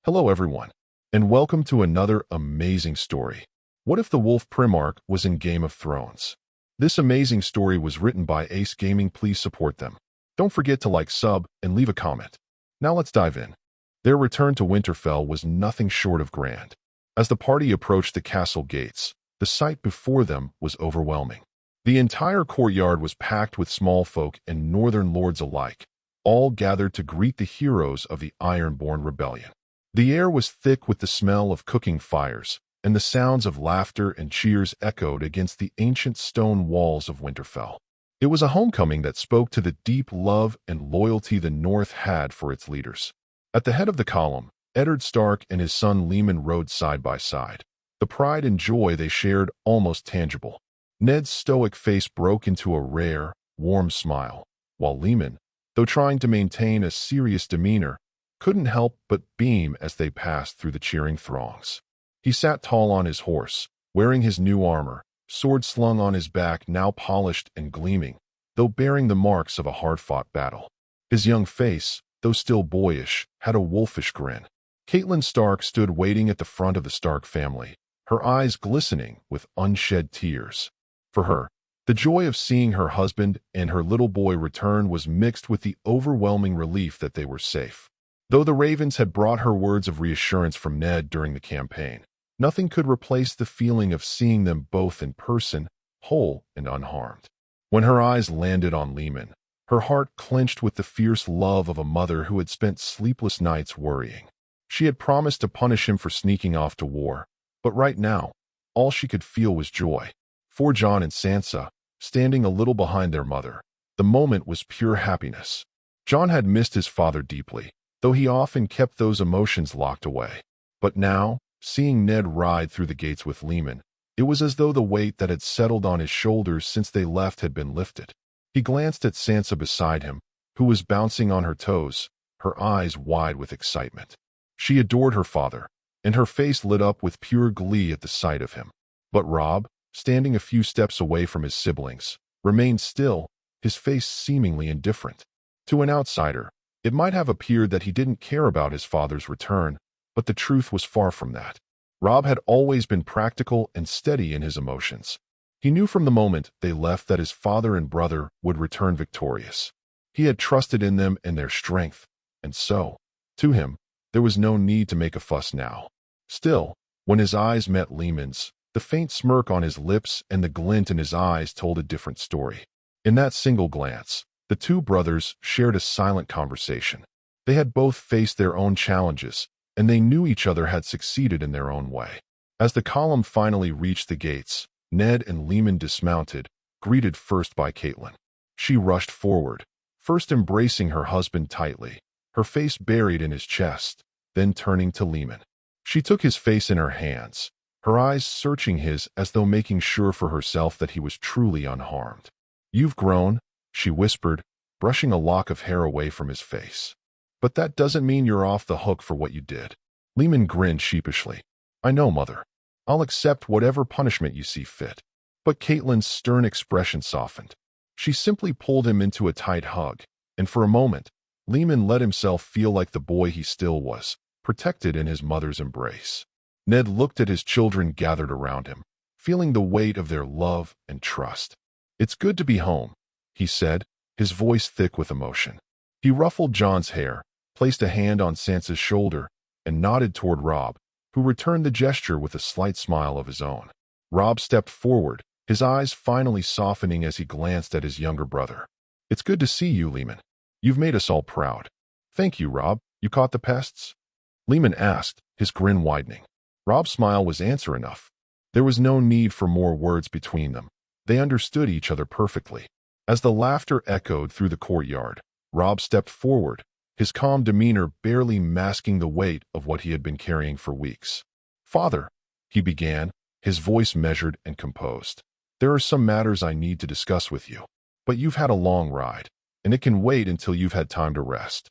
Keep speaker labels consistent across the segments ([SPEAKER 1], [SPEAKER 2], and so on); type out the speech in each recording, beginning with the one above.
[SPEAKER 1] Hello everyone, and welcome to another amazing story. What if the Wolf Primarch was in Game of Thrones? This amazing story was written by Ace Gaming. Please support them. Don't forget to like, sub, and leave a comment. Now let's dive in. Their return to Winterfell was nothing short of grand. As the party approached the castle gates, the sight before them was overwhelming. The entire courtyard was packed with small folk and northern lords alike, all gathered to greet the heroes of the Ironborn Rebellion. The air was thick with the smell of cooking fires, and the sounds of laughter and cheers echoed against the ancient stone walls of Winterfell. It was a homecoming that spoke to the deep love and loyalty the North had for its leaders. At the head of the column, Eddard Stark and his son Leman rode side by side. The pride and joy they shared almost tangible. Ned's stoic face broke into a rare, warm smile, while Leman, though trying to maintain a serious demeanor, couldn't help but beam as they passed through the cheering throngs. He sat tall on his horse, wearing his new armor, sword slung on his back now polished and gleaming, though bearing the marks of a hard-fought battle. His young face, though still boyish, had a wolfish grin. Catelyn Stark stood waiting at the front of the Stark family, her eyes glistening with unshed tears. For her, the joy of seeing her husband and her little boy return was mixed with the overwhelming relief that they were safe. Though the Ravens had brought her words of reassurance from Ned during the campaign, nothing could replace the feeling of seeing them both in person, whole and unharmed. When her eyes landed on Leman, her heart clenched with the fierce love of a mother who had spent sleepless nights worrying. She had promised to punish him for sneaking off to war, but right now, all she could feel was joy. For Jon and Sansa, standing a little behind their mother, the moment was pure happiness. Jon had missed his father deeply, though he often kept those emotions locked away. But now, seeing Ned ride through the gates with Leman, it was as though the weight that had settled on his shoulders since they left had been lifted. He glanced at Sansa beside him, who was bouncing on her toes, her eyes wide with excitement. She adored her father, and her face lit up with pure glee at the sight of him. But Robb, standing a few steps away from his siblings, remained still, his face seemingly indifferent. To an outsider, it might have appeared that he didn't care about his father's return, but the truth was far from that. Robb had always been practical and steady in his emotions. He knew from the moment they left that his father and brother would return victorious. He had trusted in them and their strength, and so, to him, there was no need to make a fuss now. Still, when his eyes met Leman's, the faint smirk on his lips and the glint in his eyes told a different story. In that single glance, the two brothers shared a silent conversation. They had both faced their own challenges, and they knew each other had succeeded in their own way. As the column finally reached the gates, Ned and Leman dismounted, greeted first by Catelyn. She rushed forward, first embracing her husband tightly, her face buried in his chest, then turning to Leman. She took his face in her hands, her eyes searching his as though making sure for herself that he was truly unharmed. "You've grown," she whispered, brushing a lock of hair away from his face. "But that doesn't mean you're off the hook for what you did." Leman grinned sheepishly. "I know, Mother. I'll accept whatever punishment you see fit." But Catelyn's stern expression softened. She simply pulled him into a tight hug, and for a moment, Leman let himself feel like the boy he still was, protected in his mother's embrace. Ned looked at his children gathered around him, feeling the weight of their love and trust. "It's good to be home," he said, his voice thick with emotion. He ruffled Jon's hair, placed a hand on Sansa's shoulder, and nodded toward Robb, who returned the gesture with a slight smile of his own. Robb stepped forward, his eyes finally softening as he glanced at his younger brother. "It's good to see you, Leman. You've made us all proud." "Thank you, Robb. You caught the pests?" Leman asked, his grin widening. Robb's smile was answer enough. There was no need for more words between them. They understood each other perfectly. As the laughter echoed through the courtyard, Robb stepped forward, his calm demeanor barely masking the weight of what he had been carrying for weeks. "Father," he began, his voice measured and composed, "there are some matters I need to discuss with you. But you've had a long ride, and it can wait until you've had time to rest."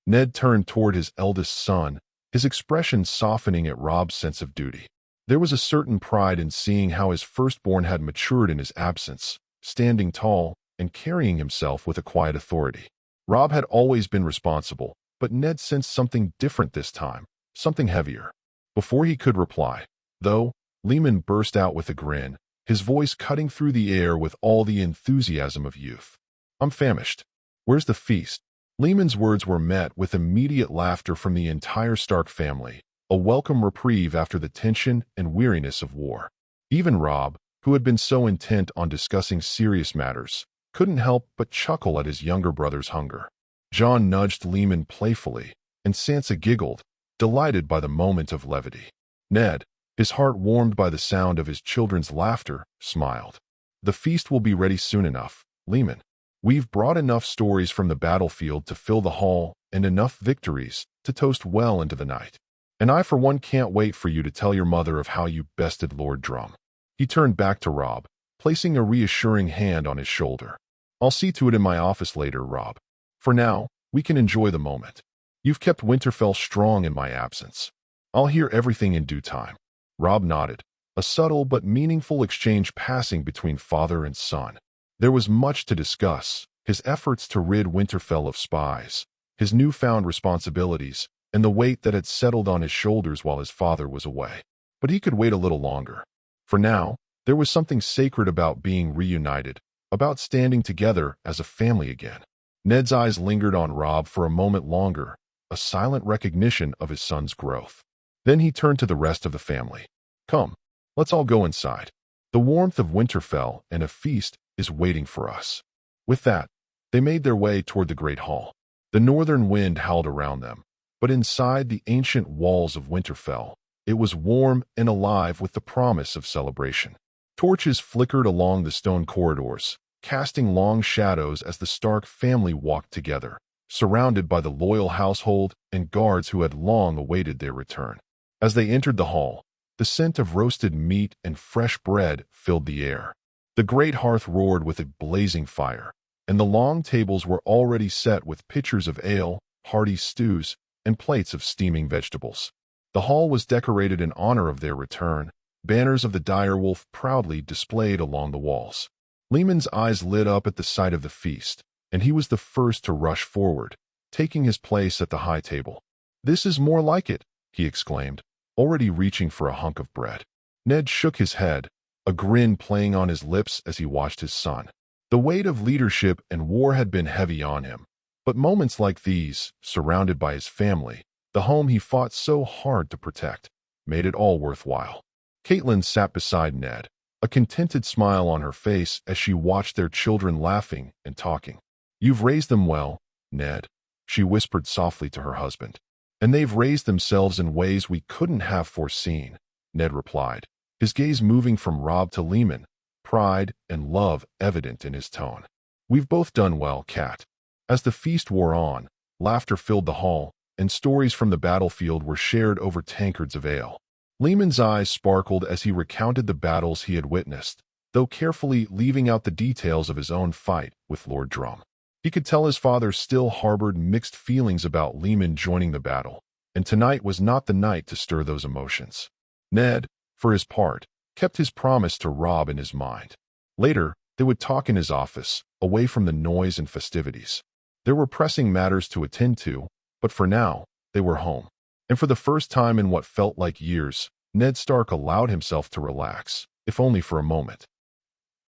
[SPEAKER 1] Ned turned toward his eldest son, his expression softening at Robb's sense of duty. There was a certain pride in seeing how his firstborn had matured in his absence, standing tall and carrying himself with a quiet authority. Robb had always been responsible, but Ned sensed something different this time, something heavier. Before he could reply, though, Lehman burst out with a grin, his voice cutting through the air with all the enthusiasm of youth. I'm famished. Where's the feast? Lehman's words were met with immediate laughter from the entire Stark family, a welcome reprieve after the tension and weariness of war. Even Robb, who had been so intent on discussing serious matters, couldn't help but chuckle at his younger brother's hunger. Jon nudged Lehman playfully, and Sansa giggled, delighted by the moment of levity. Ned, his heart warmed by the sound of his children's laughter, smiled. The feast will be ready soon enough, Lehman. We've brought enough stories from the battlefield to fill the hall and enough victories to toast well into the night. And I for one can't wait for you to tell your mother of how you bested Lord Drum. He turned back to Robb, placing a reassuring hand on his shoulder. I'll see to it in my office later, Robb. For now, we can enjoy the moment. You've kept Winterfell strong in my absence. I'll hear everything in due time. Robb nodded, a subtle but meaningful exchange passing between father and son. There was much to discuss, his efforts to rid Winterfell of spies, his newfound responsibilities, and the weight that had settled on his shoulders while his father was away. But he could wait a little longer. For now, there was something sacred about being reunited, about standing together as a family again. Ned's eyes lingered on Robb for a moment longer, a silent recognition of his son's growth. Then he turned to the rest of the family. Come, let's all go inside. The warmth of Winterfell and a feast is waiting for us. With that, they made their way toward the great hall. The northern wind howled around them, but inside the ancient walls of Winterfell, it was warm and alive with the promise of celebration. Torches flickered along the stone corridors, casting long shadows as the Stark family walked together, surrounded by the loyal household and guards who had long awaited their return. As they entered the hall, the scent of roasted meat and fresh bread filled the air. The great hearth roared with a blazing fire, and the long tables were already set with pitchers of ale, hearty stews, and plates of steaming vegetables. The hall was decorated in honor of their return, banners of the direwolf proudly displayed along the walls. Lehman's eyes lit up at the sight of the feast, and he was the first to rush forward, taking his place at the high table. This is more like it, he exclaimed, already reaching for a hunk of bread. Ned shook his head, a grin playing on his lips as he watched his son. The weight of leadership and war had been heavy on him, but moments like these, surrounded by his family, the home he fought so hard to protect, made it all worthwhile. Catelyn sat beside Ned, a contented smile on her face as she watched their children laughing and talking. You've raised them well, Ned, she whispered softly to her husband. And they've raised themselves in ways we couldn't have foreseen, Ned replied, his gaze moving from Robb to Lehman, pride and love evident in his tone. We've both done well, Cat. As the feast wore on, laughter filled the hall, and stories from the battlefield were shared over tankards of ale. Lehman's eyes sparkled as he recounted the battles he had witnessed, though carefully leaving out the details of his own fight with Lord Drum. He could tell his father still harbored mixed feelings about Lehman joining the battle, and tonight was not the night to stir those emotions. Ned, for his part, kept his promise to Robb in his mind. Later, they would talk in his office, away from the noise and festivities. There were pressing matters to attend to, but for now, they were home. And for the first time in what felt like years, Ned Stark allowed himself to relax, if only for a moment.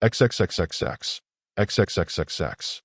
[SPEAKER 1] XXXXX. XXXXX.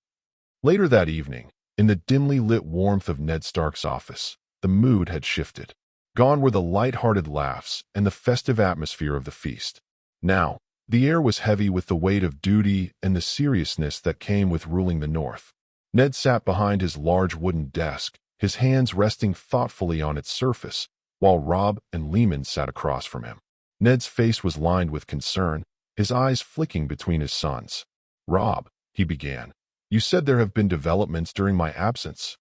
[SPEAKER 1] Later that evening, in the dimly lit warmth of Ned Stark's office, the mood had shifted. Gone were the light-hearted laughs and the festive atmosphere of the feast. Now, the air was heavy with the weight of duty and the seriousness that came with ruling the North. Ned sat behind his large wooden desk, his hands resting thoughtfully on its surface, while Robb and Lehman sat across from him. Ned's face was lined with concern, his eyes flicking between his sons. Robb, he began, you said there have been developments during my absence.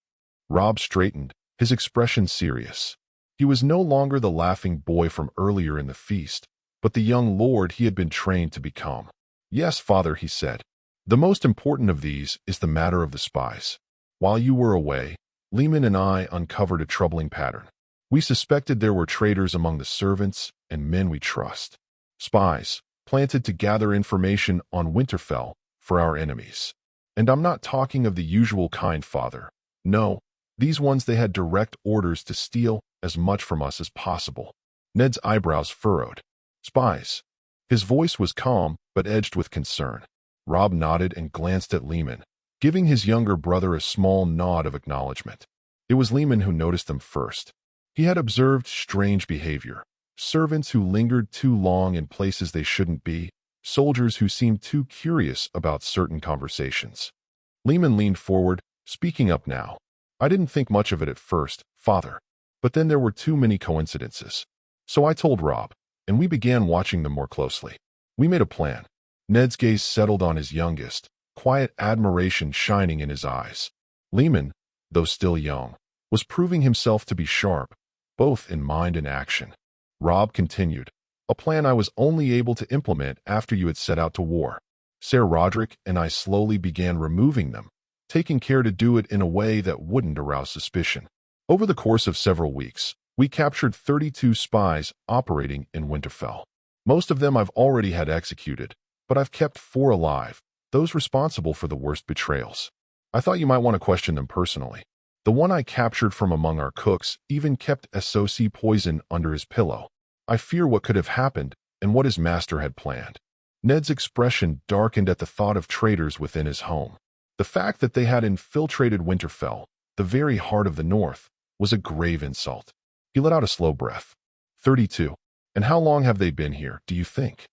[SPEAKER 1] Robb straightened, his expression serious. He was no longer the laughing boy from earlier in the feast, but the young lord he had been trained to become. Yes, father, he said. The most important of these is the matter of the spies. While you were away, Lehman and I uncovered a troubling pattern. We suspected there were traitors among the servants and men we trust. Spies, planted to gather information on Winterfell for our enemies. And I'm not talking of the usual kind, father. No, these ones they had direct orders to steal as much from us as possible. Ned's eyebrows furrowed. Spies. His voice was calm, but edged with concern. Robb nodded and glanced at Lehman, giving his younger brother a small nod of acknowledgement. It was Lehman who noticed them first. He had observed strange behavior. Servants who lingered too long in places they shouldn't be, soldiers who seemed too curious about certain conversations. Lehman leaned forward, speaking up now. I didn't think much of it at first, Father. But then there were too many coincidences. So I told Robb, and we began watching them more closely. We made a plan. Ned's gaze settled on his youngest, quiet admiration shining in his eyes. Lehman, though still young, was proving himself to be sharp, both in mind and action. Robb continued, a plan I was only able to implement after you had set out to war. Ser Roderick and I slowly began removing them, taking care to do it in a way that wouldn't arouse suspicion. Over the course of several weeks, we captured 32 spies operating in Winterfell. Most of them I've already had executed, but I've kept 4 alive, those responsible for the worst betrayals. I thought you might want to question them personally. The one I captured from among our cooks even kept SOC poison under his pillow. I fear what could have happened and what his master had planned. Ned's expression darkened at the thought of traitors within his home. The fact that they had infiltrated Winterfell, the very heart of the North, was a grave insult. He let out a slow breath. 32. And how long have they been here, do you think?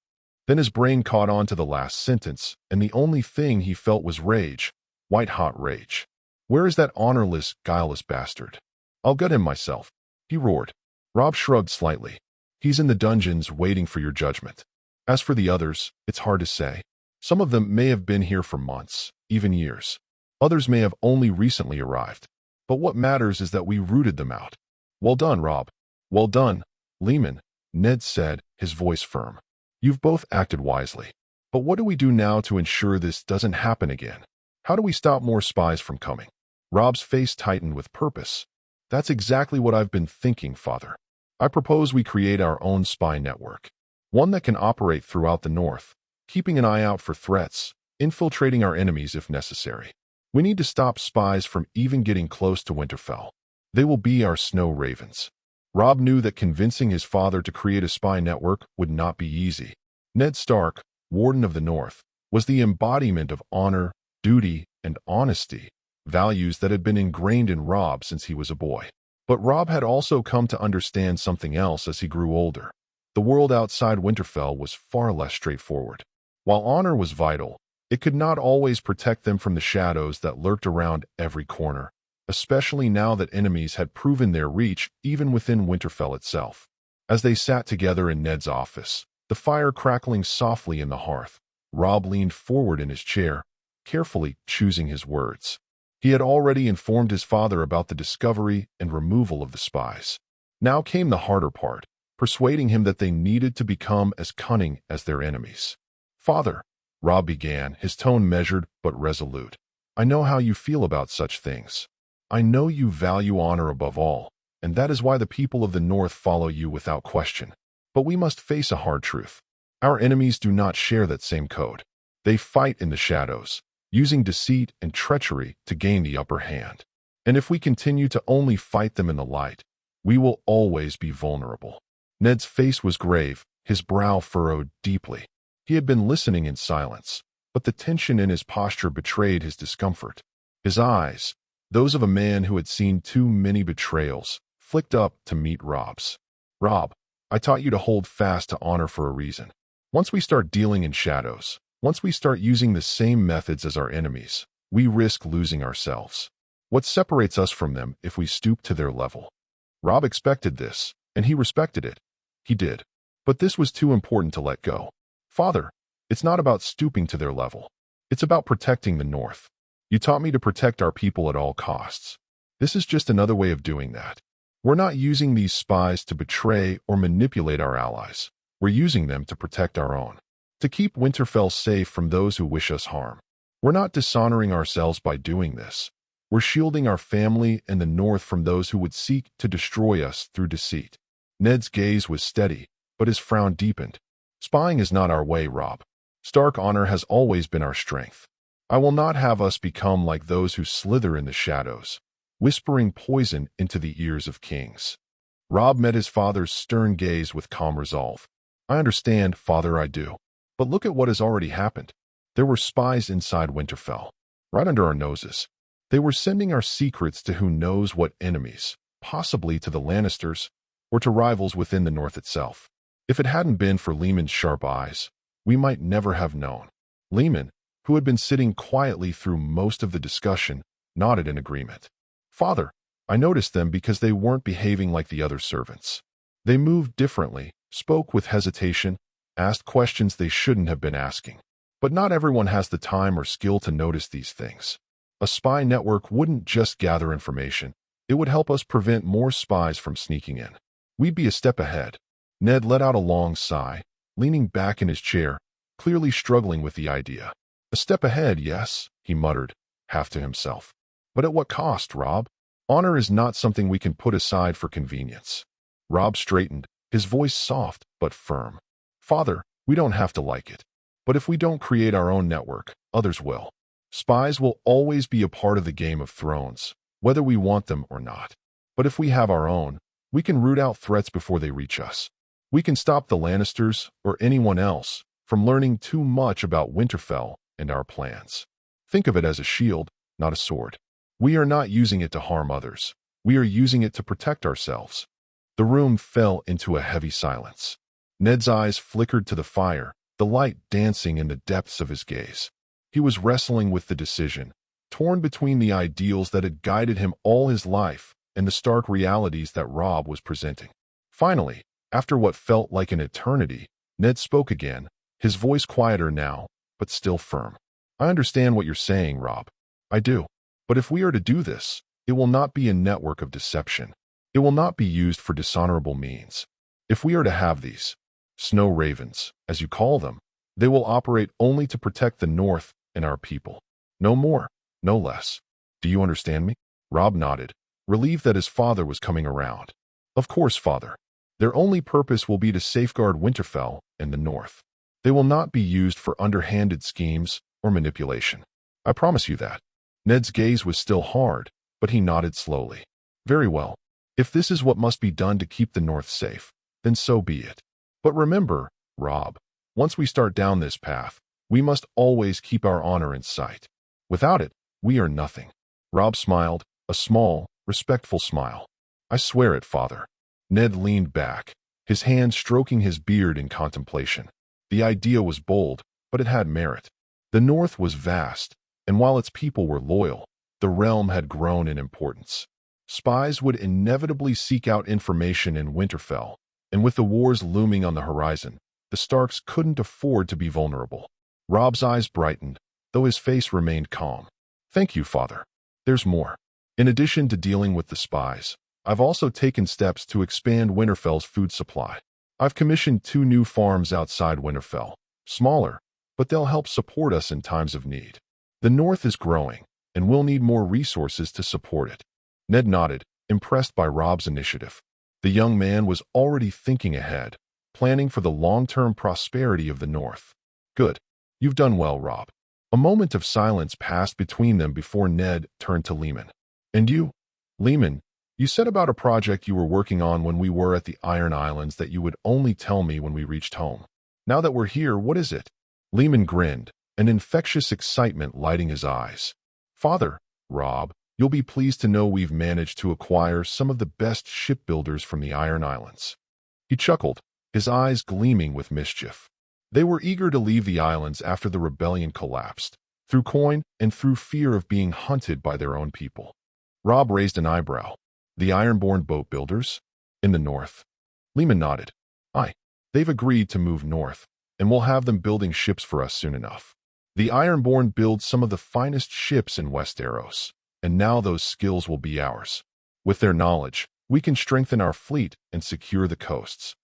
[SPEAKER 1] Then his brain caught on to the last sentence, and the only thing he felt was rage, white-hot rage. Where is that honorless, guileless bastard? I'll gut him myself, he roared. Robb shrugged slightly. He's in the dungeons waiting for your judgment. As for the others, it's hard to say. Some of them may have been here for months, even years. Others may have only recently arrived. But what matters is that we rooted them out. Well done, Robb. Well done, Lehman, Ned said, his voice firm. You've both acted wisely. But what do we do now to ensure this doesn't happen again? How do we stop more spies from coming? Robb's face tightened with purpose. That's exactly what I've been thinking, Father. I propose we create our own spy network. One that can operate throughout the North, keeping an eye out for threats, infiltrating our enemies if necessary. We need to stop spies from even getting close to Winterfell. They will be our snow ravens. Robb knew that convincing his father to create a spy network would not be easy. Ned Stark, Warden of the North, was the embodiment of honor, duty, and honesty, values that had been ingrained in Robb since he was a boy. But Robb had also come to understand something else as he grew older. The world outside Winterfell was far less straightforward. While honor was vital, it could not always protect them from the shadows that lurked around every corner, especially now that enemies had proven their reach even within Winterfell itself. As they sat together in Ned's office, the fire crackling softly in the hearth, Robb leaned forward in his chair, carefully choosing his words. He had already informed his father about the discovery and removal of the spies. Now came the harder part, persuading him that they needed to become as cunning as their enemies. Father, Robb began, his tone measured but resolute. I know how you feel about such things. I know you value honor above all, and that is why the people of the North follow you without question. But we must face a hard truth. Our enemies do not share that same code. They fight in the shadows, using deceit and treachery to gain the upper hand. And if we continue to only fight them in the light, we will always be vulnerable. Ned's face was grave, his brow furrowed deeply. He had been listening in silence, but the tension in his posture betrayed his discomfort. His eyes, those of a man who had seen too many betrayals, flicked up to meet Robb's. Robb, I taught you to hold fast to honor for a reason. Once we start dealing in shadows, once we start using the same methods as our enemies, we risk losing ourselves. What separates us from them if we stoop to their level? Robb expected this, and he respected it. He did. But this was too important to let go. Father, it's not about stooping to their level. It's about protecting the North. You taught me to protect our people at all costs. This is just another way of doing that. We're not using these spies to betray or manipulate our allies. We're using them to protect our own. To keep Winterfell safe from those who wish us harm. We're not dishonoring ourselves by doing this. We're shielding our family and the North from those who would seek to destroy us through deceit. Ned's gaze was steady, but his frown deepened. Spying is not our way, Robb. Stark honor has always been our strength. I will not have us become like those who slither in the shadows, whispering poison into the ears of kings. Robb met his father's stern gaze with calm resolve. I understand, father, I do. But look at what has already happened. There were spies inside Winterfell, right under our noses. They were sending our secrets to who knows what enemies, possibly to the Lannisters, or to rivals within the North itself. If it hadn't been for Lehman's sharp eyes, we might never have known. Lehman, who had been sitting quietly through most of the discussion, nodded in agreement. Father, I noticed them because they weren't behaving like the other servants. They moved differently, spoke with hesitation, asked questions they shouldn't have been asking. But not everyone has the time or skill to notice these things. A spy network wouldn't just gather information. It would help us prevent more spies from sneaking in. We'd be a step ahead. Ned let out a long sigh, leaning back in his chair, clearly struggling with the idea. A step ahead, yes, he muttered, half to himself. But at what cost, Robb? Honor is not something we can put aside for convenience. Robb straightened, his voice soft but firm. Father, we don't have to like it. But if we don't create our own network, others will. Spies will always be a part of the Game of Thrones, whether we want them or not. But if we have our own, we can root out threats before they reach us. We can stop the Lannisters, or anyone else, from learning too much about Winterfell and our plans. Think of it as a shield, not a sword. We are not using it to harm others. We are using it to protect ourselves. The room fell into a heavy silence. Ned's eyes flickered to the fire, the light dancing in the depths of his gaze. He was wrestling with the decision, torn between the ideals that had guided him all his life and the stark realities that Robb was presenting. Finally, after what felt like an eternity, Ned spoke again, his voice quieter now, but still firm. I understand what you're saying, Robb. I do. But if we are to do this, it will not be a network of deception. It will not be used for dishonorable means. If we are to have these snow ravens, as you call them, they will operate only to protect the North and our people. No more, no less. Do you understand me? Robb nodded, relieved that his father was coming around. Of course, father. Their only purpose will be to safeguard Winterfell and the North. They will not be used for underhanded schemes or manipulation. I promise you that. Ned's gaze was still hard, but he nodded slowly. Very well. If this is what must be done to keep the North safe, then so be it. But remember, Robb, once we start down this path, we must always keep our honor in sight. Without it, we are nothing. Robb smiled, a small, respectful smile. I swear it, father. Ned leaned back, his hand stroking his beard in contemplation. The idea was bold, but it had merit. The North was vast, and while its people were loyal, the realm had grown in importance. Spies would inevitably seek out information in Winterfell, and with the wars looming on the horizon, the Starks couldn't afford to be vulnerable. Robb's eyes brightened, though his face remained calm. Thank you, father. There's more. In addition to dealing with the spies, I've also taken steps to expand Winterfell's food supply. I've commissioned 2 new farms outside Winterfell, smaller, but they'll help support us in times of need. The North is growing, and we'll need more resources to support it. Ned nodded, impressed by Robb's initiative. The young man was already thinking ahead, planning for the long-term prosperity of the North. Good. You've done well, Robb. A moment of silence passed between them before Ned turned to Lehman. And you? Lehman, you said about a project you were working on when we were at the Iron Islands that you would only tell me when we reached home. Now that we're here, what is it? Lehman grinned, an infectious excitement lighting his eyes. Father, Robb, you'll be pleased to know we've managed to acquire some of the best shipbuilders from the Iron Islands. He chuckled, his eyes gleaming with mischief. They were eager to leave the islands after the rebellion collapsed, through coin and through fear of being hunted by their own people. Robb raised an eyebrow. The Ironborn boat builders? In the North. Lehman nodded. Aye. They've agreed to move north, and we'll have them building ships for us soon enough. The Ironborn build some of the finest ships in Westeros, and now those skills will be ours. With their knowledge, we can strengthen our fleet and secure the coasts.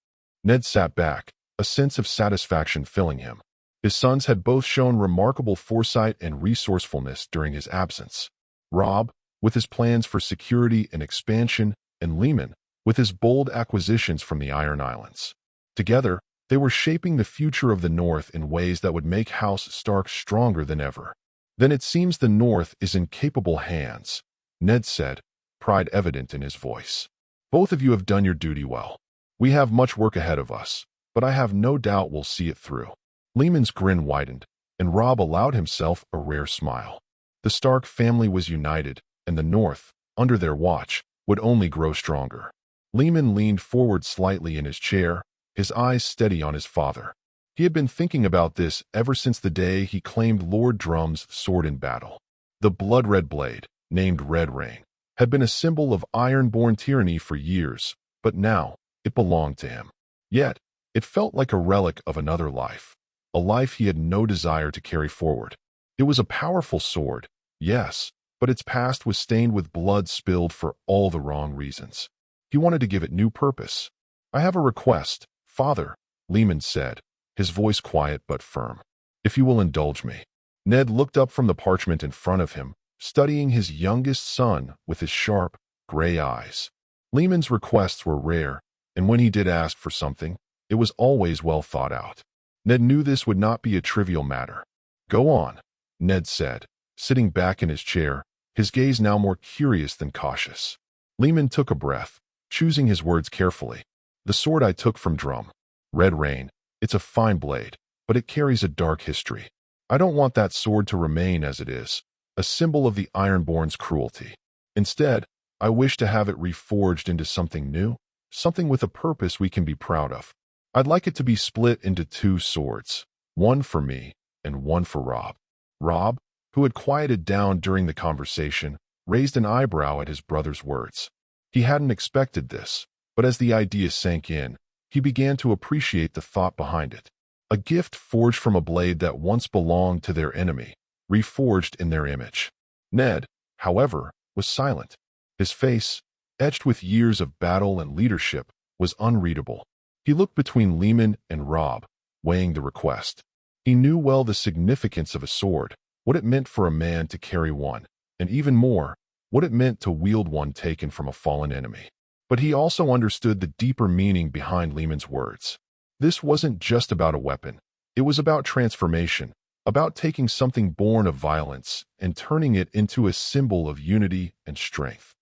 [SPEAKER 1] Ned sat back, a sense of satisfaction filling him. His sons had both shown remarkable foresight and resourcefulness during his absence. Robb, with his plans for security and expansion, and Lehman, with his bold acquisitions from the Iron Islands. Together, they were shaping the future of the North in ways that would make House Stark stronger than ever. Then it seems the North is in capable hands, Ned said, pride evident in his voice. Both of you have done your duty well. We have much work ahead of us, but I have no doubt we'll see it through." Lehman's grin widened, and Robb allowed himself a rare smile. The Stark family was united, and the North, under their watch, would only grow stronger. Lehman leaned forward slightly in his chair, his eyes steady on his father. He had been thinking about this ever since the day he claimed Lord Drum's sword in battle. The blood-red blade, named Red Rain, had been a symbol of iron-born tyranny for years, but now it belonged to him. Yet, it felt like a relic of another life, a life he had no desire to carry forward. It was a powerful sword, yes, but its past was stained with blood spilled for all the wrong reasons. He wanted to give it new purpose. "I have a request, Father," Lehman said, his voice quiet but firm. "If you will indulge me." Ned looked up from the parchment in front of him, studying his youngest son with his sharp, gray eyes. Lehman's requests were rare, and when he did ask for something, it was always well thought out. Ned knew this would not be a trivial matter. "Go on," Ned said, sitting back in his chair, his gaze now more curious than cautious. Lehman took a breath, choosing his words carefully. "The sword I took from Drum, Red Rain, it's a fine blade, but it carries a dark history. I don't want that sword to remain as it is, a symbol of the Ironborn's cruelty. Instead, I wish to have it reforged into something new, something with a purpose we can be proud of. I'd like it to be split into 2 swords, one for me and one for Robb." Robb, who had quieted down during the conversation, raised an eyebrow at his brother's words. He hadn't expected this, but as the idea sank in, he began to appreciate the thought behind it. A gift forged from a blade that once belonged to their enemy, reforged in their image. Ned, however, was silent. His face, etched with years of battle and leadership, was unreadable. He looked between Lehman and Robb, weighing the request. He knew well the significance of a sword, what it meant for a man to carry one, and even more, what it meant to wield one taken from a fallen enemy. But he also understood the deeper meaning behind Lehman's words. This wasn't just about a weapon. It was about transformation, about taking something born of violence and turning it into a symbol of unity and strength.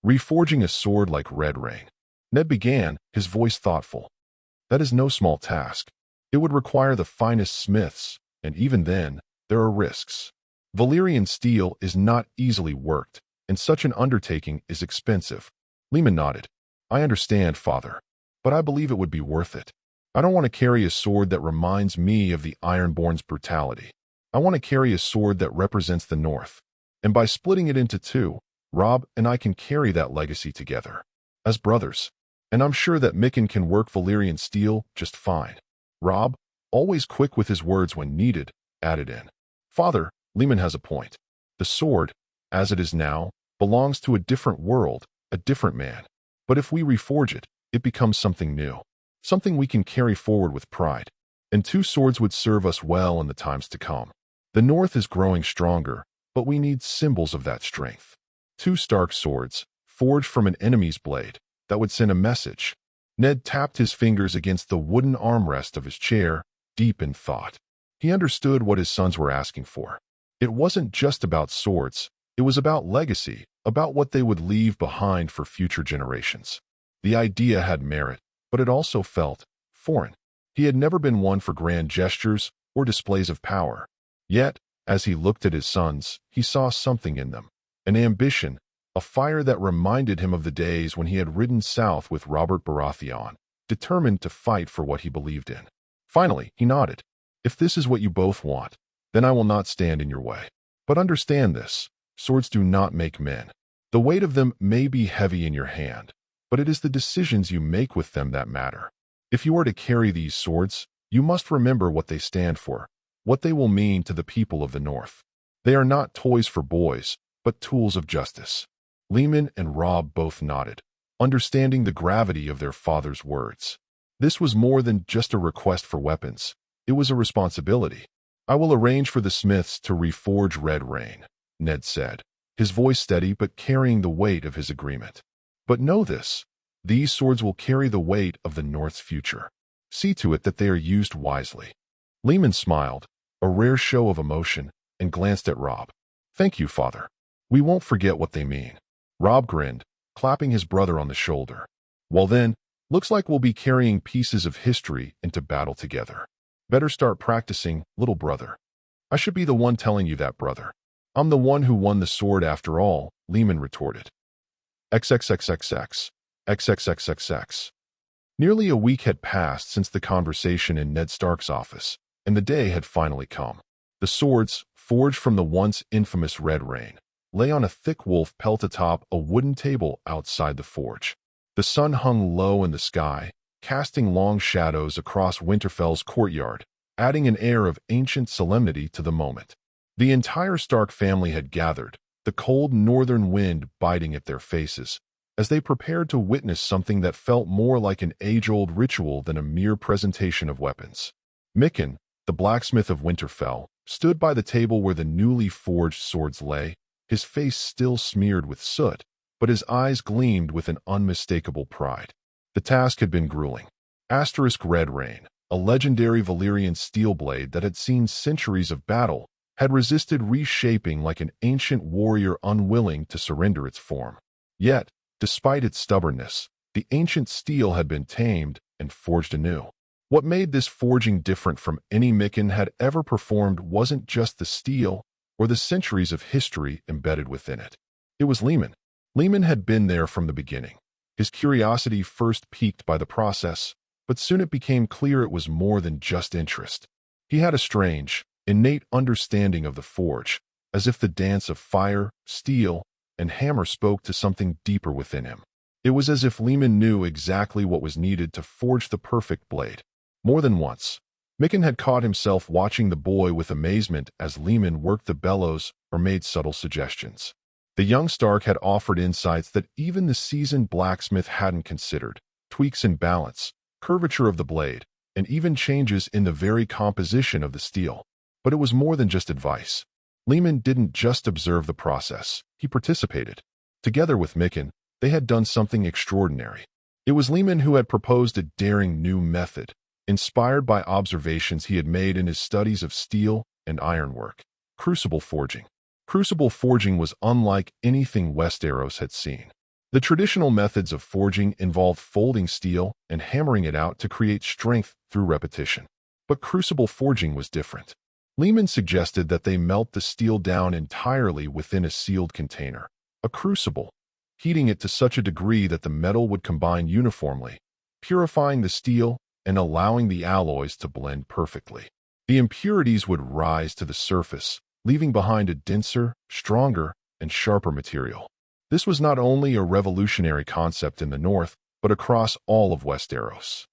[SPEAKER 1] Reforging a sword like Red Rain. Ned began, his voice thoughtful. "That is no small task. It would require the finest smiths, and even then, there are risks. Valyrian steel is not easily worked, and such an undertaking is expensive." Lehman nodded. "I understand, Father, but I believe it would be worth it. I don't want to carry a sword that reminds me of the Ironborn's brutality. I want to carry a sword that represents the North. And by splitting it into 2, Robb and I can carry that legacy together, as brothers. And I'm sure that Mikken can work Valyrian steel just fine." Robb, always quick with his words when needed, added in, "Father, Lehman has a point. The sword, as it is now, belongs to a different world, a different man. But if we reforge it, it becomes something new, something we can carry forward with pride. And 2 swords would serve us well in the times to come. The North is growing stronger, but we need symbols of that strength. 2 Stark swords, forged from an enemy's blade, that would send a message." Ned tapped his fingers against the wooden armrest of his chair, deep in thought. He understood what his sons were asking for. It wasn't just about swords, it was about legacy, about what they would leave behind for future generations. The idea had merit, but it also felt foreign. He had never been one for grand gestures or displays of power. Yet, as he looked at his sons, he saw something in them, an ambition, a fire that reminded him of the days when he had ridden south with Robert Baratheon, determined to fight for what he believed in. Finally, he nodded. "If this is what you both want, then I will not stand in your way. But understand this, swords do not make men. The weight of them may be heavy in your hand, but it is the decisions you make with them that matter. If you are to carry these swords, you must remember what they stand for, what they will mean to the people of the North. They are not toys for boys, but tools of justice." Lehman and Robb both nodded, understanding the gravity of their father's words. This was more than just a request for weapons. It was a responsibility. "I will arrange for the smiths to reforge Red Rain," Ned said, his voice steady but carrying the weight of his agreement. "But know this, these swords will carry the weight of the North's future. See to it that they are used wisely." Lehman smiled, a rare show of emotion, and glanced at Robb. "Thank you, Father. We won't forget what they mean." Robb grinned, clapping his brother on the shoulder. Well then, looks like we'll be carrying pieces of history into battle together. Better start practicing, little brother. I should be the one telling you that, brother. I'm the one who won the sword after all, Lehman retorted. XXXXX. XXXXX. Nearly a week had passed since the conversation in Ned Stark's office, and the day had finally come. The swords, forged from the once infamous Red Rain, lay on a thick wolf pelt atop a wooden table outside the forge. The sun hung low in the sky, casting long shadows across Winterfell's courtyard, adding an air of ancient solemnity to the moment. The entire Stark family had gathered, the cold northern wind biting at their faces, as they prepared to witness something that felt more like an age-old ritual than a mere presentation of weapons. Mikken, the blacksmith of Winterfell, stood by the table where the newly forged swords lay, his face still smeared with soot, but his eyes gleamed with an unmistakable pride. The task had been grueling. Red Rain, a legendary Valyrian steel blade that had seen centuries of battle, had resisted reshaping like an ancient warrior unwilling to surrender its form. Yet, despite its stubbornness, the ancient steel had been tamed and forged anew. What made this forging different from any Mikken had ever performed wasn't just the steel or the centuries of history embedded within it. It was Lehman. Lehman had been there from the beginning. His curiosity first piqued by the process, but soon it became clear it was more than just interest. He had a strange, innate understanding of the forge, as if the dance of fire, steel, and hammer spoke to something deeper within him. It was as if Lehman knew exactly what was needed to forge the perfect blade. More than once, Mikken had caught himself watching the boy with amazement as Lehman worked the bellows or made subtle suggestions. The young Stark had offered insights that even the seasoned blacksmith hadn't considered, tweaks in balance, curvature of the blade, and even changes in the very composition of the steel. But it was more than just advice. Lehman didn't just observe the process, he participated. Together with Mikken, they had done something extraordinary. It was Lehman who had proposed a daring new method, inspired by observations he had made in his studies of steel and ironwork. Crucible forging. Crucible forging was unlike anything Westeros had seen. The traditional methods of forging involved folding steel and hammering it out to create strength through repetition. But crucible forging was different. Lehman suggested that they melt the steel down entirely within a sealed container, a crucible, heating it to such a degree that the metal would combine uniformly, purifying the steel and allowing the alloys to blend perfectly. The impurities would rise to the surface, leaving behind a denser, stronger, and sharper material. This was not only a revolutionary concept in the north, but across all of Westeros.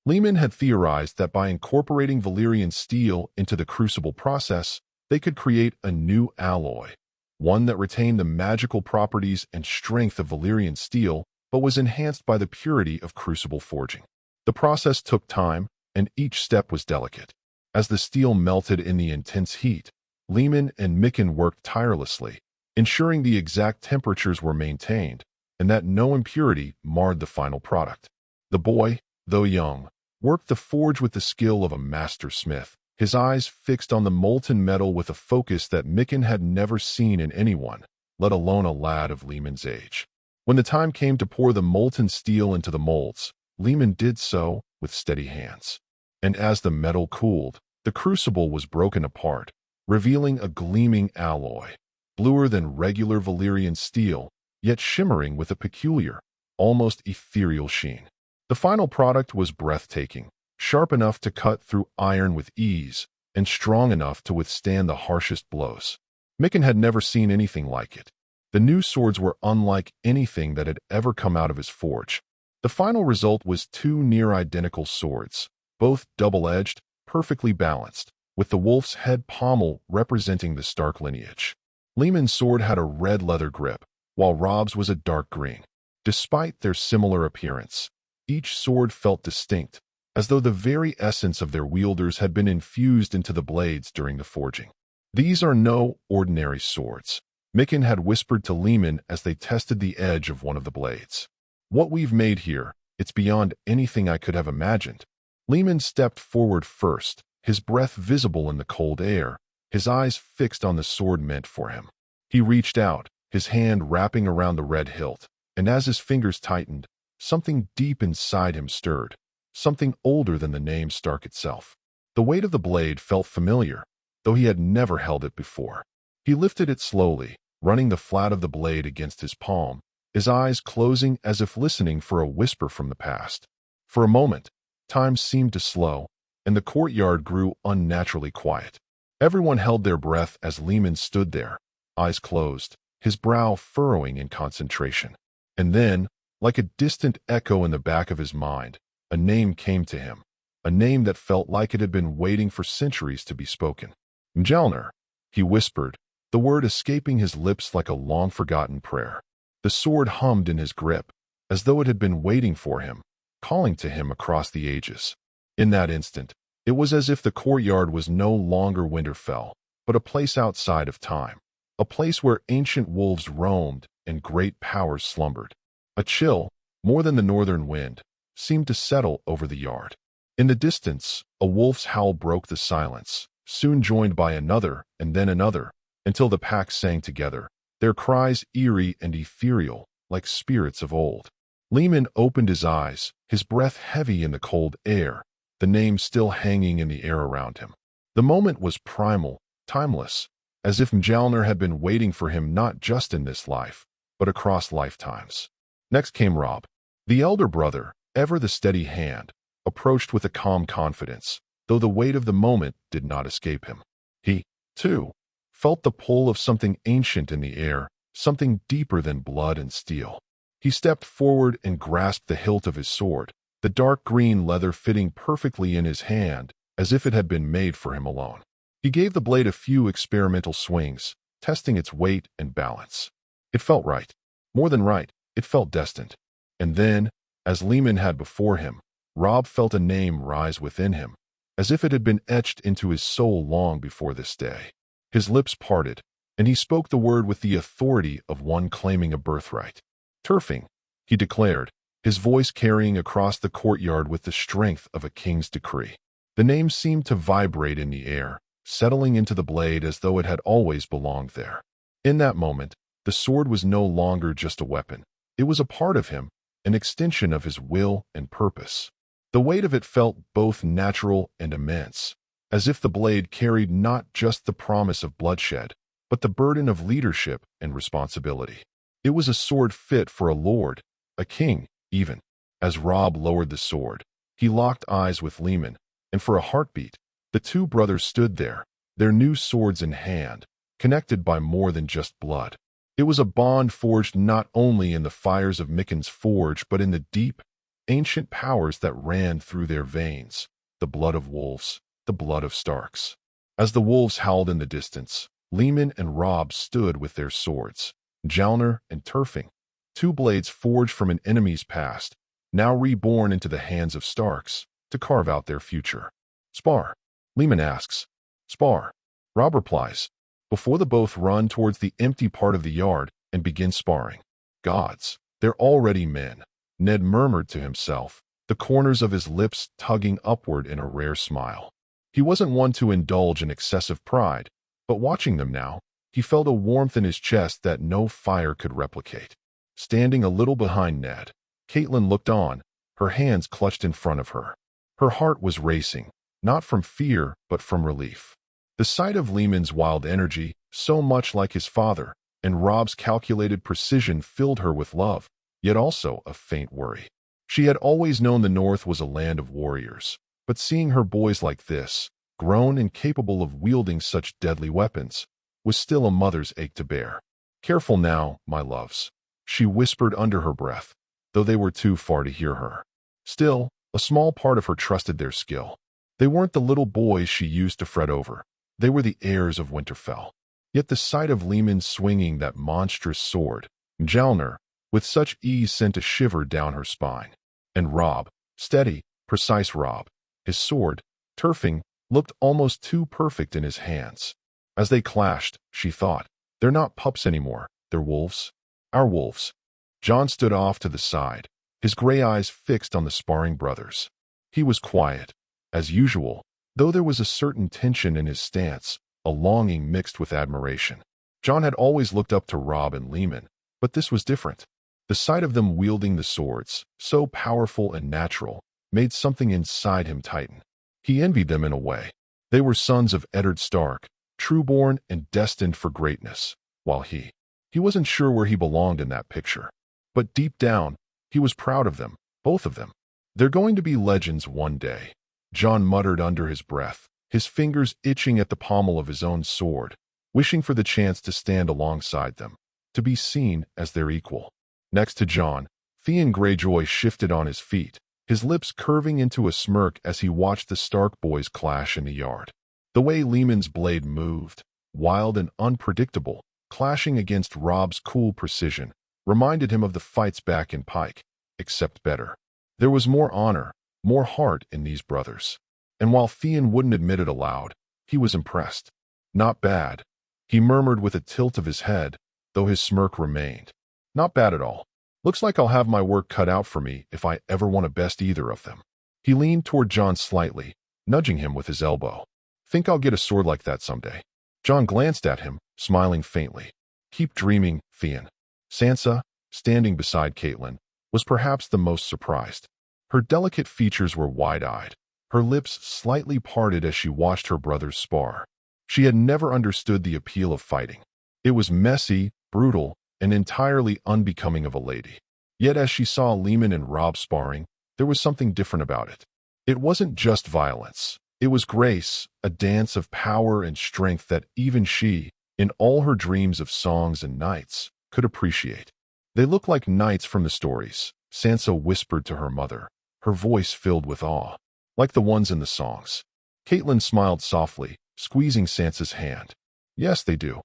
[SPEAKER 1] Lehman had theorized that by incorporating Valyrian steel into the crucible process, they could create a new alloy, one that retained the magical properties and strength of Valyrian steel, but was enhanced by the purity of crucible forging. The process took time, and each step was delicate. As the steel melted in the intense heat, Lehman and Mikken worked tirelessly, ensuring the exact temperatures were maintained and that no impurity marred the final product. The boy, though young, worked the forge with the skill of a master smith, his eyes fixed on the molten metal with a focus that Mikken had never seen in anyone, let alone a lad of Lehman's age. When the time came to pour the molten steel into the molds, Lehman did so with steady hands. And as the metal cooled, the crucible was broken apart, revealing a gleaming alloy, bluer than regular Valyrian steel, yet shimmering with a peculiar, almost ethereal sheen. The final product was breathtaking, sharp enough to cut through iron with ease, and strong enough to withstand the harshest blows. Mikken had never seen anything like it. The new swords were unlike anything that had ever come out of his forge. The final result was two near-identical swords, both double-edged, perfectly balanced, with the wolf's head pommel representing the Stark lineage. Lehman's sword had a red leather grip, while Robb's was a dark green. Despite their similar appearance, each sword felt distinct, as though the very essence of their wielders had been infused into the blades during the forging. These are no ordinary swords, Mikken had whispered to Lehman as they tested the edge of one of the blades. What we've made here, it's beyond anything I could have imagined. Lehman stepped forward first, his breath visible in the cold air, his eyes fixed on the sword meant for him. He reached out, his hand wrapping around the red hilt, and as his fingers tightened, something deep inside him stirred, something older than the name Stark itself. The weight of the blade felt familiar, though he had never held it before. He lifted it slowly, running the flat of the blade against his palm, his eyes closing as if listening for a whisper from the past. For a moment, time seemed to slow, and the courtyard grew unnaturally quiet. Everyone held their breath as Lehman stood there, eyes closed, his brow furrowing in concentration. And then, like a distant echo in the back of his mind, a name came to him, a name that felt like it had been waiting for centuries to be spoken. Mjolnir, he whispered, the word escaping his lips like a long-forgotten prayer. The sword hummed in his grip, as though it had been waiting for him, calling to him across the ages. In that instant, it was as if the courtyard was no longer Winterfell, but a place outside of time, a place where ancient wolves roamed and great powers slumbered. A chill, more than the northern wind, seemed to settle over the yard. In the distance, a wolf's howl broke the silence, soon joined by another and then another, until the pack sang together, their cries eerie and ethereal, like spirits of old. Lehman opened his eyes, his breath heavy in the cold air, the name still hanging in the air around him. The moment was primal, timeless, as if Mjolnir had been waiting for him not just in this life, but across lifetimes. Next came Robb. The elder brother, ever the steady hand, approached with a calm confidence, though the weight of the moment did not escape him. He, too, felt the pull of something ancient in the air, something deeper than blood and steel. He stepped forward and grasped the hilt of his sword, the dark green leather fitting perfectly in his hand, as if it had been made for him alone. He gave the blade a few experimental swings, testing its weight and balance. It felt right. More than right, it felt destined. And then, as Lehman had before him, Robb felt a name rise within him, as if it had been etched into his soul long before this day. His lips parted, and he spoke the word with the authority of one claiming a birthright. Turfing, he declared, his voice carrying across the courtyard with the strength of a king's decree. The name seemed to vibrate in the air, settling into the blade as though it had always belonged there. In that moment, the sword was no longer just a weapon. It was a part of him, an extension of his will and purpose. The weight of it felt both natural and immense, as if the blade carried not just the promise of bloodshed, but the burden of leadership and responsibility. It was a sword fit for a lord, a king, even. As Robb lowered the sword, he locked eyes with Lehman, and for a heartbeat, the two brothers stood there, their new swords in hand, connected by more than just blood. It was a bond forged not only in the fires of Mikken's forge, but in the deep, ancient powers that ran through their veins, the blood of wolves, the blood of Starks. As the wolves howled in the distance, Lehman and Robb stood with their swords, Mjolnir and Turfing, two blades forged from an enemy's past, now reborn into the hands of Starks, to carve out their future. Spar, Lehman asks. Spar, Robb replies, before the both run towards the empty part of the yard and begin sparring. Gods, they're already men, Ned murmured to himself, the corners of his lips tugging upward in a rare smile. He wasn't one to indulge in excessive pride, but watching them now, he felt a warmth in his chest that no fire could replicate. Standing a little behind Ned, Catelyn looked on, her hands clutched in front of her. Her heart was racing, not from fear, but from relief. The sight of Lehman's wild energy, so much like his father, and Robb's calculated precision filled her with love, yet also a faint worry. She had always known the North was a land of warriors, but seeing her boys like this, grown and capable of wielding such deadly weapons, was still a mother's ache to bear. Careful now, my loves, she whispered under her breath, though they were too far to hear her. Still, a small part of her trusted their skill. They weren't the little boys she used to fret over. They were the heirs of Winterfell. Yet the sight of Lehman swinging that monstrous sword, Mjolnir, with such ease sent a shiver down her spine. And Robb, steady, precise Robb, his sword, Turfing, looked almost too perfect in his hands. As they clashed, she thought, they're not pups anymore, they're wolves. Our wolves. Jon stood off to the side, his gray eyes fixed on the sparring brothers. He was quiet, as usual, though there was a certain tension in his stance, a longing mixed with admiration. Jon had always looked up to Robb and Lehman, but this was different. The sight of them wielding the swords, so powerful and natural, made something inside him tighten. He envied them in a way. They were sons of Eddard Stark, true-born and destined for greatness, while he wasn't sure where he belonged in that picture. But deep down, he was proud of them, both of them. They're going to be legends one day, Jon muttered under his breath, his fingers itching at the pommel of his own sword, wishing for the chance to stand alongside them, to be seen as their equal. Next to Jon, Theon Greyjoy shifted on his feet, his lips curving into a smirk as he watched the Stark boys clash in the yard. The way Leomund's blade moved, wild and unpredictable, clashing against Robb's cool precision, reminded him of the fights back in Pike, except better. There was more honor, more heart in these brothers. And while Theon wouldn't admit it aloud, he was impressed. Not bad, he murmured with a tilt of his head, though his smirk remained. Not bad at all. Looks like I'll have my work cut out for me if I ever want to best either of them. He leaned toward Jon slightly, nudging him with his elbow. Think I'll get a sword like that someday. Jon glanced at him, smiling faintly. Keep dreaming, Theon. Sansa, standing beside Catelyn, was perhaps the most surprised. Her delicate features were wide-eyed, her lips slightly parted as she watched her brothers spar. She had never understood the appeal of fighting. It was messy, brutal, and entirely unbecoming of a lady. Yet as she saw Leomund and Robb sparring, there was something different about it. It wasn't just violence. It was grace, a dance of power and strength that even she, in all her dreams of songs and knights, could appreciate. They looked like knights from the stories, Sansa whispered to her mother, her voice filled with awe, like the ones in the songs. Catelyn smiled softly, squeezing Sansa's hand. Yes, they do.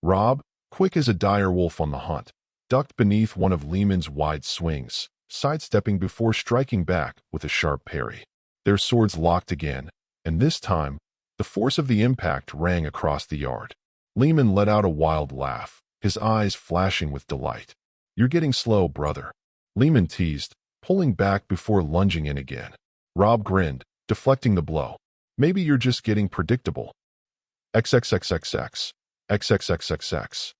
[SPEAKER 1] Robb, quick as a dire wolf on the hunt, ducked beneath one of Leomund's wide swings, sidestepping before striking back with a sharp parry. Their swords locked again, and this time, the force of the impact rang across the yard. Leomund let out a wild laugh, his eyes flashing with delight. You're getting slow, brother. Leomund teased, pulling back before lunging in again. Robb grinned, deflecting the blow. Maybe you're just getting predictable. XXXXX. XXXXX.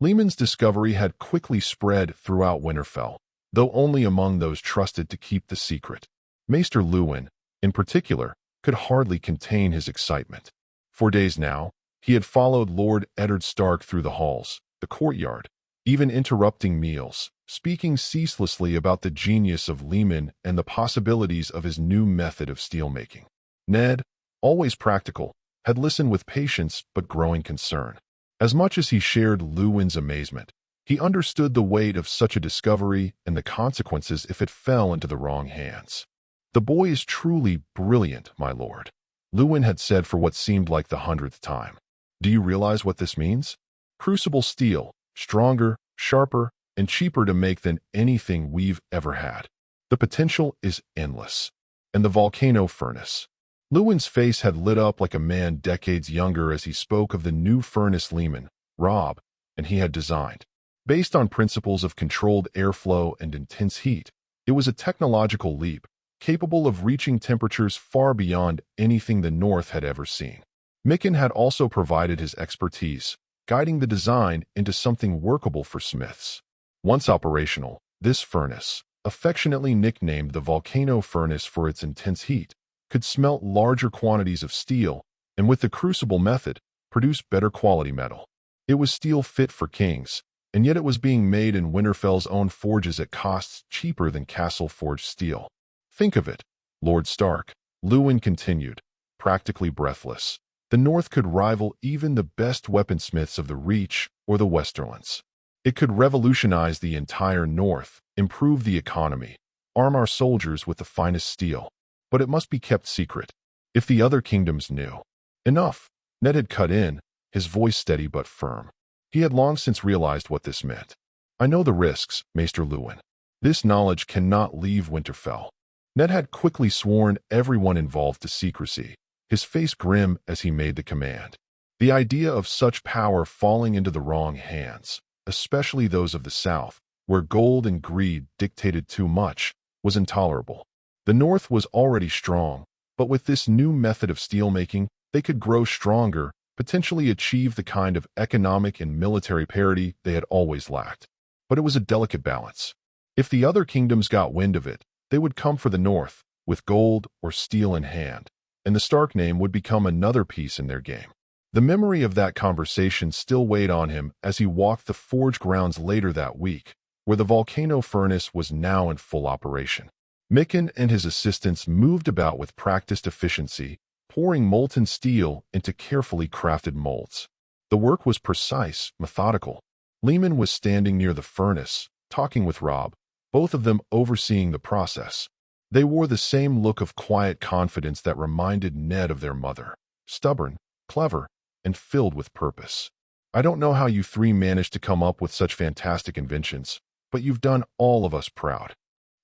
[SPEAKER 1] Leomund's discovery had quickly spread throughout Winterfell, though only among those trusted to keep the secret. Maester Luwin, in particular, could hardly contain his excitement. For days now, he had followed Lord Eddard Stark through the halls, the courtyard, even interrupting meals, speaking ceaselessly about the genius of Leomund and the possibilities of his new method of steelmaking. Ned, always practical, had listened with patience but growing concern. As much as he shared Luwin's amazement, he understood the weight of such a discovery and the consequences if it fell into the wrong hands. The boy is truly brilliant, my lord, Luwin had said for what seemed like the 100th time. Do you realize what this means? Crucible steel, stronger, sharper, and cheaper to make than anything we've ever had. The potential is endless. And the volcano furnace. Luwin's face had lit up like a man decades younger as he spoke of the new furnace Leomund, Robb, and he had designed. Based on principles of controlled airflow and intense heat, it was a technological leap, capable of reaching temperatures far beyond anything the North had ever seen. Mikken had also provided his expertise, guiding the design into something workable for smiths. Once operational, this furnace, affectionately nicknamed the volcano furnace for its intense heat, could smelt larger quantities of steel, and with the crucible method, produce better quality metal. It was steel fit for kings, and yet it was being made in Winterfell's own forges at costs cheaper than castle-forged steel. Think of it, Lord Stark, Luwin continued, practically breathless. The North could rival even the best weaponsmiths of the Reach or the Westerlands. It could revolutionize the entire North, improve the economy, arm our soldiers with the finest steel. But it must be kept secret. If the other kingdoms knew. Enough. Ned had cut in, his voice steady but firm. He had long since realized what this meant. I know the risks, Maester Luwin. This knowledge cannot leave Winterfell. Ned had quickly sworn everyone involved to secrecy, his face grim as he made the command. The idea of such power falling into the wrong hands, especially those of the South, where gold and greed dictated too much, was intolerable. The North was already strong, but with this new method of steelmaking, they could grow stronger, potentially achieve the kind of economic and military parity they had always lacked. but it was a delicate balance. If the other kingdoms got wind of it, they would come for the north, with gold or steel in hand, and the Stark name would become another piece in their game. The memory of that conversation still weighed on him as he walked the forge grounds later that week, where the volcano furnace was now in full operation. Mikken and his assistants moved about with practiced efficiency, pouring molten steel into carefully crafted molds. The work was precise, methodical. Lehman was standing near the furnace, talking with Robb, both of them overseeing the process. They wore the same look of quiet confidence that reminded Ned of their mother, stubborn, clever, and filled with purpose. "I don't know how you three managed to come up with such fantastic inventions, but you've done all of us proud,"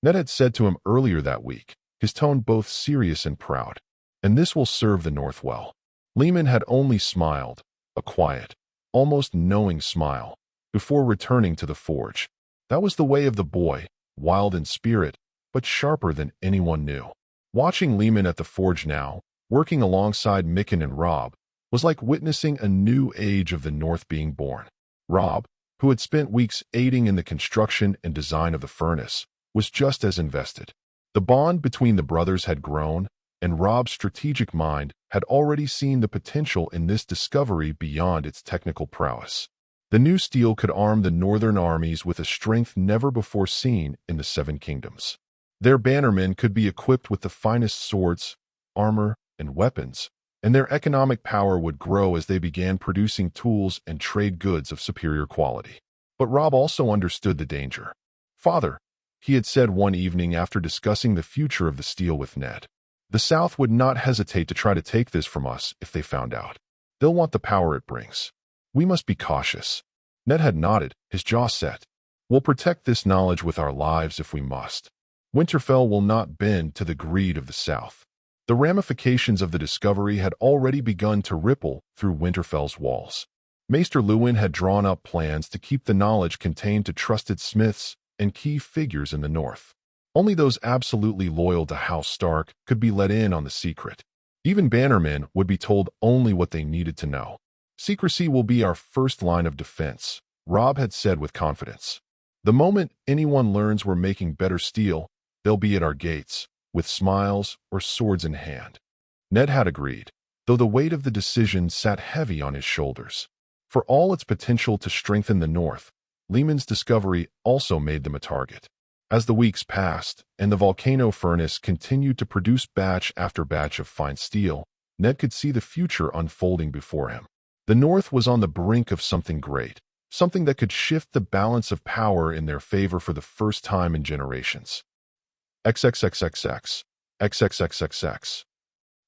[SPEAKER 1] Ned had said to him earlier that week, his tone both serious and proud. "And this will serve the North well." Lehman had only smiled, a quiet, almost knowing smile, before returning to the forge. That was the way of the boy, wild in spirit, but sharper than anyone knew. Watching Lehman at the forge now, working alongside Mikken and Robb, was like witnessing a new age of the North being born. Robb, who had spent weeks aiding in the construction and design of the furnace, was just as invested. The bond between the brothers had grown, and Robb's strategic mind had already seen the potential in this discovery beyond its technical prowess. The new steel could arm the northern armies with a strength never before seen in the Seven Kingdoms. Their bannermen could be equipped with the finest swords, armor, and weapons, and their economic power would grow as they began producing tools and trade goods of superior quality. But Robb also understood the danger. "Father," he had said one evening after discussing the future of the steel with Ned, "the South would not hesitate to try to take this from us if they found out. They'll want the power it brings. We must be cautious." Ned had nodded, his jaw set. "We'll protect this knowledge with our lives if we must. Winterfell will not bend to the greed of the South." The ramifications of the discovery had already begun to ripple through Winterfell's walls. Maester Luwin had drawn up plans to keep the knowledge contained to trusted smiths and key figures in the North. Only those absolutely loyal to House Stark could be let in on the secret. Even bannermen would be told only what they needed to know. "Secrecy will be our first line of defense," Robb had said with confidence. "The moment anyone learns we're making better steel, they'll be at our gates, with smiles or swords in hand." Ned had agreed, though the weight of the decision sat heavy on his shoulders. For all its potential to strengthen the North, Lehman's discovery also made them a target. As the weeks passed, and the volcano furnace continued to produce batch after batch of fine steel, Ned could see the future unfolding before him. The North was on the brink of something great, something that could shift the balance of power in their favor for the first time in generations. XXXXX. XXXXX.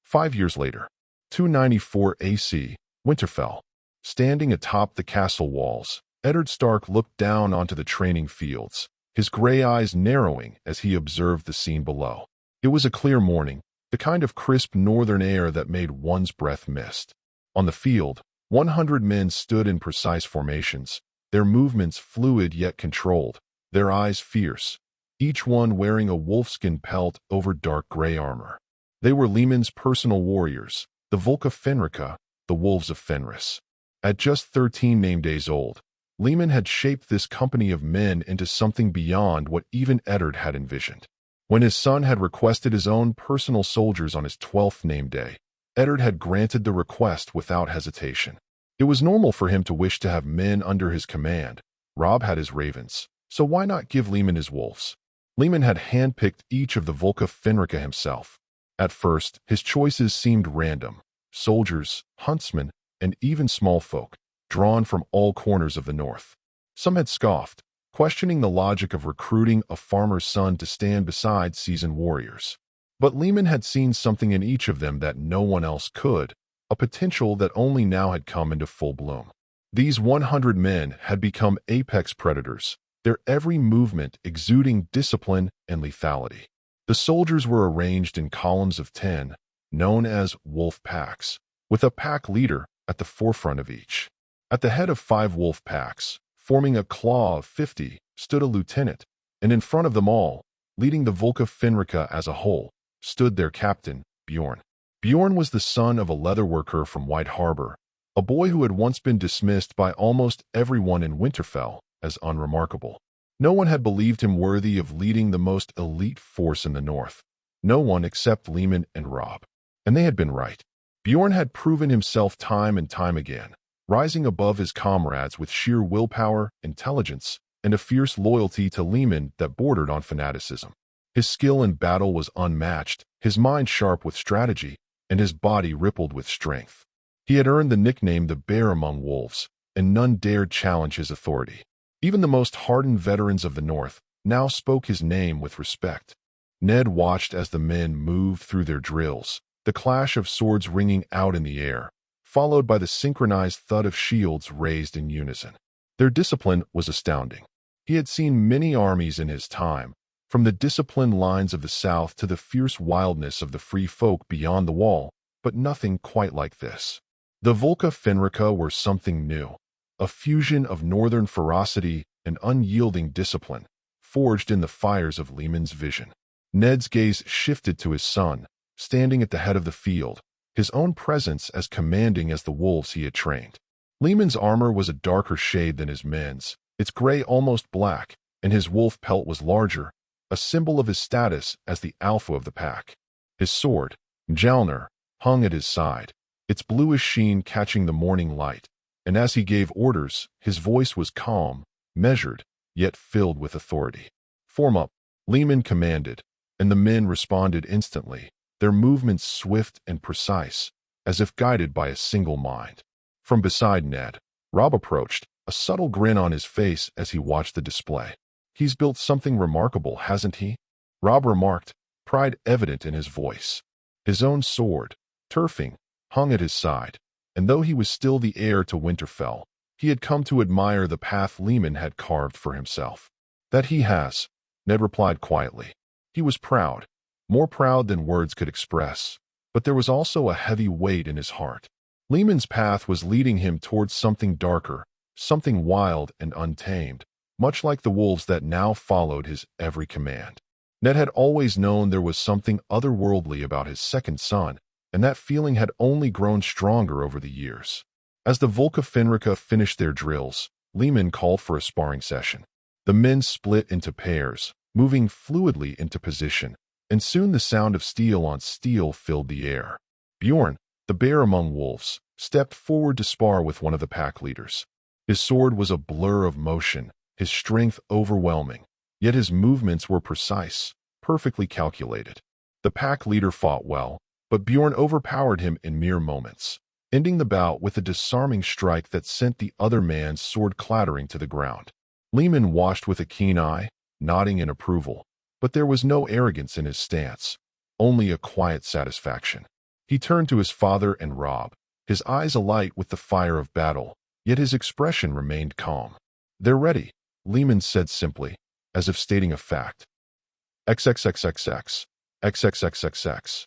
[SPEAKER 1] 5 years later, 294 AC, Winterfell. Standing atop the castle walls, Eddard Stark looked down onto the training fields, his gray eyes narrowing as he observed the scene below. It was a clear morning, the kind of crisp northern air that made one's breath mist. On the field, 100 men stood in precise formations, their movements fluid yet controlled, their eyes fierce, each one wearing a wolfskin pelt over dark gray armor. They were Lehman's personal warriors, the Volca Fenrica, the Wolves of Fenris. At just 13 name days old, Lehman had shaped this company of men into something beyond what even Eddard had envisioned. When his son had requested his own personal soldiers on his 12th name day, Eddard had granted the request without hesitation. It was normal for him to wish to have men under his command. Robb had his ravens, so why not give Lehman his wolves? Lehman had handpicked each of the Volca Fenrica himself. At first, his choices seemed random: soldiers, huntsmen, and even small folk, drawn from all corners of the North. Some had scoffed, questioning the logic of recruiting a farmer's son to stand beside seasoned warriors. But Lehman had seen something in each of them that no one else could, a potential that only now had come into full bloom. These 100 men had become apex predators, their every movement exuding discipline and lethality. The soldiers were arranged in columns of 10, known as wolf packs, with a pack leader at the forefront of each. At the head of 5 wolf packs, forming a claw of 50, stood a lieutenant, and in front of them all, leading the Volca Fenrica as a whole, stood their captain, Bjorn. Bjorn was the son of a leatherworker from White Harbor, a boy who had once been dismissed by almost everyone in Winterfell as unremarkable. No one had believed him worthy of leading the most elite force in the north. No one except Leman and Robb. And they had been right. Bjorn had proven himself time and time again, rising above his comrades with sheer willpower, intelligence, and a fierce loyalty to Leman that bordered on fanaticism. His skill in battle was unmatched, his mind sharp with strategy, and his body rippled with strength. He had earned the nickname the Bear among Wolves, and none dared challenge his authority. Even the most hardened veterans of the North now spoke his name with respect. Ned watched as the men moved through their drills, the clash of swords ringing out in the air, followed by the synchronized thud of shields raised in unison. Their discipline was astounding. He had seen many armies in his time, from the disciplined lines of the South to the fierce wildness of the free folk beyond the wall, but nothing quite like this. The Volca Fenrica were something new, a fusion of northern ferocity and unyielding discipline, forged in the fires of Leman's vision. Ned's gaze shifted to his son, standing at the head of the field, his own presence as commanding as the wolves he had trained. Leman's armor was a darker shade than his men's, its gray almost black, and his wolf pelt was larger, a symbol of his status as the alpha of the pack. His sword, Mjolnir, hung at his side, its bluish sheen catching the morning light, and as he gave orders, his voice was calm, measured, yet filled with authority. "Form up," Leman commanded, and the men responded instantly, their movements swift and precise, as if guided by a single mind. From beside Ned, Robb approached, a subtle grin on his face as he watched the display. "He's built something remarkable, hasn't he?" Robb remarked, pride evident in his voice. His own sword, Turfing, hung at his side, and though he was still the heir to Winterfell, he had come to admire the path Leman had carved for himself. "That he has," Ned replied quietly. He was proud, more proud than words could express, but there was also a heavy weight in his heart. Leman's path was leading him towards something darker, something wild and untamed, much like the wolves that now followed his every command. Ned had always known there was something otherworldly about his second son, and that feeling had only grown stronger over the years. As the Volca Fenrica finished their drills, Leman called for a sparring session. The men split into pairs, moving fluidly into position, and soon the sound of steel on steel filled the air. Bjorn, the bear among wolves, stepped forward to spar with one of the pack leaders. His sword was a blur of motion, his strength overwhelming, yet his movements were precise, perfectly calculated. The pack leader fought well, but Bjorn overpowered him in mere moments, ending the bout with a disarming strike that sent the other man's sword clattering to the ground. Leman watched with a keen eye, nodding in approval, but there was no arrogance in his stance, only a quiet satisfaction. He turned to his father and Robb, his eyes alight with the fire of battle, yet his expression remained calm. "They're ready," Leman said simply, as if stating a fact. XXXXX. XXXXX.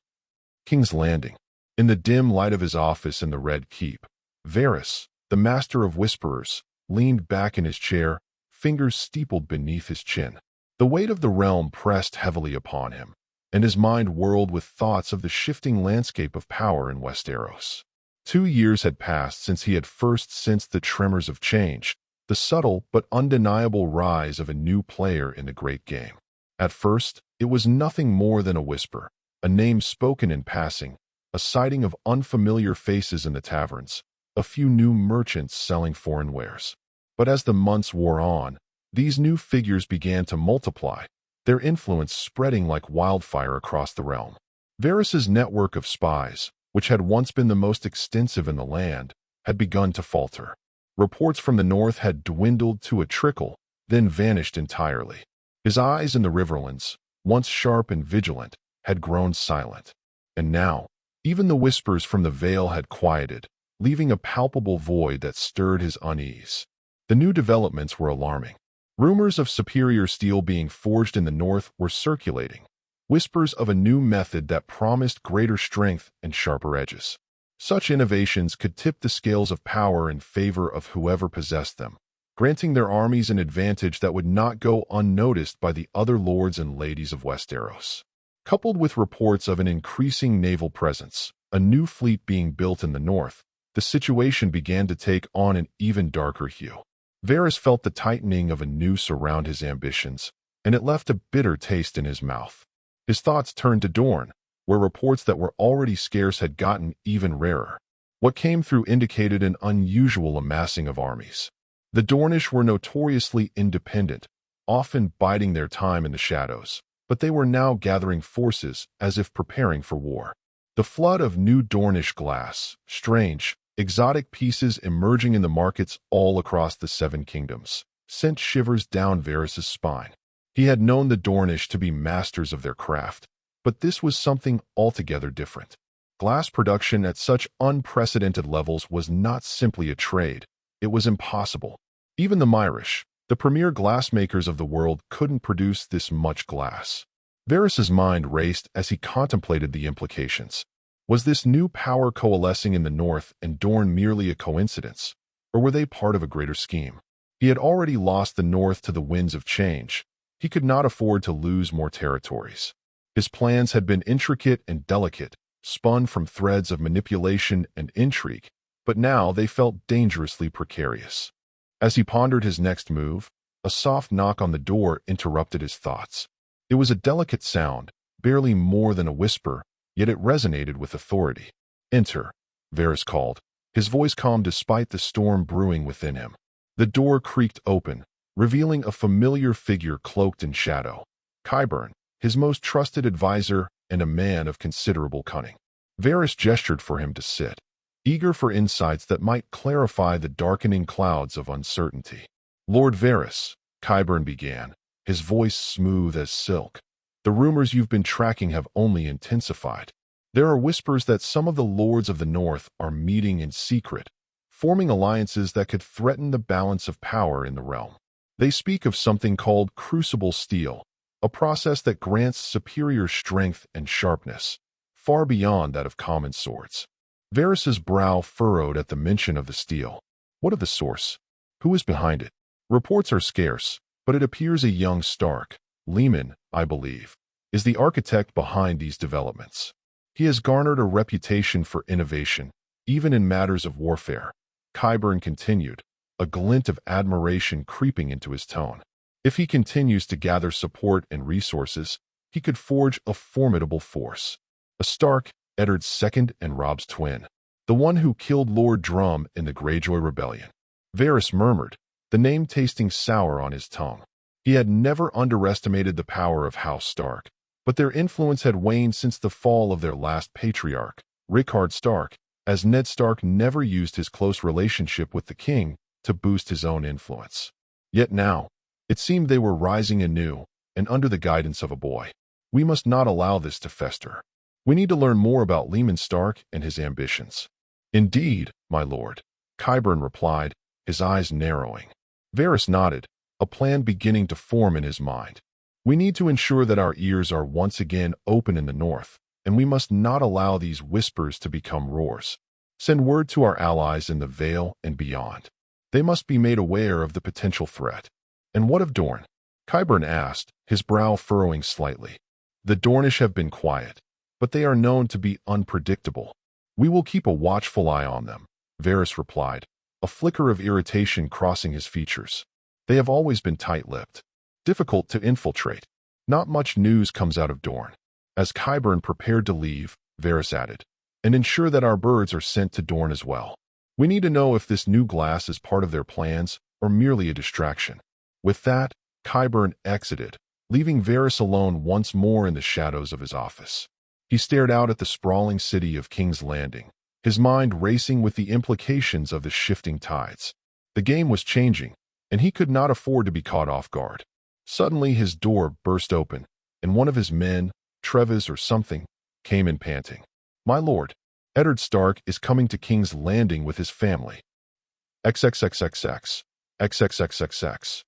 [SPEAKER 1] King's Landing. In the dim light of his office in the Red Keep, Varys, the master of whisperers, leaned back in his chair, fingers steepled beneath his chin. The weight of the realm pressed heavily upon him, and his mind whirled with thoughts of the shifting landscape of power in Westeros. 2 years had passed since he had first sensed the tremors of change, the subtle but undeniable rise of a new player in the great game. At first, it was nothing more than a whisper, a name spoken in passing, a sighting of unfamiliar faces in the taverns, a few new merchants selling foreign wares. But as the months wore on, these new figures began to multiply, their influence spreading like wildfire across the realm. Varys's network of spies, which had once been the most extensive in the land, had begun to falter. Reports from the north had dwindled to a trickle, then vanished entirely. His eyes in the Riverlands, once sharp and vigilant, had grown silent. And now, even the whispers from the Vale had quieted, leaving a palpable void that stirred his unease. The new developments were alarming. Rumors of superior steel being forged in the north were circulating, whispers of a new method that promised greater strength and sharper edges. Such innovations could tip the scales of power in favor of whoever possessed them, granting their armies an advantage that would not go unnoticed by the other lords and ladies of Westeros. Coupled with reports of an increasing naval presence, a new fleet being built in the north, the situation began to take on an even darker hue. Varys felt the tightening of a noose around his ambitions, and it left a bitter taste in his mouth. His thoughts turned to Dorne, where reports that were already scarce had gotten even rarer. What came through indicated an unusual amassing of armies. The Dornish were notoriously independent, often biding their time in the shadows, but they were now gathering forces as if preparing for war. The flood of new Dornish glass, strange, exotic pieces emerging in the markets all across the Seven Kingdoms, sent shivers down Varys' spine. He had known the Dornish to be masters of their craft, but this was something altogether different. Glass production at such unprecedented levels was not simply a trade, it was impossible. Even the Myrish, the premier glassmakers of the world, couldn't produce this much glass. Varys' mind raced as he contemplated the implications. Was this new power coalescing in the north and Dorne merely a coincidence, or were they part of a greater scheme? He had already lost the north to the winds of change. He could not afford to lose more territories. His plans had been intricate and delicate, spun from threads of manipulation and intrigue, but now they felt dangerously precarious. As he pondered his next move, a soft knock on the door interrupted his thoughts. It was a delicate sound, barely more than a whisper, yet it resonated with authority. "Enter," Varys called, his voice calm despite the storm brewing within him. The door creaked open, revealing a familiar figure cloaked in shadow. Qyburn, his most trusted advisor and a man of considerable cunning. Varys gestured for him to sit, eager for insights that might clarify the darkening clouds of uncertainty. "Lord Varys," Qyburn began, his voice smooth as silk, "the rumors you've been tracking have only intensified. There are whispers that some of the lords of the north are meeting in secret, forming alliances that could threaten the balance of power in the realm. They speak of something called crucible steel, a process that grants superior strength and sharpness, far beyond that of common swords." Varys' brow furrowed at the mention of the steel. "What of the source? Who is behind it?" "Reports are scarce, but it appears a young Stark, Leman, I believe, is the architect behind these developments. He has garnered a reputation for innovation, even in matters of warfare," Qyburn continued, a glint of admiration creeping into his tone. "If he continues to gather support and resources, he could forge a formidable force. A Stark, Eddard's second and Robb's twin, the one who killed Lord Drum in the Greyjoy Rebellion." Varys murmured, the name tasting sour on his tongue. He had never underestimated the power of House Stark, but their influence had waned since the fall of their last patriarch, Rickard Stark, as Ned Stark never used his close relationship with the king to boost his own influence. Yet now, it seemed they were rising anew, and under the guidance of a boy. "We must not allow this to fester. We need to learn more about Leman Stark and his ambitions." "Indeed, my lord," Qyburn replied, his eyes narrowing. Varys nodded, a plan beginning to form in his mind. "We need to ensure that our ears are once again open in the north, and we must not allow these whispers to become roars. Send word to our allies in the Vale and beyond. They must be made aware of the potential threat." "And what of Dorne?" Qyburn asked, his brow furrowing slightly. "The Dornish have been quiet, but they are known to be unpredictable. We will keep a watchful eye on them," Varys replied, a flicker of irritation crossing his features. "They have always been tight-lipped, difficult to infiltrate. Not much news comes out of Dorne." As Qyburn prepared to leave, Varys added, "And ensure that our birds are sent to Dorne as well. We need to know if this new glass is part of their plans or merely a distraction." With that, Qyburn exited, leaving Varys alone once more in the shadows of his office. He stared out at the sprawling city of King's Landing, his mind racing with the implications of the shifting tides. The game was changing, and he could not afford to be caught off guard. Suddenly his door burst open, and one of his men, Treves or something, came in panting. "My lord, Eddard Stark is coming to King's Landing with his family. XXXXX. XXXXX."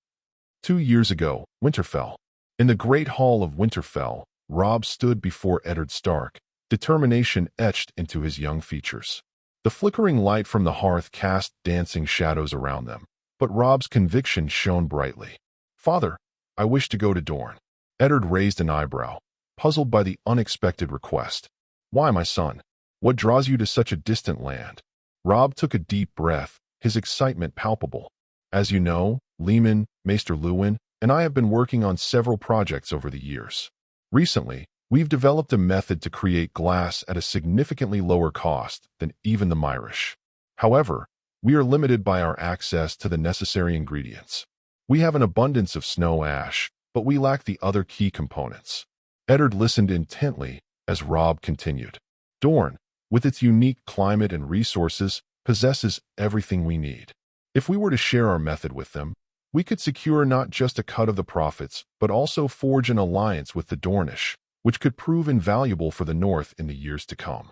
[SPEAKER 1] 2 years ago, Winterfell. In the great hall of Winterfell, Robb stood before Eddard Stark, determination etched into his young features. The flickering light from the hearth cast dancing shadows around them, but Robb's conviction shone brightly. "Father, I wish to go to Dorne." Eddard raised an eyebrow, puzzled by the unexpected request. "Why, my son? What draws you to such a distant land?" Robb took a deep breath, his excitement palpable. As you know, Lehman, Maester Lewin, and I have been working on several projects over the years. Recently, we've developed a method to create glass at a significantly lower cost than even the Myrish. However, we are limited by our access to the necessary ingredients. We have an abundance of snow ash, but we lack the other key components. Eddard listened intently as Rob continued. Dorne, with its unique climate and resources, possesses everything we need. If we were to share our method with them, we could secure not just a cut of the profits, but also forge an alliance with the Dornish, which could prove invaluable for the North in the years to come.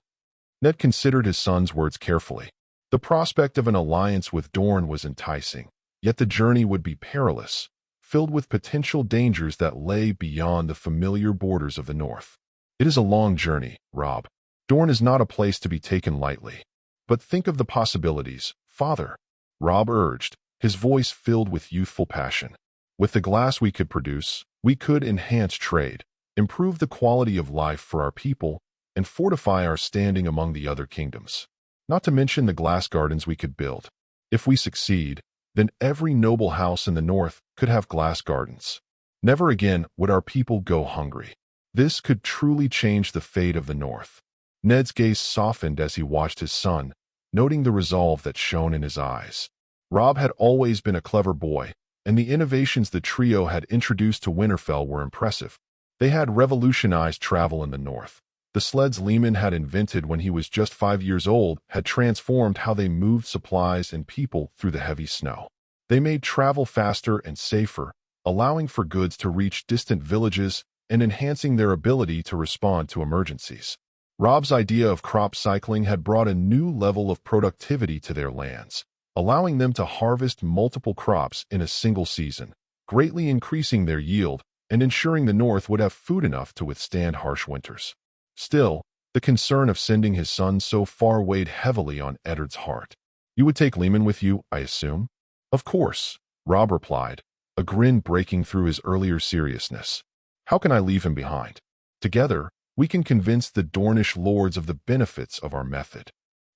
[SPEAKER 1] Ned considered his son's words carefully. The prospect of an alliance with Dorne was enticing, yet the journey would be perilous, filled with potential dangers that lay beyond the familiar borders of the North. It is a long journey, Rob. Dorne is not a place to be taken lightly. But think of the possibilities, father, Rob urged, his voice filled with youthful passion. With the glass we could produce, we could enhance trade, improve the quality of life for our people, and fortify our standing among the other kingdoms. Not to mention the glass gardens we could build. If we succeed, then every noble house in the North could have glass gardens. Never again would our people go hungry. This could truly change the fate of the North. Ned's gaze softened as he watched his son, noting the resolve that shone in his eyes. Rob had always been a clever boy, and the innovations the trio had introduced to Winterfell were impressive. They had revolutionized travel in the North. The sleds Lehman had invented when he was just 5 years old had transformed how they moved supplies and people through the heavy snow. They made travel faster and safer, allowing for goods to reach distant villages and enhancing their ability to respond to emergencies. Rob's idea of crop cycling had brought a new level of productivity to their lands, allowing them to harvest multiple crops in a single season, greatly increasing their yield and ensuring the North would have food enough to withstand harsh winters. Still, the concern of sending his son so far weighed heavily on Eddard's heart. You would take Lehman with you, I assume? Of course, Rob replied, a grin breaking through his earlier seriousness. How can I leave him behind? Together, we can convince the Dornish lords of the benefits of our method.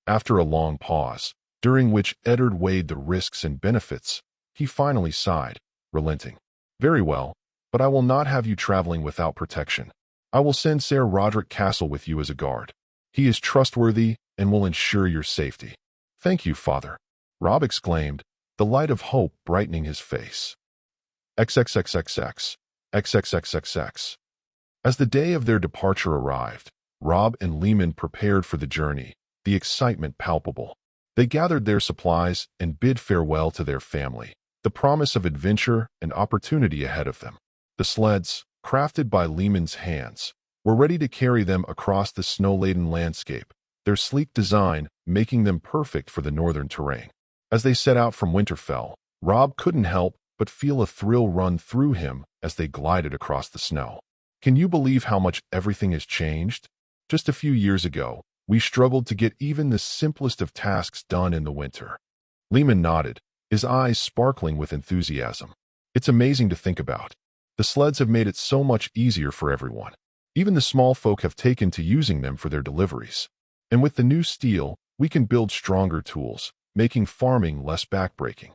[SPEAKER 1] After a long pause, during which Eddard weighed the risks and benefits, he finally sighed, relenting. Very well, but I will not have you traveling without protection. I will send Ser Roderick Castle with you as a guard. He is trustworthy and will ensure your safety. Thank you, father, Rob exclaimed, the light of hope brightening his face. XXXXX. XXXXX. As the day of their departure arrived, Rob and Lehman prepared for the journey, the excitement palpable. They gathered their supplies and bid farewell to their family, the promise of adventure and opportunity ahead of them. The sleds, crafted by Lehman's hands, were ready to carry them across the snow-laden landscape, their sleek design making them perfect for the northern terrain. As they set out from Winterfell, Rob couldn't help but feel a thrill run through him as they glided across the snow. Can you believe how much everything has changed? Just a few years ago, we struggled to get even the simplest of tasks done in the winter. Lehman nodded, his eyes sparkling with enthusiasm. It's amazing to think about. The sleds have made it so much easier for everyone. Even the small folk have taken to using them for their deliveries. And with the new steel, we can build stronger tools, making farming less backbreaking.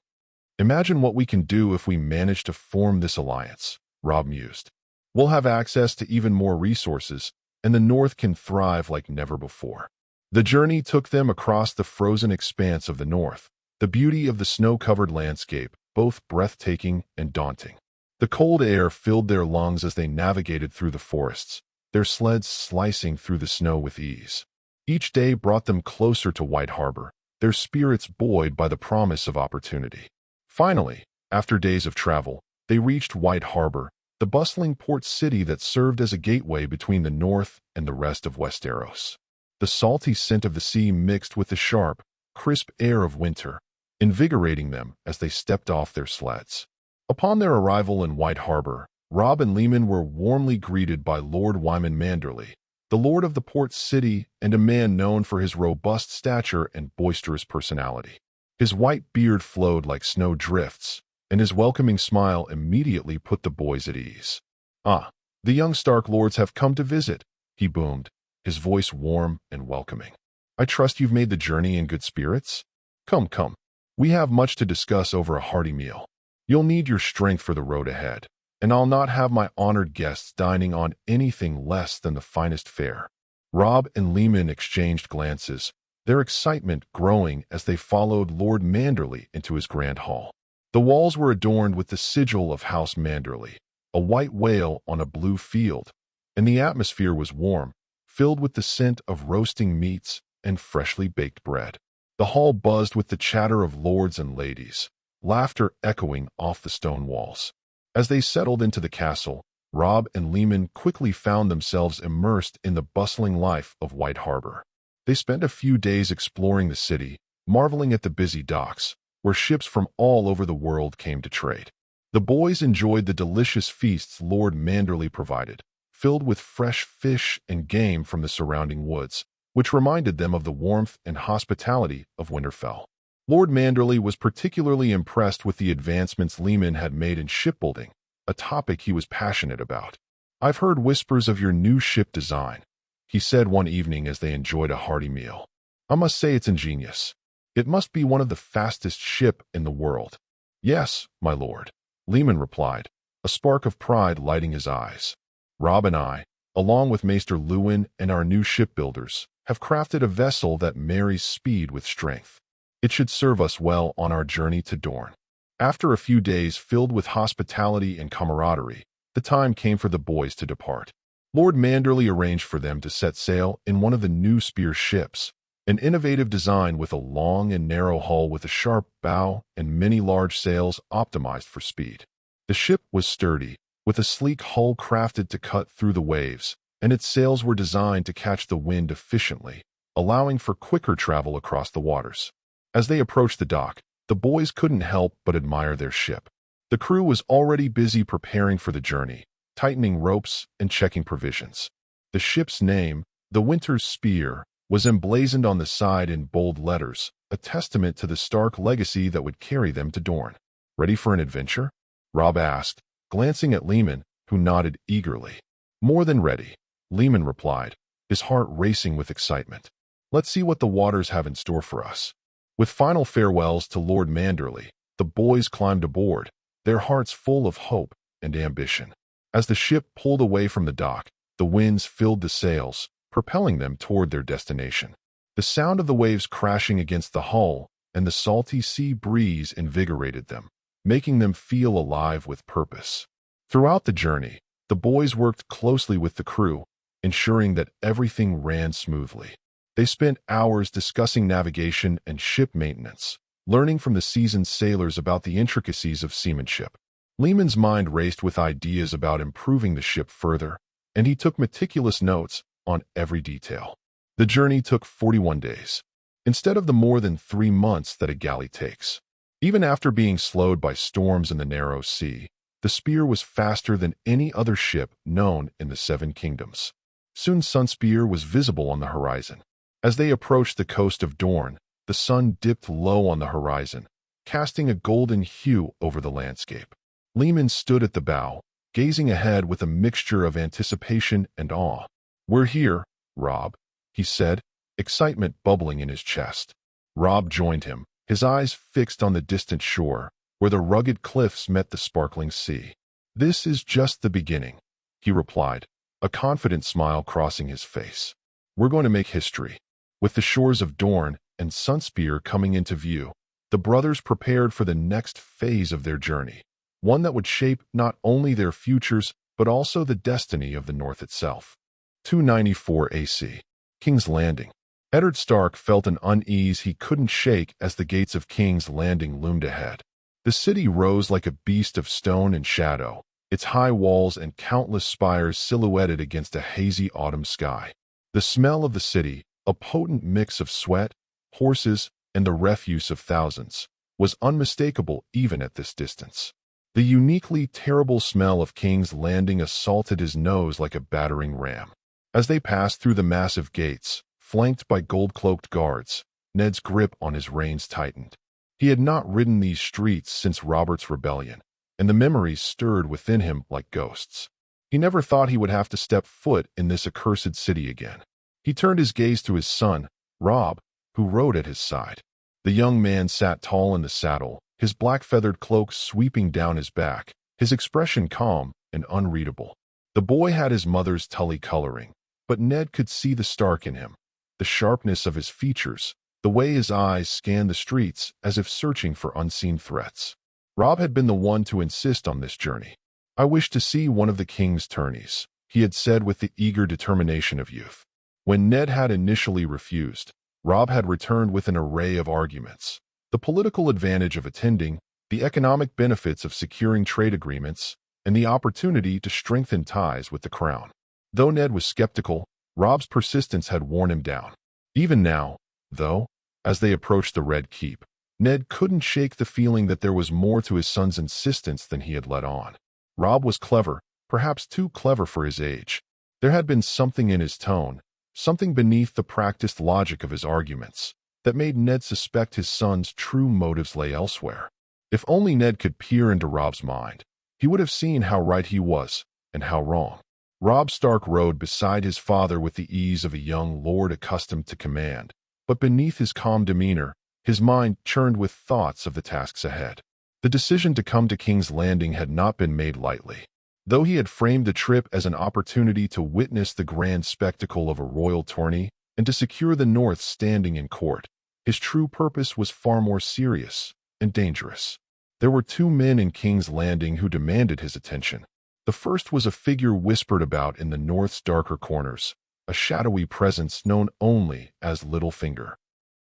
[SPEAKER 1] Imagine what we can do if we manage to form this alliance, Rob mused. We'll have access to even more resources, and the North can thrive like never before. The journey took them across the frozen expanse of the North, the beauty of the snow-covered landscape, both breathtaking and daunting. The cold air filled their lungs as they navigated through the forests, their sleds slicing through the snow with ease. Each day brought them closer to White Harbor, their spirits buoyed by the promise of opportunity. Finally, after days of travel, they reached White Harbor, the bustling port city that served as a gateway between the North and the rest of Westeros. The salty scent of the sea mixed with the sharp, crisp air of winter, invigorating them as they stepped off their sleds. Upon their arrival in White Harbor, Rob and Lehman were warmly greeted by Lord Wyman Manderley, the lord of the port city and a man known for his robust stature and boisterous personality. His white beard flowed like snow drifts, and his welcoming smile immediately put the boys at ease. "Ah, the young Stark lords have come to visit," he boomed, his voice warm and welcoming. "I trust you've made the journey in good spirits? Come, come. We have much to discuss over a hearty meal. You'll need your strength for the road ahead, and I'll not have my honored guests dining on anything less than the finest fare." Robb and Lehman exchanged glances, their excitement growing as they followed Lord Manderley into his grand hall. The walls were adorned with the sigil of House Manderley, a white whale on a blue field, and the atmosphere was warm, filled with the scent of roasting meats and freshly baked bread. The hall buzzed with the chatter of lords and ladies, laughter echoing off the stone walls. As they settled into the castle, Robb and Lehman quickly found themselves immersed in the bustling life of White Harbor. They spent a few days exploring the city, marveling at the busy docks, where ships from all over the world came to trade. The boys enjoyed the delicious feasts Lord Manderley provided, filled with fresh fish and game from the surrounding woods, which reminded them of the warmth and hospitality of Winterfell. Lord Manderley was particularly impressed with the advancements Lehman had made in shipbuilding, a topic he was passionate about. "I've heard whispers of your new ship design," he said one evening as they enjoyed a hearty meal. "I must say it's ingenious. It must be one of the fastest ships in the world." "Yes, my lord," Lehman replied, a spark of pride lighting his eyes. "Robb and I, along with Maester Lewin and our new shipbuilders, have crafted a vessel that marries speed with strength. It should serve us well on our journey to Dorne." After a few days filled with hospitality and camaraderie, the time came for the boys to depart. Lord Manderley arranged for them to set sail in one of the new spear ships, an innovative design with a long and narrow hull with a sharp bow and many large sails optimized for speed. The ship was sturdy, with a sleek hull crafted to cut through the waves, and its sails were designed to catch the wind efficiently, allowing for quicker travel across the waters. As they approached the dock, the boys couldn't help but admire their ship. The crew was already busy preparing for the journey, tightening ropes and checking provisions. The ship's name, the Winter's Spear, was emblazoned on the side in bold letters, a testament to the Stark legacy that would carry them to Dorne. "Ready for an adventure?" Robb asked, glancing at Lehman, who nodded eagerly. "More than ready," Lehman replied, his heart racing with excitement. "Let's see what the waters have in store for us." With final farewells to Lord Manderley, the boys climbed aboard, their hearts full of hope and ambition. As the ship pulled away from the dock, the winds filled the sails, propelling them toward their destination. The sound of the waves crashing against the hull and the salty sea breeze invigorated them, making them feel alive with purpose. Throughout the journey, the boys worked closely with the crew, ensuring that everything ran smoothly. They spent hours discussing navigation and ship maintenance, learning from the seasoned sailors about the intricacies of seamanship. Lehman's mind raced with ideas about improving the ship further, and he took meticulous notes on every detail. The journey took 41 days, instead of the more than 3 months that a galley takes. Even after being slowed by storms in the narrow sea, the Spear was faster than any other ship known in the Seven Kingdoms. Soon Sunspear was visible on the horizon. As they approached the coast of Dorne, the sun dipped low on the horizon, casting a golden hue over the landscape. Lehman stood at the bow, gazing ahead with a mixture of anticipation and awe. "We're here, Robb," he said, excitement bubbling in his chest. Robb joined him, his eyes fixed on the distant shore, where the rugged cliffs met the sparkling sea. "This is just the beginning," he replied, a confident smile crossing his face. "We're going to make history." With the shores of Dorne and Sunspear coming into view, the brothers prepared for the next phase of their journey, one that would shape not only their futures but also the destiny of the North itself. 294 AC. King's Landing. Eddard Stark felt an unease he couldn't shake as the gates of King's Landing loomed ahead. The city rose like a beast of stone and shadow, its high walls and countless spires silhouetted against a hazy autumn sky. The smell of the city, a potent mix of sweat, horses, and the refuse of thousands, was unmistakable even at this distance. The uniquely terrible smell of King's Landing assaulted his nose like a battering ram. As they passed through the massive gates, flanked by gold-cloaked guards, Ned's grip on his reins tightened. He had not ridden these streets since Robert's rebellion, and the memories stirred within him like ghosts. He never thought he would have to step foot in this accursed city again. He turned his gaze to his son, Robb, who rode at his side. The young man sat tall in the saddle, his black feathered cloak sweeping down his back, his expression calm and unreadable. The boy had his mother's Tully coloring, but Ned could see the Stark in him, the sharpness of his features, the way his eyes scanned the streets as if searching for unseen threats. Robb had been the one to insist on this journey. "I wish to see one of the king's tourneys," he had said with the eager determination of youth. When Ned had initially refused, Robb had returned with an array of arguments. The political advantage of attending, the economic benefits of securing trade agreements, and the opportunity to strengthen ties with the crown. Though Ned was skeptical, Robb's persistence had worn him down. Even now, though, as they approached the Red Keep, Ned couldn't shake the feeling that there was more to his son's insistence than he had let on. Robb was clever, perhaps too clever for his age. There had been something in his tone, something beneath the practiced logic of his arguments, that made Ned suspect his son's true motives lay elsewhere. If only Ned could peer into Robb's mind, he would have seen how right he was and how wrong. Robb Stark rode beside his father with the ease of a young lord accustomed to command, but beneath his calm demeanor, his mind churned with thoughts of the tasks ahead. The decision to come to King's Landing had not been made lightly. Though he had framed the trip as an opportunity to witness the grand spectacle of a royal tourney and to secure the North's standing in court, his true purpose was far more serious and dangerous. There were two men in King's Landing who demanded his attention. The first was a figure whispered about in the North's darker corners, a shadowy presence known only as Littlefinger.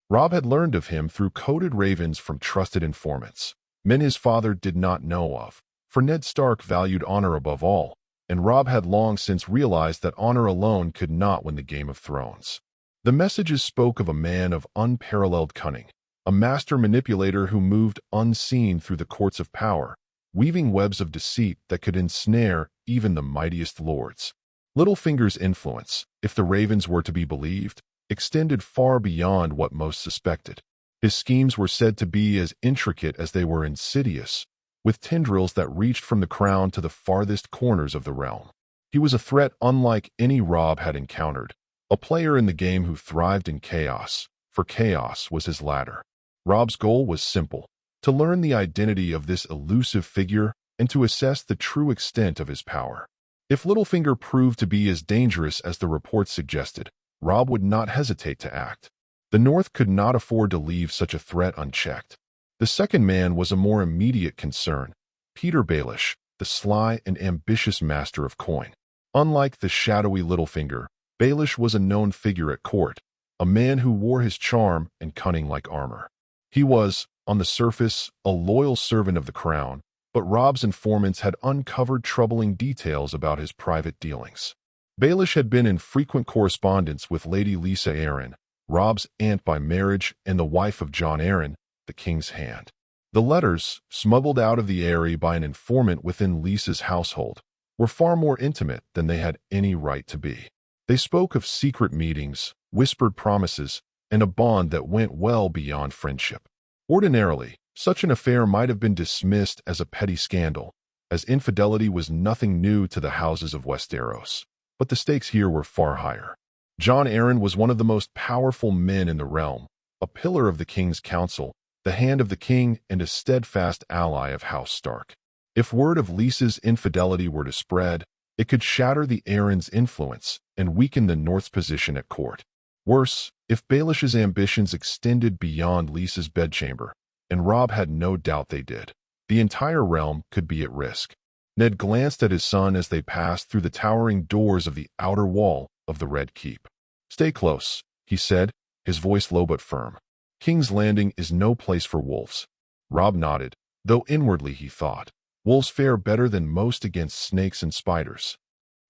[SPEAKER 1] Robb had learned of him through coded ravens from trusted informants, men his father did not know of, for Ned Stark valued honor above all, and Robb had long since realized that honor alone could not win the Game of Thrones. The messages spoke of a man of unparalleled cunning, a master manipulator who moved unseen through the courts of power, weaving webs of deceit that could ensnare even the mightiest lords. Littlefinger's influence, if the ravens were to be believed, extended far beyond what most suspected. His schemes were said to be as intricate as they were insidious, with tendrils that reached from the crown to the farthest corners of the realm. He was a threat unlike any Robb had encountered, a player in the game who thrived in chaos, for chaos was his ladder. Robb's goal was simple: to learn the identity of this elusive figure and to assess the true extent of his power. If Littlefinger proved to be as dangerous as the reports suggested, Robb would not hesitate to act. The North could not afford to leave such a threat unchecked. The second man was a more immediate concern: Petyr Baelish, the sly and ambitious master of coin. Unlike the shadowy Littlefinger, Baelish was a known figure at court, a man who wore his charm and cunning like armor. He was, on the surface, a loyal servant of the crown, but Robb's informants had uncovered troubling details about his private dealings. Baelish had been in frequent correspondence with Lady Lisa Arryn, Robb's aunt by marriage and the wife of Jon Arryn, the king's hand. The letters, smuggled out of the Eyrie by an informant within Lisa's household, were far more intimate than they had any right to be. They spoke of secret meetings, whispered promises, and a bond that went well beyond friendship. Ordinarily, such an affair might have been dismissed as a petty scandal, as infidelity was nothing new to the houses of Westeros. But the stakes here were far higher. Jon Arryn was one of the most powerful men in the realm, a pillar of the king's council, the hand of the king, and a steadfast ally of House Stark. If word of Lisa's infidelity were to spread, it could shatter the Arryn's influence and weaken the North's position at court. Worse, if Baelish's ambitions extended beyond Lisa's bedchamber, and Robb had no doubt they did, the entire realm could be at risk. Ned glanced at his son as they passed through the towering doors of the outer wall of the Red Keep. "Stay close," he said, his voice low but firm. "King's Landing is no place for wolves." Robb nodded, though inwardly he thought, wolves fare better than most against snakes and spiders.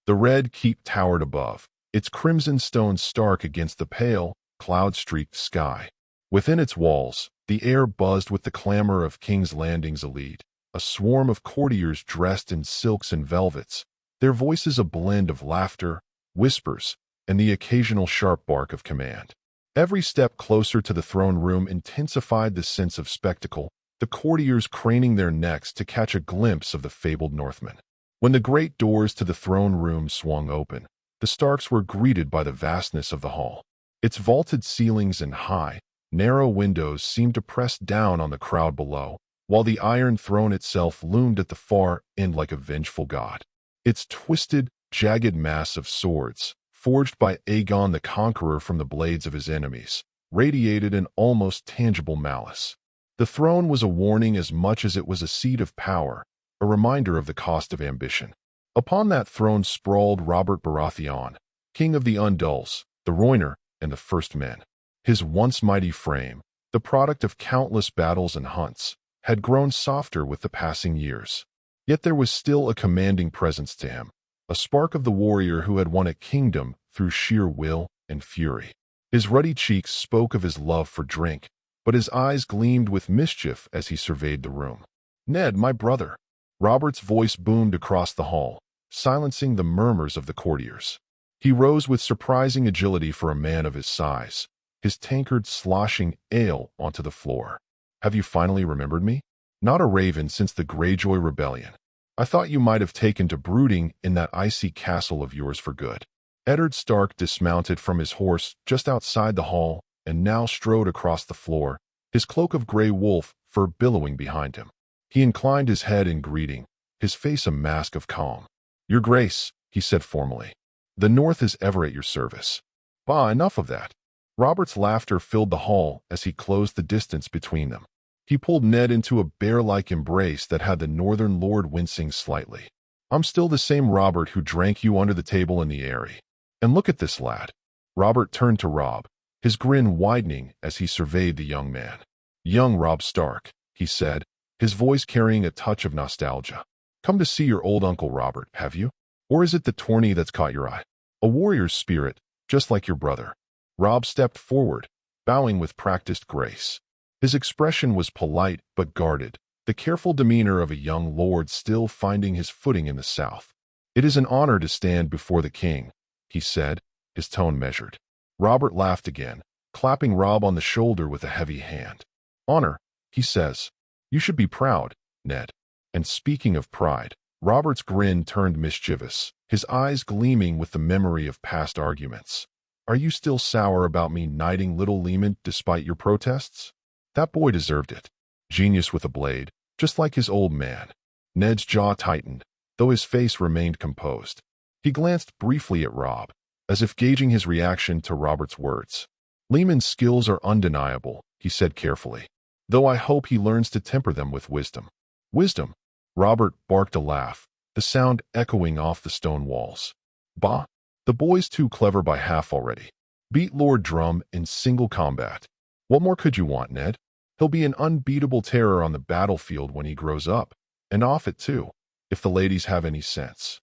[SPEAKER 1] The Red Keep towered above, its crimson stones stark against the pale, cloud-streaked sky. Within its walls, the air buzzed with the clamor of King's Landing's elite, a swarm of courtiers dressed in silks and velvets, their voices a blend of laughter, whispers, and the occasional sharp bark of command. Every step closer to the throne room intensified the sense of spectacle, the courtiers craning their necks to catch a glimpse of the fabled Northman. When the great doors to the throne room swung open, the Starks were greeted by the vastness of the hall. Its vaulted ceilings and high, Narrow windows seemed to press down on the crowd below, while the Iron Throne itself loomed at the far end like a vengeful god. Its twisted, jagged mass of swords, forged by Aegon the Conqueror from the blades of his enemies, radiated an almost tangible malice. The throne was a warning as much as it was a seat of power, a reminder of the cost of ambition. Upon that throne sprawled Robert Baratheon, king of the Undulls, the Rhoynar, and the First Men. His once mighty frame, the product of countless battles and hunts, had grown softer with the passing years. Yet there was still a commanding presence to him, a spark of the warrior who had won a kingdom through sheer will and fury. His ruddy cheeks spoke of his love for drink, but his eyes gleamed with mischief as he surveyed the room. "Ned, my brother." Robert's voice boomed across the hall, silencing the murmurs of the courtiers. He rose with surprising agility for a man of his size, his tankard sloshing ale onto the floor. "Have you finally remembered me? Not a raven since the Greyjoy Rebellion. I thought you might have taken to brooding in that icy castle of yours for good." Eddard Stark dismounted from his horse just outside the hall and now strode across the floor, his cloak of gray wolf fur billowing behind him. He inclined his head in greeting, his face a mask of calm. "Your Grace," he said formally, "the North is ever at your service." "Bah, enough of that." Robert's laughter filled the hall as he closed the distance between them. He pulled Ned into a bear-like embrace that had the Northern Lord wincing slightly. "I'm still the same Robert who drank you under the table in the Eyrie. And look at this lad." Robert turned to Robb, his grin widening as he surveyed the young man. "Young Robb Stark," he said, his voice carrying a touch of nostalgia. "Come to see your old Uncle Robert, have you? Or is it the tourney that's caught your eye? A warrior's spirit, just like your brother." Robb stepped forward, bowing with practiced grace. His expression was polite but guarded, the careful demeanor of a young lord still finding his footing in the South. "It is an honor to stand before the king," he said, his tone measured. Robert laughed again, clapping Robb on the shoulder with a heavy hand. "Honor," he says. "You should be proud, Ned." And speaking of pride, Robert's grin turned mischievous, his eyes gleaming with the memory of past arguments. "Are you still sour about me knighting little Leman despite your protests? That boy deserved it. Genius with a blade, just like his old man." Ned's jaw tightened, though his face remained composed. He glanced briefly at Robb, as if gauging his reaction to Robert's words. "Leman's skills are undeniable," he said carefully, "though I hope he learns to temper them with wisdom." "Wisdom?" Robert barked a laugh, the sound echoing off the stone walls. "Bah, the boy's too clever by half already. Beat Lord Drum in single combat. What more could you want, Ned? He'll be an unbeatable terror on the battlefield when he grows up, and off it too, if the ladies have any sense."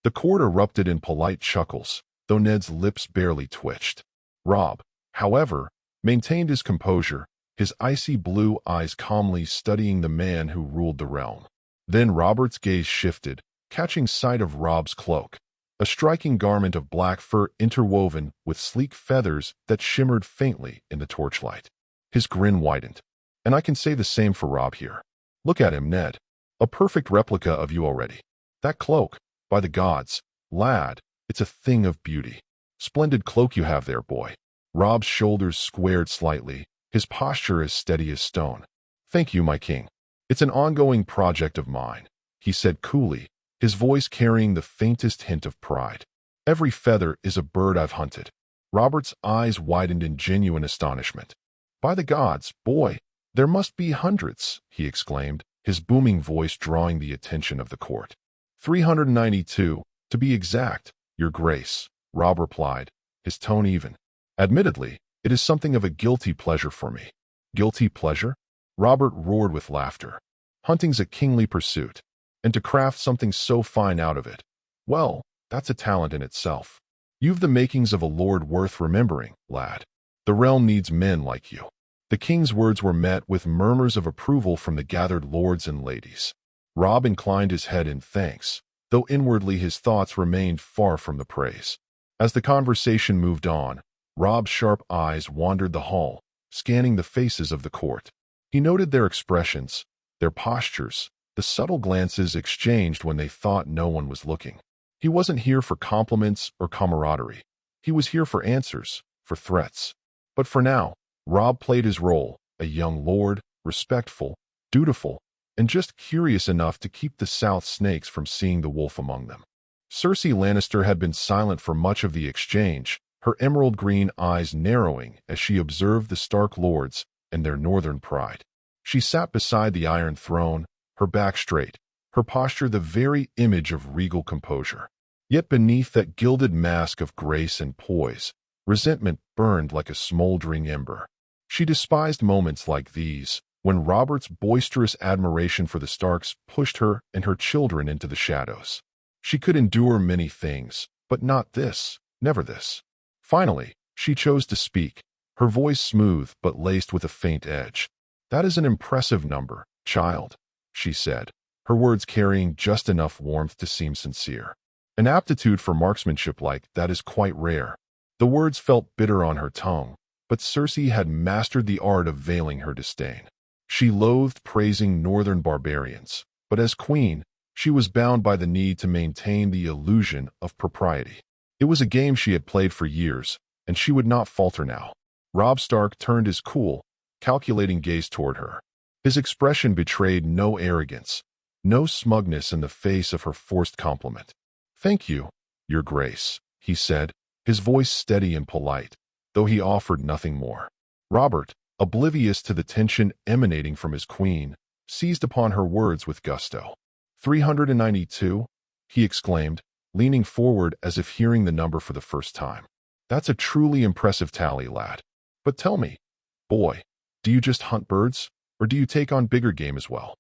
[SPEAKER 1] The court erupted in polite chuckles, though Ned's lips barely twitched. Robb, however, maintained his composure, his icy blue eyes calmly studying the man who ruled the realm. Then Robert's gaze shifted, catching sight of Robb's cloak, a striking garment of black fur interwoven with sleek feathers that shimmered faintly in the torchlight. His grin widened. "And I can say the same for Robb here. Look at him, Ned. A perfect replica of you already. That cloak, by the gods, lad, it's a thing of beauty. Splendid cloak you have there, boy." Robb's shoulders squared slightly, his posture as steady as stone. "Thank you, my king. It's an ongoing project of mine," he said coolly, his voice carrying the faintest hint of pride. "Every feather is a bird I've hunted." Robert's eyes widened in genuine astonishment. "By the gods, boy, there must be hundreds," he exclaimed, his booming voice drawing the attention of the court. 392, to be exact, Your Grace," Robb replied, his tone even. "Admittedly, it is something of a guilty pleasure for me." "Guilty pleasure?" Robert roared with laughter. "Hunting's a kingly pursuit, and to craft something so fine out of it, well, that's a talent in itself. You've the makings of a lord worth remembering, lad. The realm needs men like you." The king's words were met with murmurs of approval from the gathered lords and ladies. Robb inclined his head in thanks, though inwardly his thoughts remained far from the praise. As the conversation moved on, Robb's sharp eyes wandered the hall, scanning the faces of the court. He noted their expressions, their postures, the subtle glances exchanged when they thought no one was looking. He wasn't here for compliments or camaraderie. He was here for answers, for threats. But for now, Robb played his role, a young lord, respectful, dutiful, and just curious enough to keep the South Snakes from seeing the wolf among them. Cersei Lannister had been silent for much of the exchange, her emerald green eyes narrowing as she observed the Stark lords and their northern pride. She sat beside the Iron Throne, her back straight, her posture the very image of regal composure. Yet beneath that gilded mask of grace and poise, resentment burned like a smoldering ember. She despised moments like these, when Robert's boisterous admiration for the Starks pushed her and her children into the shadows. She could endure many things, but not this, never this. Finally, she chose to speak, her voice smooth but laced with a faint edge. "That is an impressive number, child," she said, her words carrying just enough warmth to seem sincere. "An aptitude for marksmanship like that is quite rare." The words felt bitter on her tongue, but Cersei had mastered the art of veiling her disdain. She loathed praising northern barbarians, but as queen, she was bound by the need to maintain the illusion of propriety. It was a game she had played for years, and she would not falter now. Robb Stark turned his cool, calculating gaze toward her. His expression betrayed no arrogance, no smugness in the face of her forced compliment. "Thank you, Your Grace," he said, his voice steady and polite, though he offered nothing more. Robert, oblivious to the tension emanating from his queen, seized upon her words with gusto. 392? He exclaimed, leaning forward as if hearing the number for the first time. "That's a truly impressive tally, lad. But tell me, boy, do you just hunt birds, or do you take on bigger game as well?"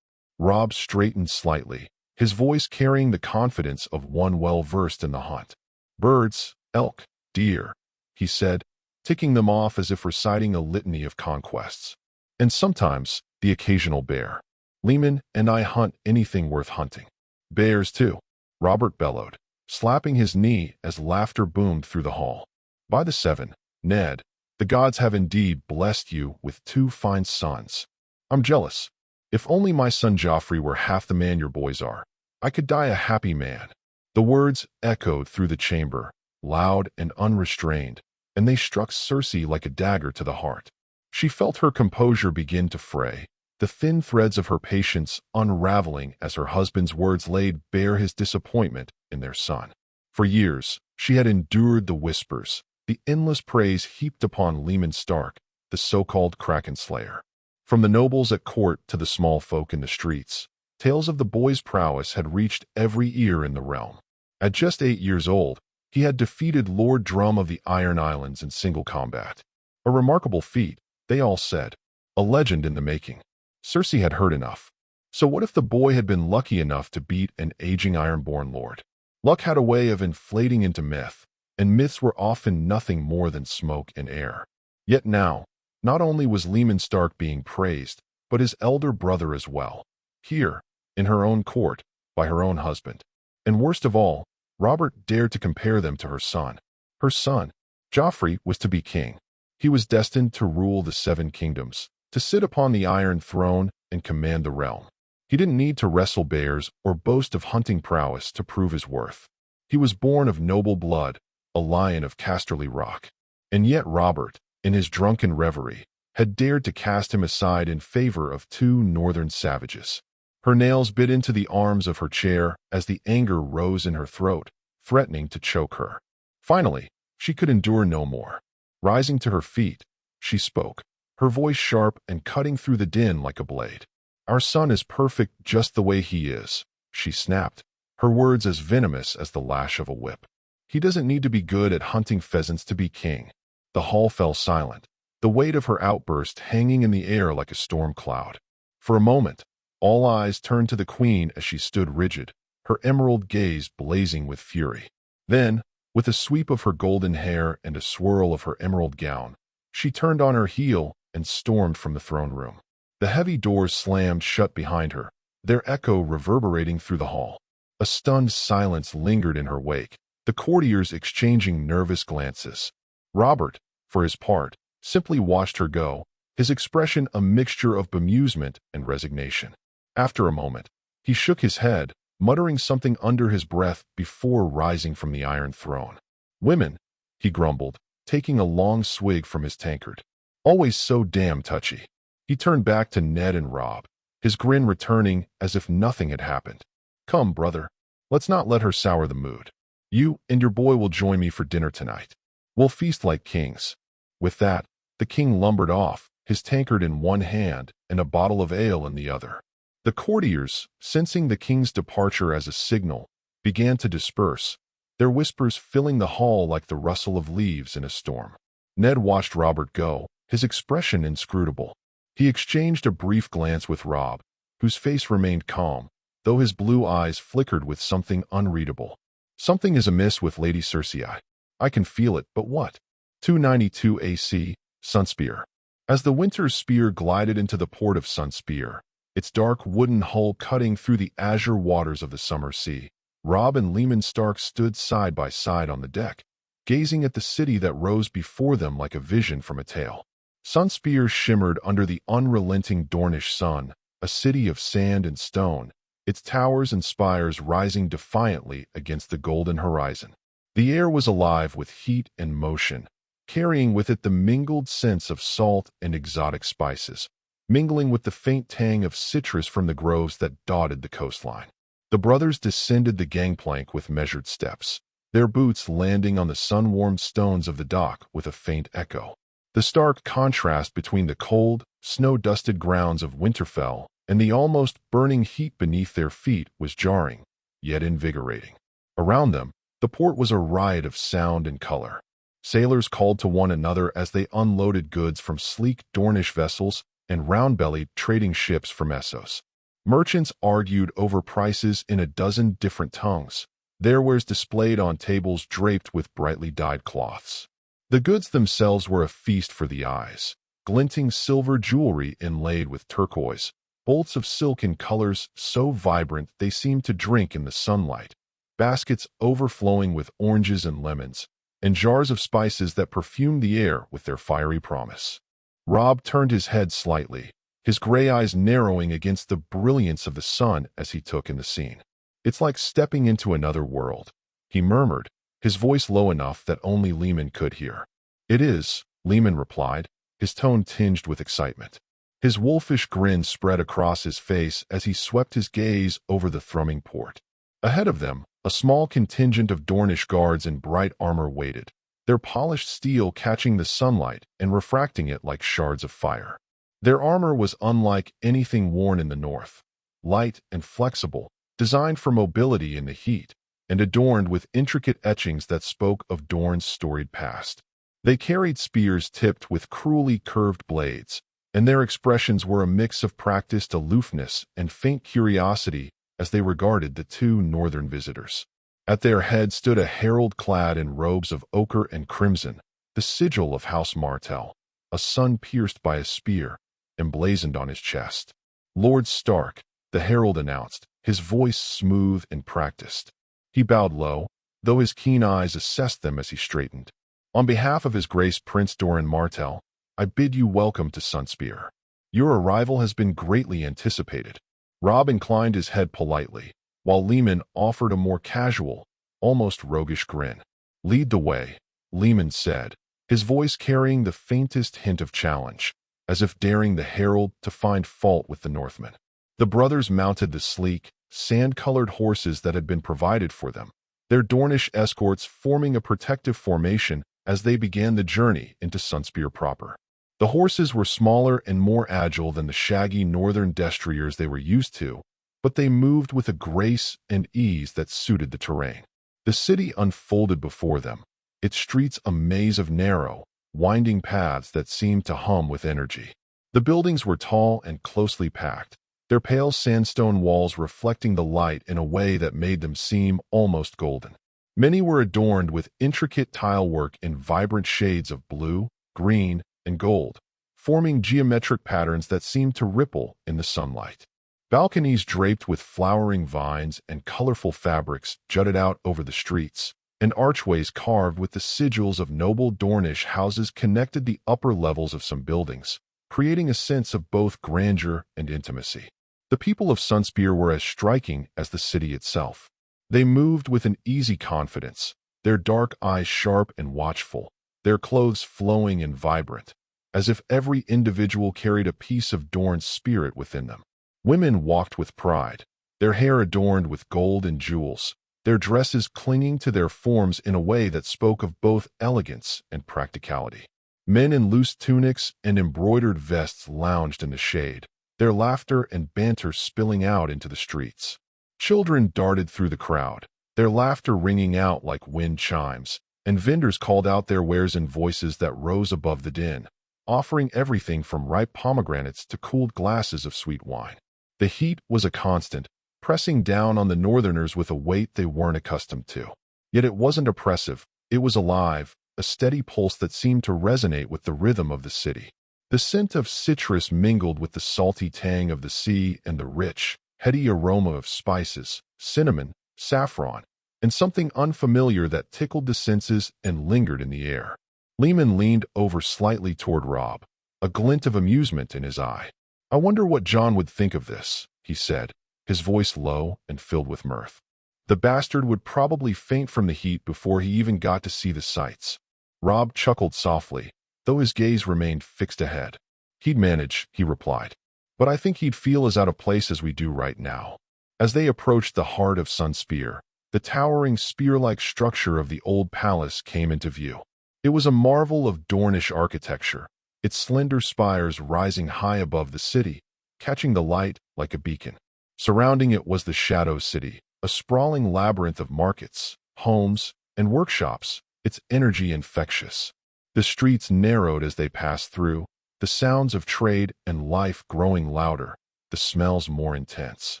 [SPEAKER 1] Robb straightened slightly, his voice carrying the confidence of one well-versed in the hunt. "Birds, elk, deer," he said, ticking them off as if reciting a litany of conquests. "And sometimes the occasional bear. Leman and I hunt anything worth hunting." "Bears, too," Robert bellowed, slapping his knee as laughter boomed through the hall. "By the seven, Ned, the gods have indeed blessed you with two fine sons. I'm jealous. If only my son Joffrey were half the man your boys are, I could die a happy man." The words echoed through the chamber, loud and unrestrained, and they struck Cersei like a dagger to the heart. She felt her composure begin to fray, the thin threads of her patience unraveling as her husband's words laid bare his disappointment in their son. For years, she had endured the whispers, the endless praise heaped upon Leman Stark, the so-called Kraken Slayer. From the nobles at court to the small folk in the streets, tales of the boy's prowess had reached every ear in the realm. At just 8 years old, he had defeated Lord Drum of the Iron Islands in single combat. A remarkable feat, they all said. A legend in the making. Cersei had heard enough. So what if the boy had been lucky enough to beat an aging Ironborn lord? Luck had a way of inflating into myth, and myths were often nothing more than smoke and air. Yet now, not only was Leman Stark being praised, but his elder brother as well. Here, in her own court, by her own husband. And worst of all, Robert dared to compare them to her son. Her son, Joffrey, was to be king. He was destined to rule the Seven Kingdoms, to sit upon the Iron Throne and command the realm. He didn't need to wrestle bears or boast of hunting prowess to prove his worth. He was born of noble blood, a lion of Casterly Rock. And yet Robert, in his drunken reverie, had dared to cast him aside in favor of two northern savages. Her nails bit into the arms of her chair as the anger rose in her throat, threatening to choke her. Finally, she could endure no more. Rising to her feet, she spoke, her voice sharp and cutting through the din like a blade. "Our son is perfect just the way he is," she snapped, her words as venomous as the lash of a whip. "He doesn't need to be good at hunting pheasants to be king." The hall fell silent, the weight of her outburst hanging in the air like a storm cloud. For a moment, all eyes turned to the queen as she stood rigid, her emerald gaze blazing with fury. Then, with a sweep of her golden hair and a swirl of her emerald gown, she turned on her heel and stormed from the throne room. The heavy doors slammed shut behind her, their echo reverberating through the hall. A stunned silence lingered in her wake, the courtiers exchanging nervous glances. Robert, for his part, simply watched her go, his expression a mixture of bemusement and resignation. After a moment, he shook his head, muttering something under his breath before rising from the Iron Throne. "Women," he grumbled, taking a long swig from his tankard. Always so damn touchy. He turned back to Ned and Rob, his grin returning as if nothing had happened. Come, brother. Let's not let her sour the mood. You and your boy will join me for dinner tonight. We'll feast like kings. With that, the king lumbered off, his tankard in one hand and a bottle of ale in the other. The courtiers, sensing the king's departure as a signal, began to disperse, their whispers filling the hall like the rustle of leaves in a storm. Ned watched Robert go, his expression inscrutable. He exchanged a brief glance with Rob, whose face remained calm, though his blue eyes flickered with something unreadable. Something is amiss with Lady Cersei. I can feel it, but what? 292 AC, Sunspear. As the Winter's spear glided into the port of Sunspear, its dark wooden hull cutting through the azure waters of the summer sea, Rob and Leman Stark stood side by side on the deck, gazing at the city that rose before them like a vision from a tale. Sunspear shimmered under the unrelenting Dornish sun, a city of sand and stone, its towers and spires rising defiantly against the golden horizon. The air was alive with heat and motion, carrying with it the mingled scents of salt and exotic spices, mingling with the faint tang of citrus from the groves that dotted the coastline. The brothers descended the gangplank with measured steps, their boots landing on the sun-warmed stones of the dock with a faint echo. The stark contrast between the cold, snow-dusted grounds of Winterfell and the almost burning heat beneath their feet was jarring, yet invigorating. Around them, the port was a riot of sound and color. Sailors called to one another as they unloaded goods from sleek Dornish vessels and round-bellied trading ships from Essos. Merchants argued over prices in a dozen different tongues, their wares displayed on tables draped with brightly dyed cloths. The goods themselves were a feast for the eyes, glinting silver jewelry inlaid with turquoise, bolts of silk in colors so vibrant they seemed to drink in the sunlight, baskets overflowing with oranges and lemons, and jars of spices that perfumed the air with their fiery promise. Rob turned his head slightly, his gray eyes narrowing against the brilliance of the sun as he took in the scene. It's like stepping into another world, he murmured, his voice low enough that only Leman could hear. It is, Leman replied, his tone tinged with excitement. His wolfish grin spread across his face as he swept his gaze over the thrumming port. Ahead of them, a small contingent of Dornish guards in bright armor waited, their polished steel catching the sunlight and refracting it like shards of fire. Their armor was unlike anything worn in the north, light and flexible, designed for mobility in the heat, and adorned with intricate etchings that spoke of Dorne's storied past. They carried spears tipped with cruelly curved blades, and their expressions were a mix of practiced aloofness and faint curiosity as they regarded the two northern visitors. At their head stood a herald clad in robes of ochre and crimson, the sigil of House Martell, a sun pierced by a spear, emblazoned on his chest. Lord Stark, the herald announced, his voice smooth and practiced. He bowed low, though his keen eyes assessed them as he straightened. On behalf of His Grace Prince Doran Martell, I bid you welcome to Sunspear. Your arrival has been greatly anticipated. Rob inclined his head politely, while Leman offered a more casual, almost roguish grin. Lead the way, Leman said, his voice carrying the faintest hint of challenge, as if daring the herald to find fault with the Northmen. The brothers mounted the sleek, sand-colored horses that had been provided for them, their Dornish escorts forming a protective formation as they began the journey into Sunspear proper. The horses were smaller and more agile than the shaggy northern destriers they were used to, but they moved with a grace and ease that suited the terrain. The city unfolded before them, its streets a maze of narrow, winding paths that seemed to hum with energy. The buildings were tall and closely packed, their pale sandstone walls reflecting the light in a way that made them seem almost golden. Many were adorned with intricate tile work in vibrant shades of blue, green, and gold, forming geometric patterns that seemed to ripple in the sunlight. Balconies draped with flowering vines and colorful fabrics jutted out over the streets, and archways carved with the sigils of noble Dornish houses connected the upper levels of some buildings, creating a sense of both grandeur and intimacy. The people of Sunspear were as striking as the city itself. They moved with an easy confidence, their dark eyes sharp and watchful, their clothes flowing and vibrant, as if every individual carried a piece of Dorne's spirit within them. Women walked with pride, their hair adorned with gold and jewels, their dresses clinging to their forms in a way that spoke of both elegance and practicality. Men in loose tunics and embroidered vests lounged in the shade, their laughter and banter spilling out into the streets. Children darted through the crowd, their laughter ringing out like wind chimes, and vendors called out their wares in voices that rose above the din, offering everything from ripe pomegranates to cooled glasses of sweet wine. The heat was a constant, pressing down on the northerners with a weight they weren't accustomed to. Yet it wasn't oppressive, it was alive, a steady pulse that seemed to resonate with the rhythm of the city. The scent of citrus mingled with the salty tang of the sea and the rich, heady aroma of spices, cinnamon, saffron, and something unfamiliar that tickled the senses and lingered in the air. Lehman leaned over slightly toward Robb, a glint of amusement in his eye. "I wonder what Jon would think of this," he said, his voice low and filled with mirth. "The bastard would probably faint from the heat before he even got to see the sights." Robb chuckled softly, though his gaze remained fixed ahead. "He'd manage," he replied. "But I think he'd feel as out of place as we do right now." As they approached the heart of Sunspear, the towering spear-like structure of the old palace came into view. It was a marvel of Dornish architecture, its slender spires rising high above the city, catching the light like a beacon. Surrounding it was the Shadow City, a sprawling labyrinth of markets, homes, and workshops, its energy infectious. The streets narrowed as they passed through, the sounds of trade and life growing louder, the smells more intense.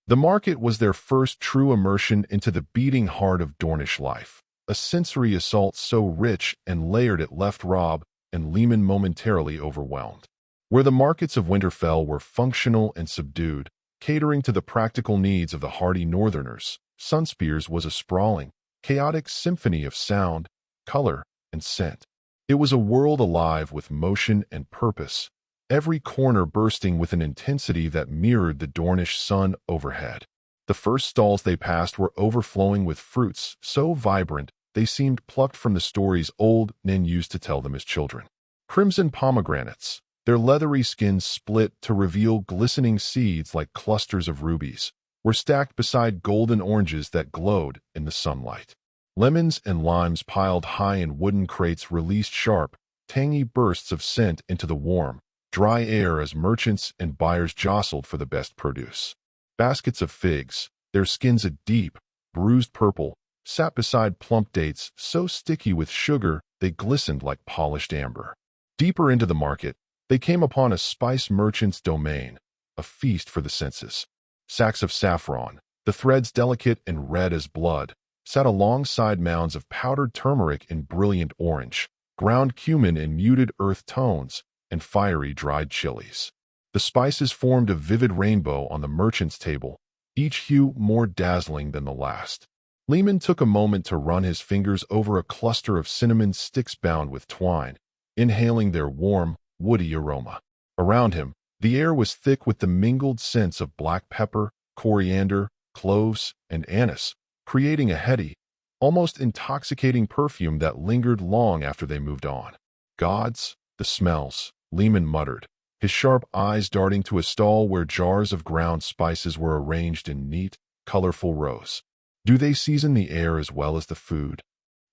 [SPEAKER 1] The market was their first true immersion into the beating heart of Dornish life, a sensory assault so rich and layered it left Robb and Lehman momentarily overwhelmed. Where the markets of Winterfell were functional and subdued, catering to the practical needs of the hardy northerners, Sunspear's was a sprawling, chaotic symphony of sound, color, and scent. It was a world alive with motion and purpose, every corner bursting with an intensity that mirrored the Dornish sun overhead. The first stalls they passed were overflowing with fruits so vibrant they seemed plucked from the stories old men used to tell them as children. Crimson pomegranates, their leathery skins split to reveal glistening seeds like clusters of rubies, were stacked beside golden oranges that glowed in the sunlight. Lemons and limes piled high in wooden crates released sharp, tangy bursts of scent into the warm, dry air as merchants and buyers jostled for the best produce. Baskets of figs, their skins a deep, bruised purple, sat beside plump dates so sticky with sugar they glistened like polished amber. Deeper into the market, they came upon a spice merchant's domain, a feast for the senses. Sacks of saffron, the threads delicate and red as blood, sat alongside mounds of powdered turmeric in brilliant orange, ground cumin in muted earth tones, and fiery dried chilies. The spices formed a vivid rainbow on the merchant's table, each hue more dazzling than the last. Lehman took a moment to run his fingers over a cluster of cinnamon sticks bound with twine, inhaling their warm, woody aroma. Around him, the air was thick with the mingled scents of black pepper, coriander, cloves, and anise, creating a heady, almost intoxicating perfume that lingered long after they moved on. "Gods, the smells," Lehman muttered, his sharp eyes darting to a stall where jars of ground spices were arranged in neat, colorful rows. "Do they season the air as well as the food?"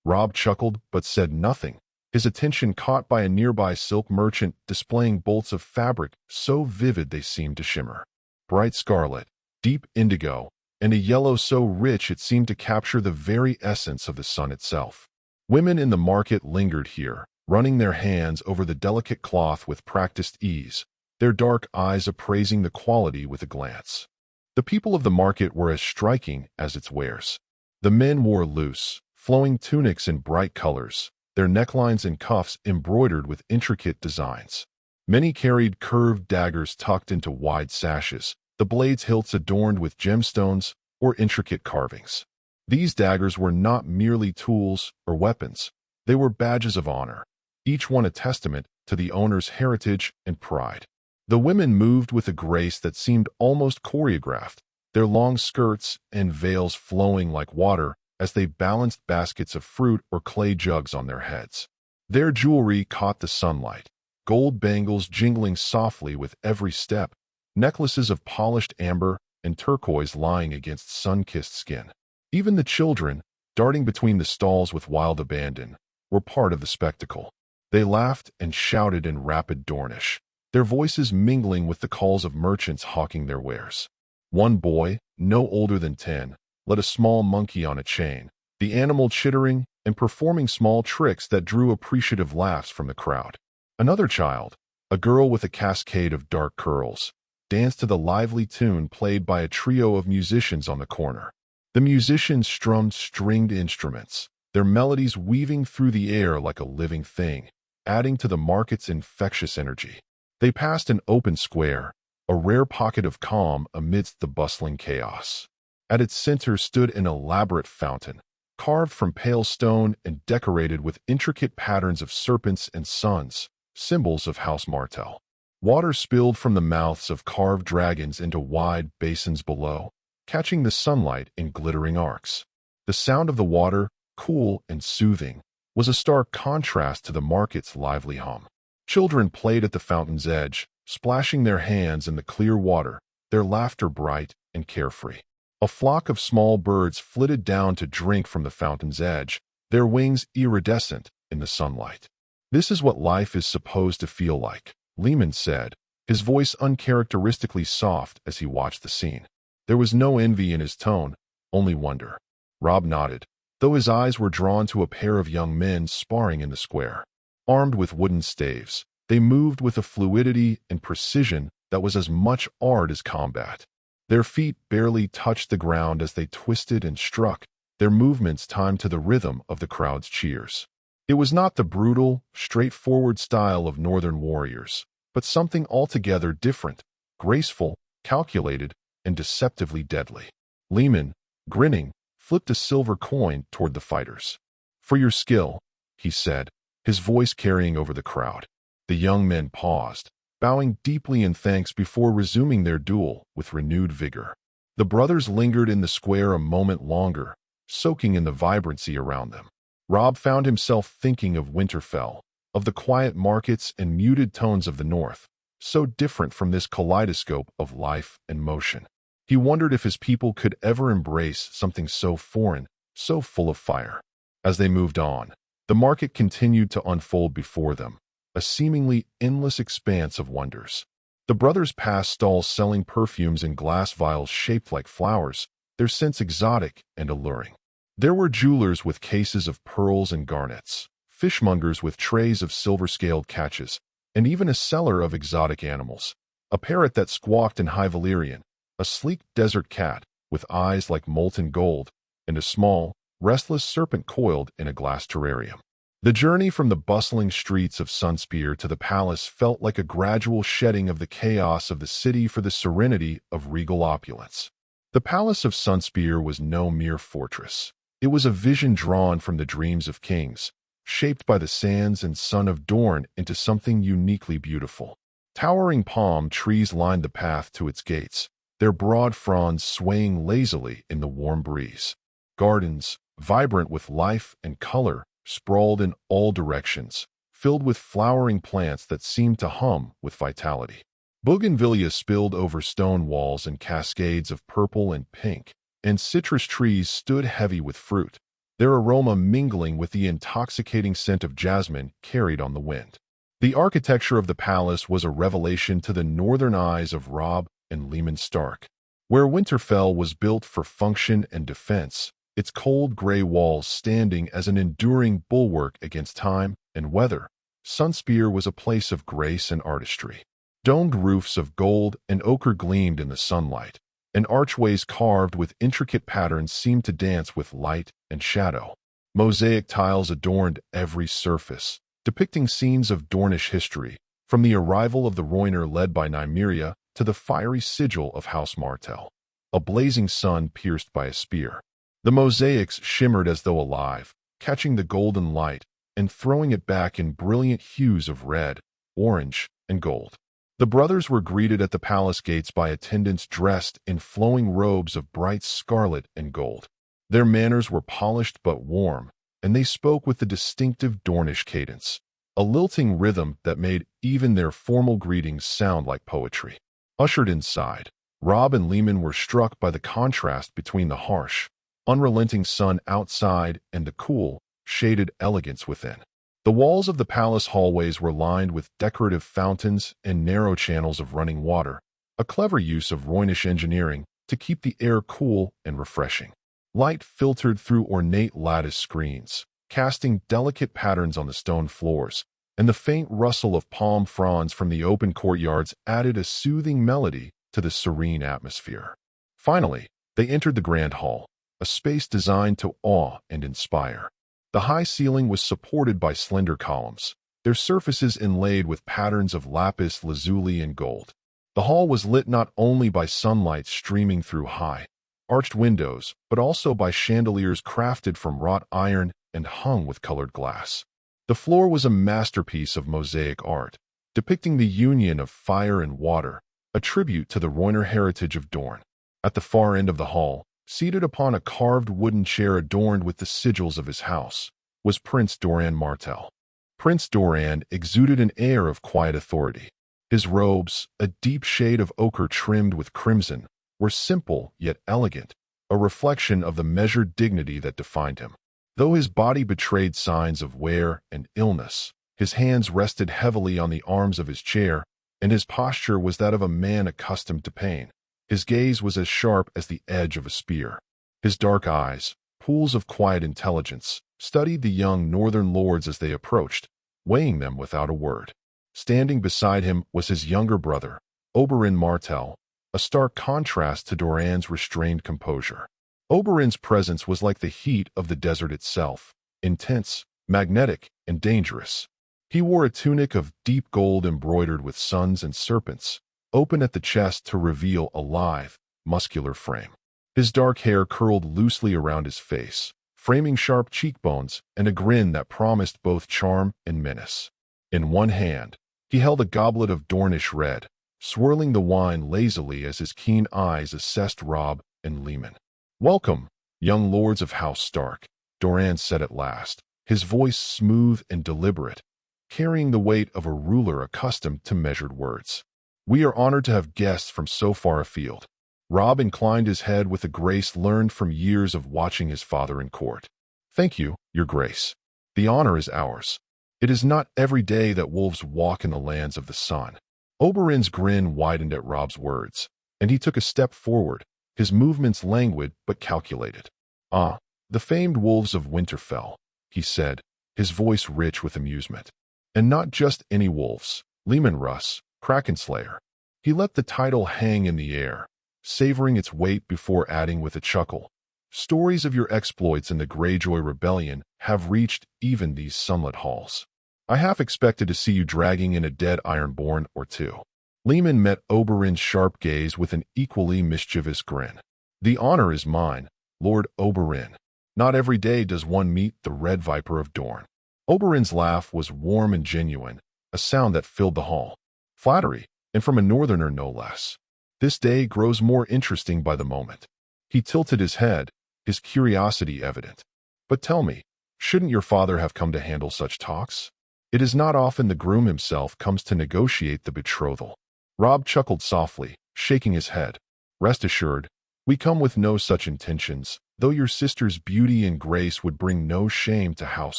[SPEAKER 1] Robb chuckled but said nothing, his attention caught by a nearby silk merchant displaying bolts of fabric so vivid they seemed to shimmer. Bright scarlet, deep indigo, and a yellow so rich it seemed to capture the very essence of the sun itself. Women in the market lingered here, running their hands over the delicate cloth with practiced ease, their dark eyes appraising the quality with a glance. The people of the market were as striking as its wares. The men wore loose, flowing tunics in bright colors, their necklines and cuffs embroidered with intricate designs. Many carried curved daggers tucked into wide sashes, the blades' hilts adorned with gemstones or intricate carvings. These daggers were not merely tools or weapons, they were badges of honor, each one a testament to the owner's heritage and pride. The women moved with a grace that seemed almost choreographed, their long skirts and veils flowing like water as they balanced baskets of fruit or clay jugs on their heads. Their jewelry caught the sunlight, gold bangles jingling softly with every step, necklaces of polished amber and turquoise lying against sun-kissed skin. Even the children, darting between the stalls with wild abandon, were part of the spectacle. They laughed and shouted in rapid Dornish, their voices mingling with the calls of merchants hawking their wares. One boy, no older than 10, led a small monkey on a chain, the animal chittering and performing small tricks that drew appreciative laughs from the crowd. Another child, a girl with a cascade of dark curls, danced to the lively tune played by a trio of musicians on the corner. The musicians strummed stringed instruments, their melodies weaving through the air like a living thing, adding to the market's infectious energy. They passed an open square, a rare pocket of calm amidst the bustling chaos. At its center stood an elaborate fountain, carved from pale stone and decorated with intricate patterns of serpents and suns, symbols of House Martell. Water spilled from the mouths of carved dragons into wide basins below, catching the sunlight in glittering arcs. The sound of the water, cool and soothing, was a stark contrast to the market's lively hum. Children played at the fountain's edge, splashing their hands in the clear water, their laughter bright and carefree. A flock of small birds flitted down to drink from the fountain's edge, their wings iridescent in the sunlight. "This is what life is supposed to feel like," Lehman said, his voice uncharacteristically soft as he watched the scene. There was no envy in his tone, only wonder. Robb nodded, though his eyes were drawn to a pair of young men sparring in the square. Armed with wooden staves, they moved with a fluidity and precision that was as much art as combat. Their feet barely touched the ground as they twisted and struck, their movements timed to the rhythm of the crowd's cheers. It was not the brutal, straightforward style of northern warriors, but something altogether different, graceful, calculated, and deceptively deadly. Lehman, grinning, flipped a silver coin toward the fighters. "For your skill," he said, his voice carrying over the crowd. The young men paused, bowing deeply in thanks before resuming their duel with renewed vigor. The brothers lingered in the square a moment longer, soaking in the vibrancy around them. Robb found himself thinking of Winterfell, of the quiet markets and muted tones of the north, so different from this kaleidoscope of life and motion. He wondered if his people could ever embrace something so foreign, so full of fire. As they moved on, the market continued to unfold before them, a seemingly endless expanse of wonders. The brothers passed stalls selling perfumes in glass vials shaped like flowers, their scents exotic and alluring. There were jewelers with cases of pearls and garnets, fishmongers with trays of silver-scaled catches, and even a seller of exotic animals, a parrot that squawked in High Valyrian, a sleek desert cat with eyes like molten gold, and a small, restless serpent coiled in a glass terrarium. The journey from the bustling streets of Sunspear to the palace felt like a gradual shedding of the chaos of the city for the serenity of regal opulence. The palace of Sunspear was no mere fortress. It was a vision drawn from the dreams of kings, shaped by the sands and sun of Dorne into something uniquely beautiful. Towering palm trees lined the path to its gates, their broad fronds swaying lazily in the warm breeze. Gardens, vibrant with life and color, sprawled in all directions, filled with flowering plants that seemed to hum with vitality. Bougainvillea spilled over stone walls in cascades of purple and pink, and citrus trees stood heavy with fruit, their aroma mingling with the intoxicating scent of jasmine carried on the wind. The architecture of the palace was a revelation to the northern eyes of Robb and Lehman Stark. Where Winterfell was built for function and defense, its cold gray walls standing as an enduring bulwark against time and weather, Sunspear was a place of grace and artistry. Domed roofs of gold and ochre gleamed in the sunlight, and archways carved with intricate patterns seemed to dance with light and shadow. Mosaic tiles adorned every surface, depicting scenes of Dornish history, from the arrival of the Rhoynar led by Nymeria to the fiery sigil of House Martell, a blazing sun pierced by a spear. The mosaics shimmered as though alive, catching the golden light and throwing it back in brilliant hues of red, orange, and gold. The brothers were greeted at the palace gates by attendants dressed in flowing robes of bright scarlet and gold. Their manners were polished but warm, and they spoke with the distinctive Dornish cadence, a lilting rhythm that made even their formal greetings sound like poetry. Ushered inside, Robb and Lehman were struck by the contrast between the harsh, unrelenting sun outside and the cool, shaded elegance within. The walls of the palace hallways were lined with decorative fountains and narrow channels of running water, a clever use of Rhoynish engineering to keep the air cool and refreshing. Light filtered through ornate lattice screens, casting delicate patterns on the stone floors, and the faint rustle of palm fronds from the open courtyards added a soothing melody to the serene atmosphere. Finally, they entered the grand hall, a space designed to awe and inspire. The high ceiling was supported by slender columns, their surfaces inlaid with patterns of lapis lazuli and gold. The hall was lit not only by sunlight streaming through high, arched windows, but also by chandeliers crafted from wrought iron and hung with colored glass. The floor was a masterpiece of mosaic art, depicting the union of fire and water, a tribute to the Rhoynar heritage of Dorne. At the far end of the hall, seated upon a carved wooden chair adorned with the sigils of his house, was Prince Doran Martell. Prince Doran exuded an air of quiet authority. His robes, a deep shade of ochre trimmed with crimson, were simple yet elegant, a reflection of the measured dignity that defined him. Though his body betrayed signs of wear and illness, his hands rested heavily on the arms of his chair, and his posture was that of a man accustomed to pain. His gaze was as sharp as the edge of a spear. His dark eyes, pools of quiet intelligence, studied the young northern lords as they approached, weighing them without a word. Standing beside him was his younger brother, Oberyn Martell, a stark contrast to Doran's restrained composure. Oberyn's presence was like the heat of the desert itself, intense, magnetic, and dangerous. He wore a tunic of deep gold embroidered with suns and serpents, open at the chest to reveal a lithe, muscular frame. His dark hair curled loosely around his face, framing sharp cheekbones and a grin that promised both charm and menace. In one hand, he held a goblet of Dornish red, swirling the wine lazily as his keen eyes assessed Robb and Lehman. "Welcome, young lords of House Stark," Doran said at last, his voice smooth and deliberate, carrying the weight of a ruler accustomed to measured words. "We are honored to have guests from so far afield." Robb inclined his head with a grace learned from years of watching his father in court. "Thank you, your grace. The honor is ours. It is not every day that wolves walk in the lands of the sun." Oberyn's grin widened at Robb's words, and he took a step forward, his movements languid but calculated. "Ah, the famed wolves of Winterfell," he said, his voice rich with amusement. "And not just any wolves, Leman Russ, Krakenslayer." He let the title hang in the air, savoring its weight before adding with a chuckle, "Stories of your exploits in the Greyjoy Rebellion have reached even these sunlit halls. I half expected to see you dragging in a dead Ironborn or two." Lehman met Oberyn's sharp gaze with an equally mischievous grin. "The honor is mine, Lord Oberyn. Not every day does one meet the Red Viper of Dorne." Oberyn's laugh was warm and genuine, a sound that filled the hall. "Flattery, and from a northerner no less. This day grows more interesting by the moment." He tilted his head, his curiosity evident. "But tell me, shouldn't your father have come to handle such talks? It is not often the groom himself comes to negotiate the betrothal." Robb chuckled softly, shaking his head. "Rest assured, we come with no such intentions, though your sister's beauty and grace would bring no shame to House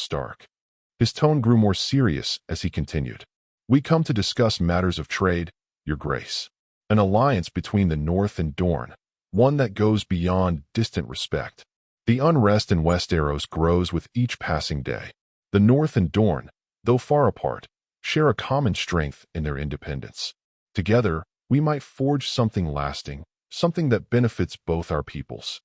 [SPEAKER 1] Stark." His tone grew more serious as he continued. "We come to discuss matters of trade, your grace. An alliance between the North and Dorne, one that goes beyond distant respect. The unrest in Westeros grows with each passing day. The North and Dorne, though far apart, share a common strength in their independence. Together, we might forge something lasting, something that benefits both our peoples."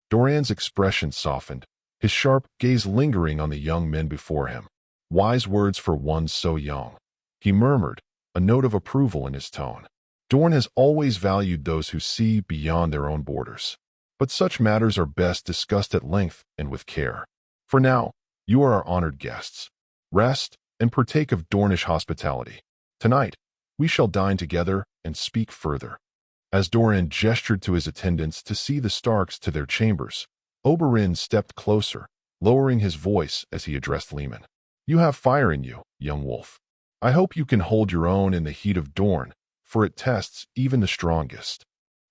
[SPEAKER 1] Doran's expression softened, his sharp gaze lingering on the young men before him. "Wise words for one so young," he murmured, a note of approval in his tone. "Dorne has always valued those who see beyond their own borders. But such matters are best discussed at length and with care. For now, you are our honored guests. Rest and partake of Dornish hospitality. Tonight, we shall dine together and speak further." As Doran gestured to his attendants to see the Starks to their chambers, Oberyn stepped closer, lowering his voice as he addressed Lehman. You have fire in you, young wolf. I hope you can hold your own in the heat of Dorne, for it tests even the strongest.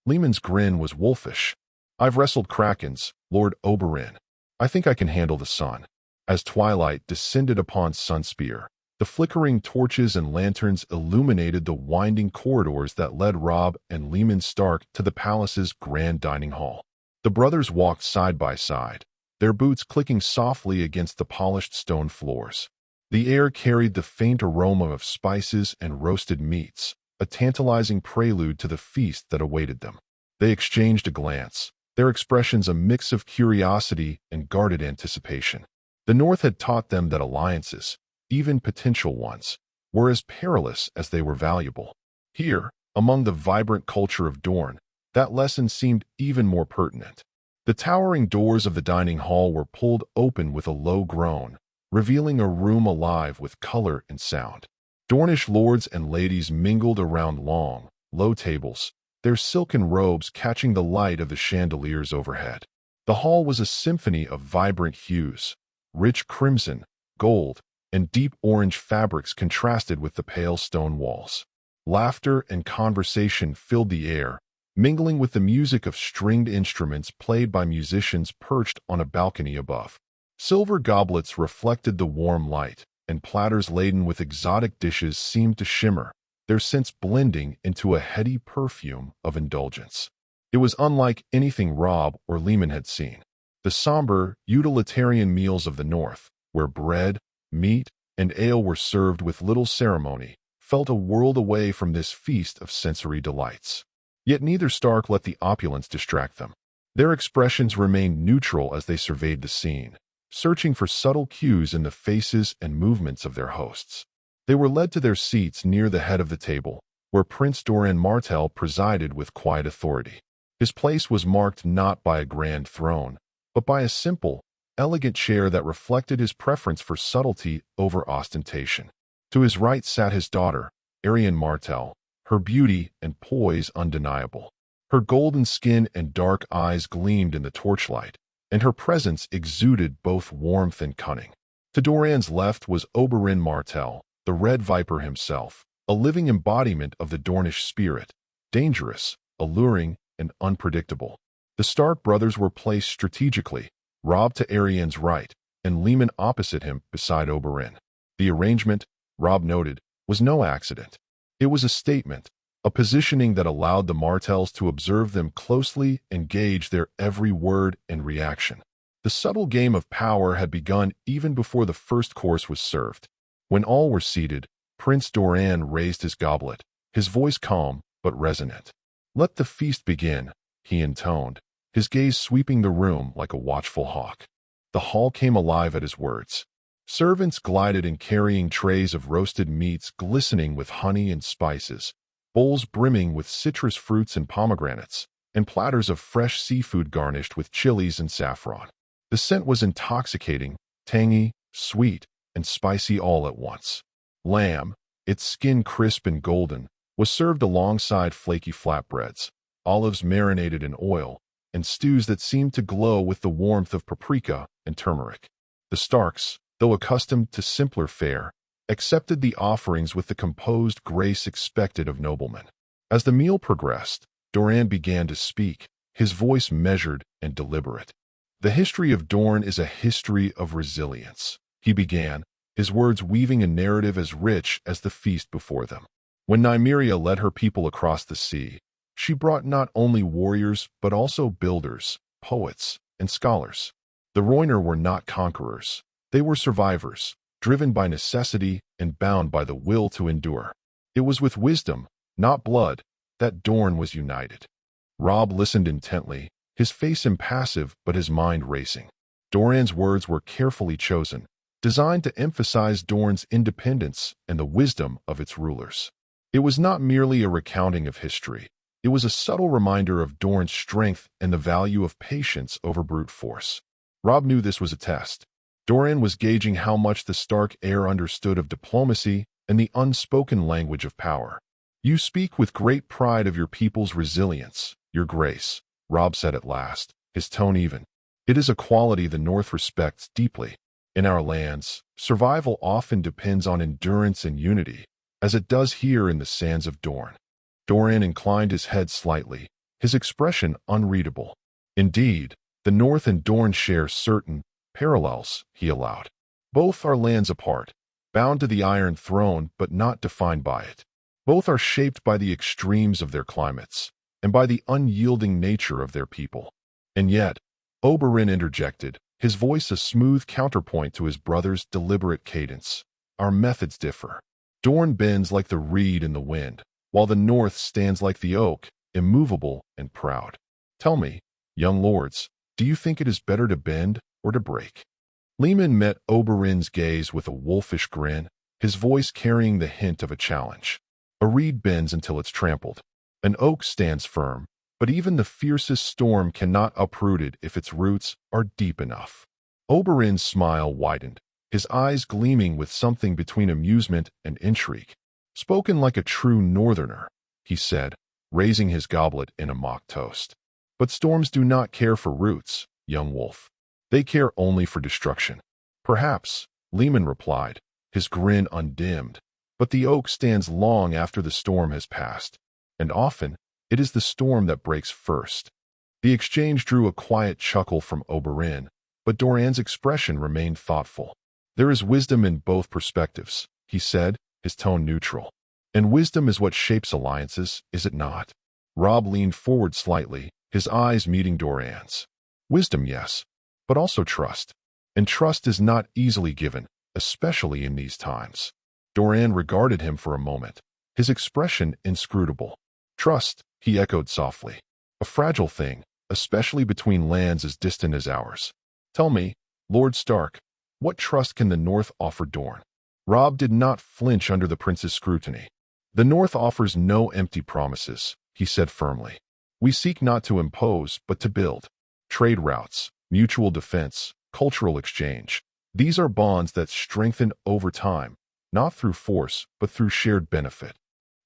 [SPEAKER 1] Leomund's grin was wolfish. I've wrestled krakens, Lord Oberyn. I think I can handle the sun. As twilight descended upon Sunspear, the flickering torches and lanterns illuminated the winding corridors that led Robb and Leomund Stark to the palace's grand dining hall. The brothers walked side by side, their boots clicking softly against the polished stone floors. The air carried the faint aroma of spices and roasted meats, a tantalizing prelude to the feast that awaited them. They exchanged a glance, their expressions a mix of curiosity and guarded anticipation. The North had taught them that alliances, even potential ones, were as perilous as they were valuable. Here, among the vibrant culture of Dorne, that lesson seemed even more pertinent. The towering doors of the dining hall were pulled open with a low groan, revealing a room alive with color and sound. Dornish lords and ladies mingled around long, low tables, their silken robes catching the light of the chandeliers overhead. The hall was a symphony of vibrant hues. Rich crimson, gold, and deep orange fabrics contrasted with the pale stone walls. Laughter and conversation filled the air, mingling with the music of stringed instruments played by musicians perched on a balcony above. Silver goblets reflected the warm light, and platters laden with exotic dishes seemed to shimmer, their scents blending into a heady perfume of indulgence. It was unlike anything Robb or Leomund had seen. The somber, utilitarian meals of the North, where bread, meat, and ale were served with little ceremony, felt a world away from this feast of sensory delights. Yet neither Stark let the opulence distract them. Their expressions remained neutral as they surveyed the scene, searching for subtle cues in the faces and movements of their hosts. They were led to their seats near the head of the table, where Prince Doran Martell presided with quiet authority. His place was marked not by a grand throne, but by a simple, elegant chair that reflected his preference for subtlety over ostentation. To his right sat his daughter, Arianne Martell, her beauty and poise undeniable. Her golden skin and dark eyes gleamed in the torchlight, and her presence exuded both warmth and cunning. To Doran's left was Oberyn Martell, the Red Viper himself, a living embodiment of the Dornish spirit, dangerous, alluring, and unpredictable. The Stark brothers were placed strategically, Robb to Arianne's right, and Leomund opposite him beside Oberyn. The arrangement, Robb noted, was no accident. It was a statement, a positioning that allowed the Martells to observe them closely and gauge their every word and reaction. The subtle game of power had begun even before the first course was served. When all were seated, Prince Doran raised his goblet, his voice calm but resonant. "Let the feast begin," he intoned, his gaze sweeping the room like a watchful hawk. The hall came alive at his words. Servants glided in carrying trays of roasted meats glistening with honey and spices, bowls brimming with citrus fruits and pomegranates, and platters of fresh seafood garnished with chilies and saffron. The scent was intoxicating, tangy, sweet, and spicy all at once. Lamb, its skin crisp and golden, was served alongside flaky flatbreads, olives marinated in oil, and stews that seemed to glow with the warmth of paprika and turmeric. The Starks, though accustomed to simpler fare, accepted the offerings with the composed grace expected of noblemen. As the meal progressed, Doran began to speak, his voice measured and deliberate. "The history of Dorne is a history of resilience," he began, his words weaving a narrative as rich as the feast before them. When Nymeria led her people across the sea, she brought not only warriors but also builders, poets, and scholars. The Rhoynar were not conquerors. They were survivors, driven by necessity and bound by the will to endure. It was with wisdom, not blood, that Dorne was united. Robb listened intently, his face impassive but his mind racing. Doran's words were carefully chosen, designed to emphasize Dorne's independence and the wisdom of its rulers. It was not merely a recounting of history. It was a subtle reminder of Dorne's strength and the value of patience over brute force. Robb knew this was a test. Doran was gauging how much the Stark heir understood of diplomacy and the unspoken language of power. "You speak with great pride of your people's resilience, Your Grace," Robb said at last, his tone even. "It is a quality the North respects deeply." In our lands, survival often depends on endurance and unity, as it does here in the sands of Dorne. Doran inclined his head slightly, his expression unreadable. Indeed, the North and Dorne share certain parallels, he allowed. Both are lands apart, bound to the Iron Throne but not defined by it. Both are shaped by the extremes of their climates, and by the unyielding nature of their people. And yet, Oberyn interjected, his voice a smooth counterpoint to his brother's deliberate cadence. Our methods differ. Dorne bends like the reed in the wind, while the North stands like the oak, immovable and proud. Tell me, young lords, do you think it is better to bend or to break? Leman met Oberyn's gaze with a wolfish grin, his voice carrying the hint of a challenge. A reed bends until it's trampled. An oak stands firm, but even the fiercest storm cannot uproot it if its roots are deep enough. Oberyn's smile widened, his eyes gleaming with something between amusement and intrigue. Spoken like a true northerner, he said, raising his goblet in a mock toast. But storms do not care for roots, young wolf. They care only for destruction. Perhaps, Leman replied, his grin undimmed, but the oak stands long after the storm has passed, and often it is the storm that breaks first. The exchange drew a quiet chuckle from Oberyn, but Doran's expression remained thoughtful. There is wisdom in both perspectives, he said, his tone neutral. And wisdom is what shapes alliances, is it not? Robb leaned forward slightly, his eyes meeting Doran's. Wisdom, yes, but also trust. And trust is not easily given, especially in these times. Doran regarded him for a moment, his expression inscrutable. Trust, he echoed softly. A fragile thing, especially between lands as distant as ours. Tell me, Lord Stark, what trust can the North offer Dorne? Robb did not flinch under the prince's scrutiny. The North offers no empty promises, he said firmly. We seek not to impose, but to build. Trade routes, mutual defense, cultural exchange. These are bonds that strengthen over time, not through force, but through shared benefit.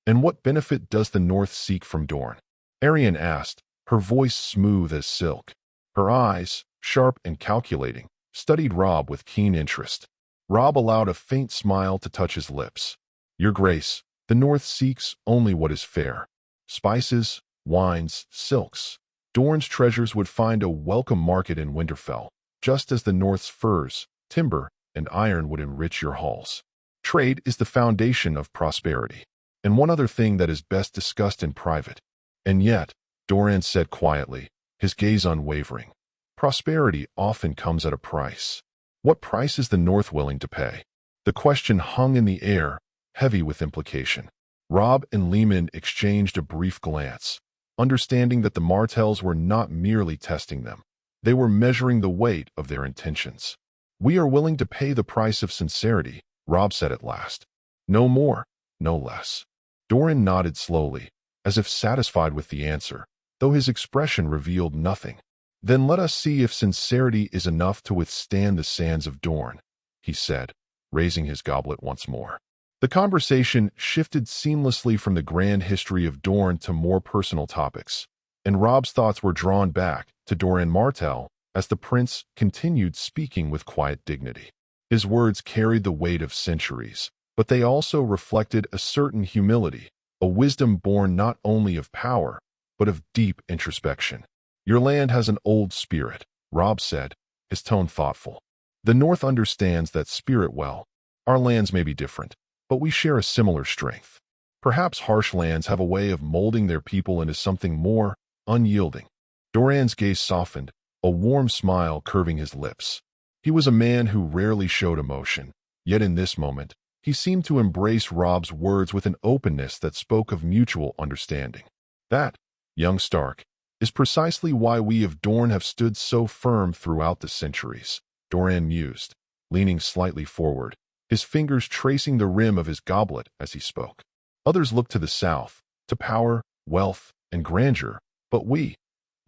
[SPEAKER 1] And what benefit does the North seek from Dorne? Arianne asked, her voice smooth as silk. Her eyes, sharp and calculating, studied Robb with keen interest. Robb allowed a faint smile to touch his lips. Your Grace, the North seeks only what is fair. Spices, wines, silks. Dorne's treasures would find a welcome market in Winterfell, just as the North's furs, timber, and iron would enrich your halls. Trade is the foundation of prosperity, and one other thing that is best discussed in private. And yet, Doran said quietly, his gaze unwavering, prosperity often comes at a price. What price is the North willing to pay? The question hung in the air, heavy with implication. Robb and Leman exchanged a brief glance, understanding that the Martells were not merely testing them. They were measuring the weight of their intentions. We are willing to pay the price of sincerity, Robb said at last. No more, no less. Doran nodded slowly, as if satisfied with the answer, though his expression revealed nothing. Then let us see if sincerity is enough to withstand the sands of Dorne, he said, raising his goblet once more. The conversation shifted seamlessly from the grand history of Dorne to more personal topics, and Robb's thoughts were drawn back to Doran Martell as the prince continued speaking with quiet dignity. His words carried the weight of centuries, but they also reflected a certain humility, a wisdom born not only of power, but of deep introspection. Your land has an old spirit, Robb said, his tone thoughtful. The North understands that spirit well. Our lands may be different, but we share a similar strength. Perhaps harsh lands have a way of molding their people into something more unyielding. Doran's gaze softened, a warm smile curving his lips. He was a man who rarely showed emotion, yet in this moment, he seemed to embrace Robb's words with an openness that spoke of mutual understanding. That, young Stark, is precisely why we of Dorne have stood so firm throughout the centuries, Doran mused, leaning slightly forward, his fingers tracing the rim of his goblet as he spoke. Others look to the south, to power, wealth, and grandeur, but we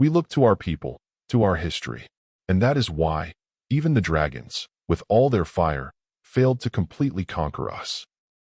[SPEAKER 1] look to our people, to our history. And that is why, even the dragons, with all their fire, failed to completely conquer us.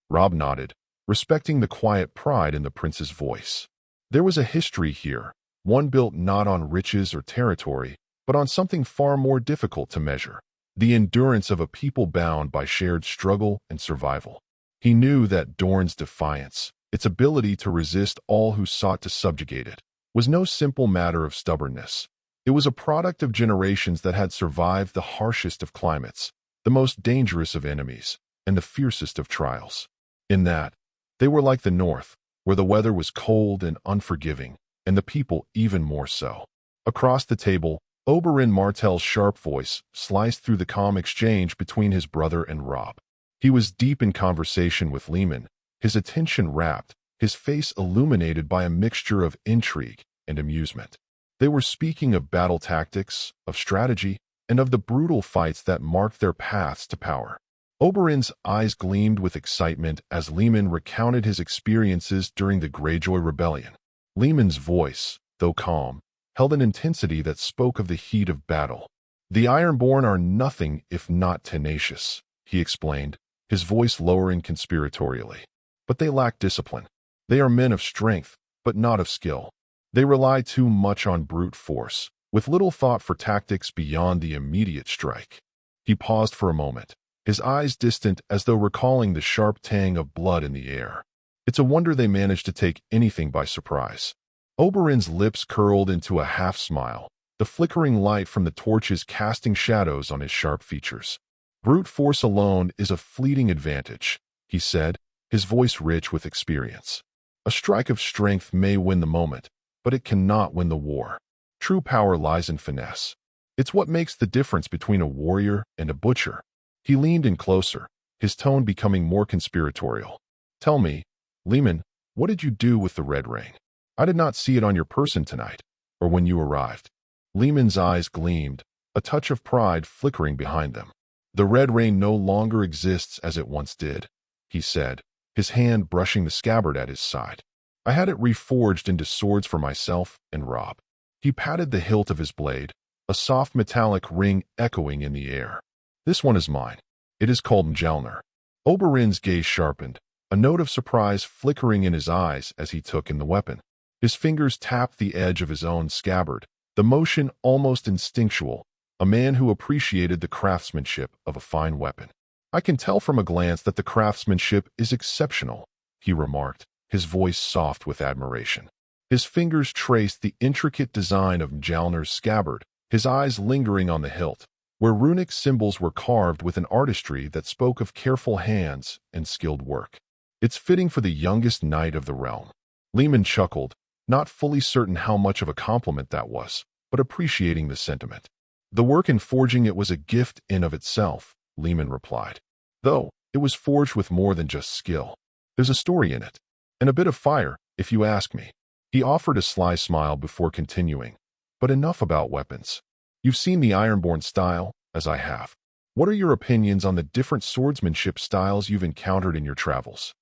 [SPEAKER 1] Robb nodded, respecting the quiet pride in the prince's voice. There was a history here, one built not on riches or territory, but on something far more difficult to measure, the endurance of a people bound by shared struggle and survival. He knew that Dorne's defiance, its ability to resist all who sought to subjugate it, was no simple matter of stubbornness. It was a product of generations that had survived the harshest of climates, the most dangerous of enemies, and the fiercest of trials. In that, they were like the North, where the weather was cold and unforgiving, and the people even more so. Across the table, Oberyn Martell's sharp voice sliced through the calm exchange between his brother and Robb. He was deep in conversation with Leman, his attention rapt, his face illuminated by a mixture of intrigue and amusement. They were speaking of battle tactics, of strategy, and of the brutal fights that marked their paths to power. Oberyn's eyes gleamed with excitement as Leman recounted his experiences during the Greyjoy Rebellion. Leman's voice, though calm, held an intensity that spoke of the heat of battle. "The Ironborn are nothing if not tenacious," he explained, his voice lowering conspiratorially. "But they lack discipline. They are men of strength, but not of skill. They rely too much on brute force, with little thought for tactics beyond the immediate strike." He paused for a moment, his eyes distant as though recalling the sharp tang of blood in the air. "It's a wonder they manage to take anything by surprise." Oberyn's lips curled into a half-smile, the flickering light from the torches casting shadows on his sharp features. "Brute force alone is a fleeting advantage," he said, his voice rich with experience. "A strike of strength may win the moment, but it cannot win the war. True power lies in finesse. It's what makes the difference between a warrior and a butcher." He leaned in closer, his tone becoming more conspiratorial. "Tell me, Leman, what did you do with the red ring? I did not see it on your person tonight, or when you arrived." Leman's eyes gleamed, a touch of pride flickering behind them. "The red ring no longer exists as it once did," he said, his hand brushing the scabbard at his side. "I had it reforged into swords for myself and Robb." He patted the hilt of his blade, a soft metallic ring echoing in the air. "This one is mine. It is called Mjalnar." Oberyn's gaze sharpened, a note of surprise flickering in his eyes as he took in the weapon. His fingers tapped the edge of his own scabbard, the motion almost instinctual, a man who appreciated the craftsmanship of a fine weapon. "I can tell from a glance that the craftsmanship is exceptional," he remarked, his voice soft with admiration. His fingers traced the intricate design of Mjalnar's scabbard, his eyes lingering on the hilt, where runic symbols were carved with an artistry that spoke of careful hands and skilled work. "It's fitting for the youngest knight of the realm." Leman chuckled, not fully certain how much of a compliment that was, but appreciating the sentiment. "The work in forging it was a gift in of itself," Leman replied. "Though, it was forged with more than just skill. There's a story in it, and a bit of fire, if you ask me." He offered a sly smile before continuing. "But enough about weapons. You've seen the Ironborn style, as I have. What are your opinions on the different swordsmanship styles you've encountered in your travels?"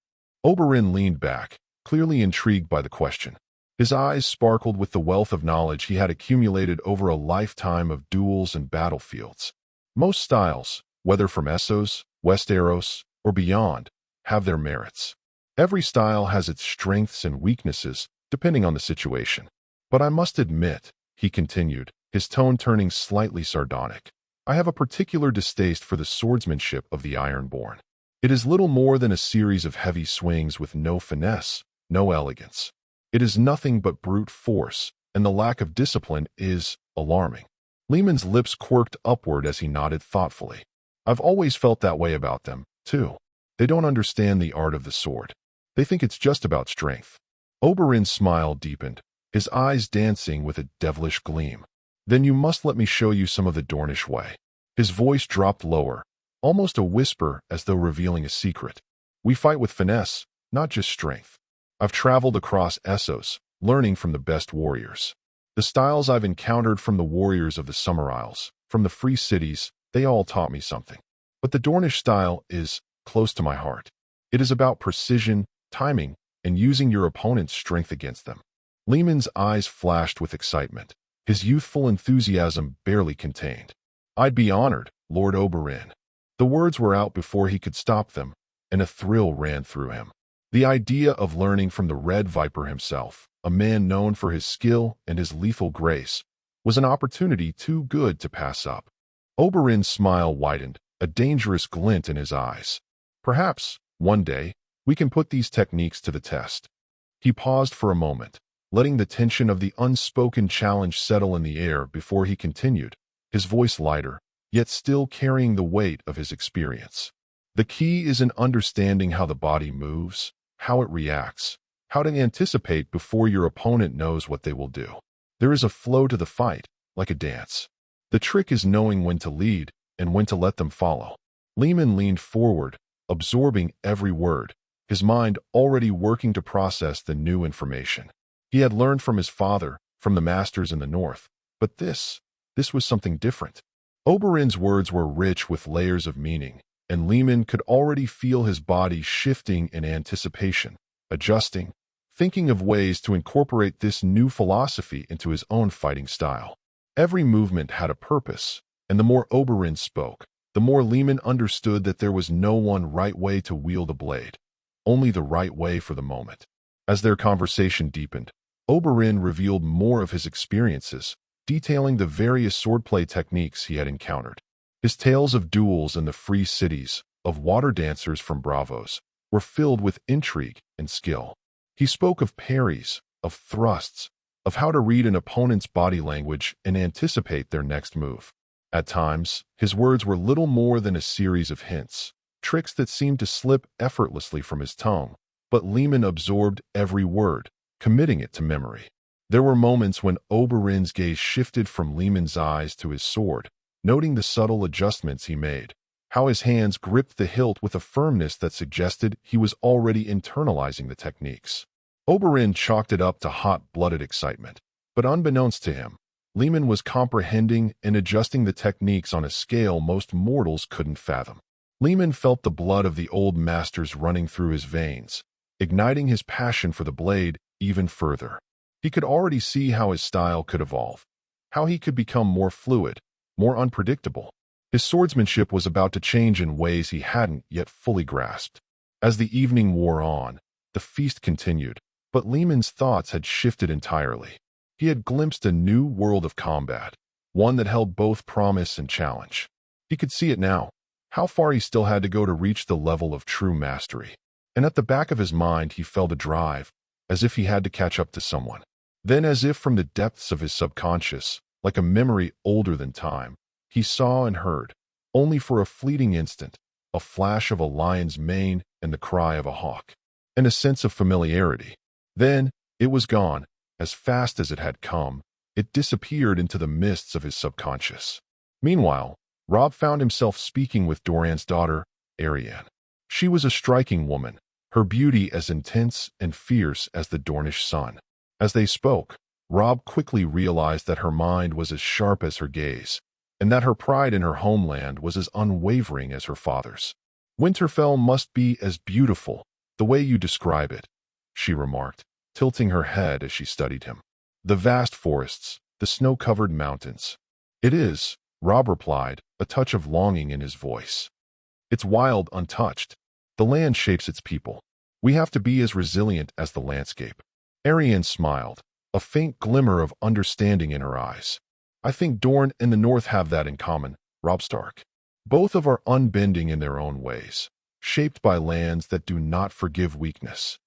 [SPEAKER 1] Oberyn leaned back, clearly intrigued by the question. His eyes sparkled with the wealth of knowledge he had accumulated over a lifetime of duels and battlefields. "Most styles, whether from Essos, Westeros, or beyond, have their merits. Every style has its strengths and weaknesses, depending on the situation. But I must admit," he continued, his tone turning slightly sardonic, "I have a particular distaste for the swordsmanship of the Ironborn. It is little more than a series of heavy swings with no finesse, no elegance. It is nothing but brute force, and the lack of discipline is alarming." Leman's lips quirked upward as he nodded thoughtfully. "I've always felt that way about them, too. They don't understand the art of the sword. They think it's just about strength." Oberyn's smile deepened, his eyes dancing with a devilish gleam. "Then you must let me show you some of the Dornish way." His voice dropped lower, almost a whisper as though revealing a secret. "We fight with finesse, not just strength. I've traveled across Essos, learning from the best warriors. The styles I've encountered from the warriors of the Summer Isles, from the free cities, they all taught me something. But the Dornish style is close to my heart. It is about precision, timing, and using your opponent's strength against them." Leman's eyes flashed with excitement, his youthful enthusiasm barely contained. "I'd be honored, Lord Oberyn." The words were out before he could stop them, and a thrill ran through him. The idea of learning from the Red Viper himself, a man known for his skill and his lethal grace, was an opportunity too good to pass up. Oberyn's smile widened, a dangerous glint in his eyes. Perhaps, one day, we can put these techniques to the test. He paused for a moment, letting the tension of the unspoken challenge settle in the air before he continued, his voice lighter, yet still carrying the weight of his experience. The key is in understanding how the body moves, how it reacts, how to anticipate before your opponent knows what they will do. There is a flow to the fight, like a dance. The trick is knowing when to lead and when to let them follow. Lehman leaned forward, absorbing every word, his mind already working to process the new information. He had learned from his father, from the masters in the north, but this was something different. Oberyn's words were rich with layers of meaning, and Lehman could already feel his body shifting in anticipation, adjusting, thinking of ways to incorporate this new philosophy into his own fighting style. Every movement had a purpose, and the more Oberyn spoke, the more Lehman understood that there was no one right way to wield a blade, only the right way for the moment. As their conversation deepened, Oberyn revealed more of his experiences, detailing the various swordplay techniques he had encountered. His tales of duels in the free cities, of water dancers from Bravos, were filled with intrigue and skill. He spoke of parries, of thrusts, of how to read an opponent's body language and anticipate their next move. At times, his words were little more than a series of hints, tricks that seemed to slip effortlessly from his tongue, but Lehman absorbed every word, committing it to memory. There were moments when Oberyn's gaze shifted from Lehman's eyes to his sword, noting the subtle adjustments he made, how his hands gripped the hilt with a firmness that suggested he was already internalizing the techniques. Oberyn chalked it up to hot-blooded excitement, but unbeknownst to him, Lehman was comprehending and adjusting the techniques on a scale most mortals couldn't fathom. Lehman felt the blood of the old masters running through his veins, igniting his passion for the blade even further. He could already see how his style could evolve, how he could become more fluid, more unpredictable. His swordsmanship was about to change in ways he hadn't yet fully grasped. As the evening wore on, the feast continued, but Lehman's thoughts had shifted entirely. He had glimpsed a new world of combat, one that held both promise and challenge. He could see it now, how far he still had to go to reach the level of true mastery. And at the back of his mind he felt a drive, as if he had to catch up to someone. Then, as if from the depths of his subconscious, like a memory older than time, he saw and heard, only for a fleeting instant, a flash of a lion's mane and the cry of a hawk, and a sense of familiarity. Then, it was gone. As fast as it had come, it disappeared into the mists of his subconscious. Meanwhile, Robb found himself speaking with Doran's daughter, Arianne. She was a striking woman, her beauty as intense and fierce as the Dornish sun. As they spoke, Robb quickly realized that her mind was as sharp as her gaze, and that her pride in her homeland was as unwavering as her father's. "Winterfell must be as beautiful, the way you describe it," she remarked, tilting her head as she studied him. "The vast forests, the snow-covered mountains." "It is," Robb replied, a touch of longing in his voice. "It's wild, untouched. The land shapes its people. We have to be as resilient as the landscape." Arianne smiled, a faint glimmer of understanding in her eyes. "I think Dorne and the North have that in common, Robb Stark. Both of are unbending in their own ways, shaped by lands that do not forgive weakness."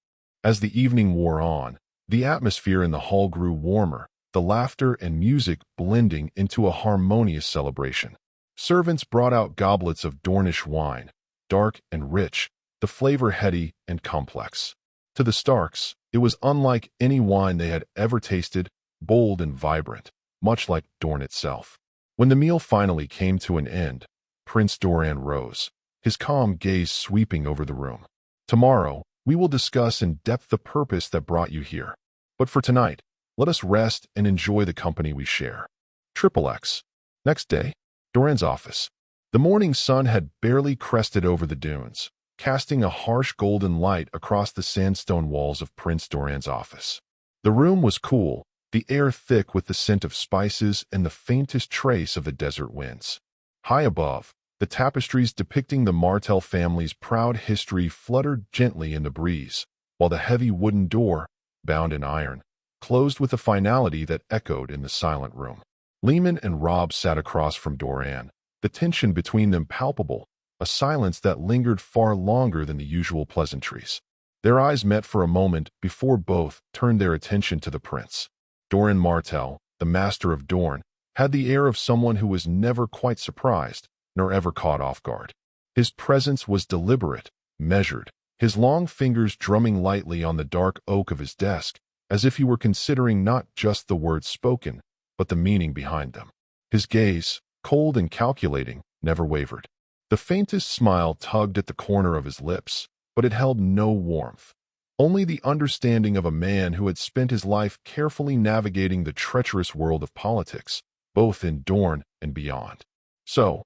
[SPEAKER 1] As the evening wore on, the atmosphere in the hall grew warmer, the laughter and music blending into a harmonious celebration. Servants brought out goblets of Dornish wine, dark and rich, the flavor heady and complex. To the Starks, it was unlike any wine they had ever tasted, bold and vibrant, much like Dorne itself. When the meal finally came to an end, Prince Doran rose, his calm gaze sweeping over the room. "Tomorrow, we will discuss in depth the purpose that brought you here. But for tonight, let us rest and enjoy the company we share." XXX. Next day, Doran's office. The morning sun had barely crested over the dunes, casting a harsh golden light across the sandstone walls of Prince Doran's office. The room was cool, the air thick with the scent of spices and the faintest trace of the desert winds. High above, the tapestries depicting the Martell family's proud history fluttered gently in the breeze, while the heavy wooden door, bound in iron, closed with a finality that echoed in the silent room. Lehman and Robb sat across from Doran, the tension between them palpable, a silence that lingered far longer than the usual pleasantries. Their eyes met for a moment before both turned their attention to the prince. Doran Martell, the master of Dorne, had the air of someone who was never quite surprised, nor ever caught off guard. His presence was deliberate, measured, his long fingers drumming lightly on the dark oak of his desk, as if he were considering not just the words spoken, but the meaning behind them. His gaze, cold and calculating, never wavered. The faintest smile tugged at the corner of his lips, but it held no warmth. Only the understanding of a man who had spent his life carefully navigating the treacherous world of politics, both in Dorne and beyond. So,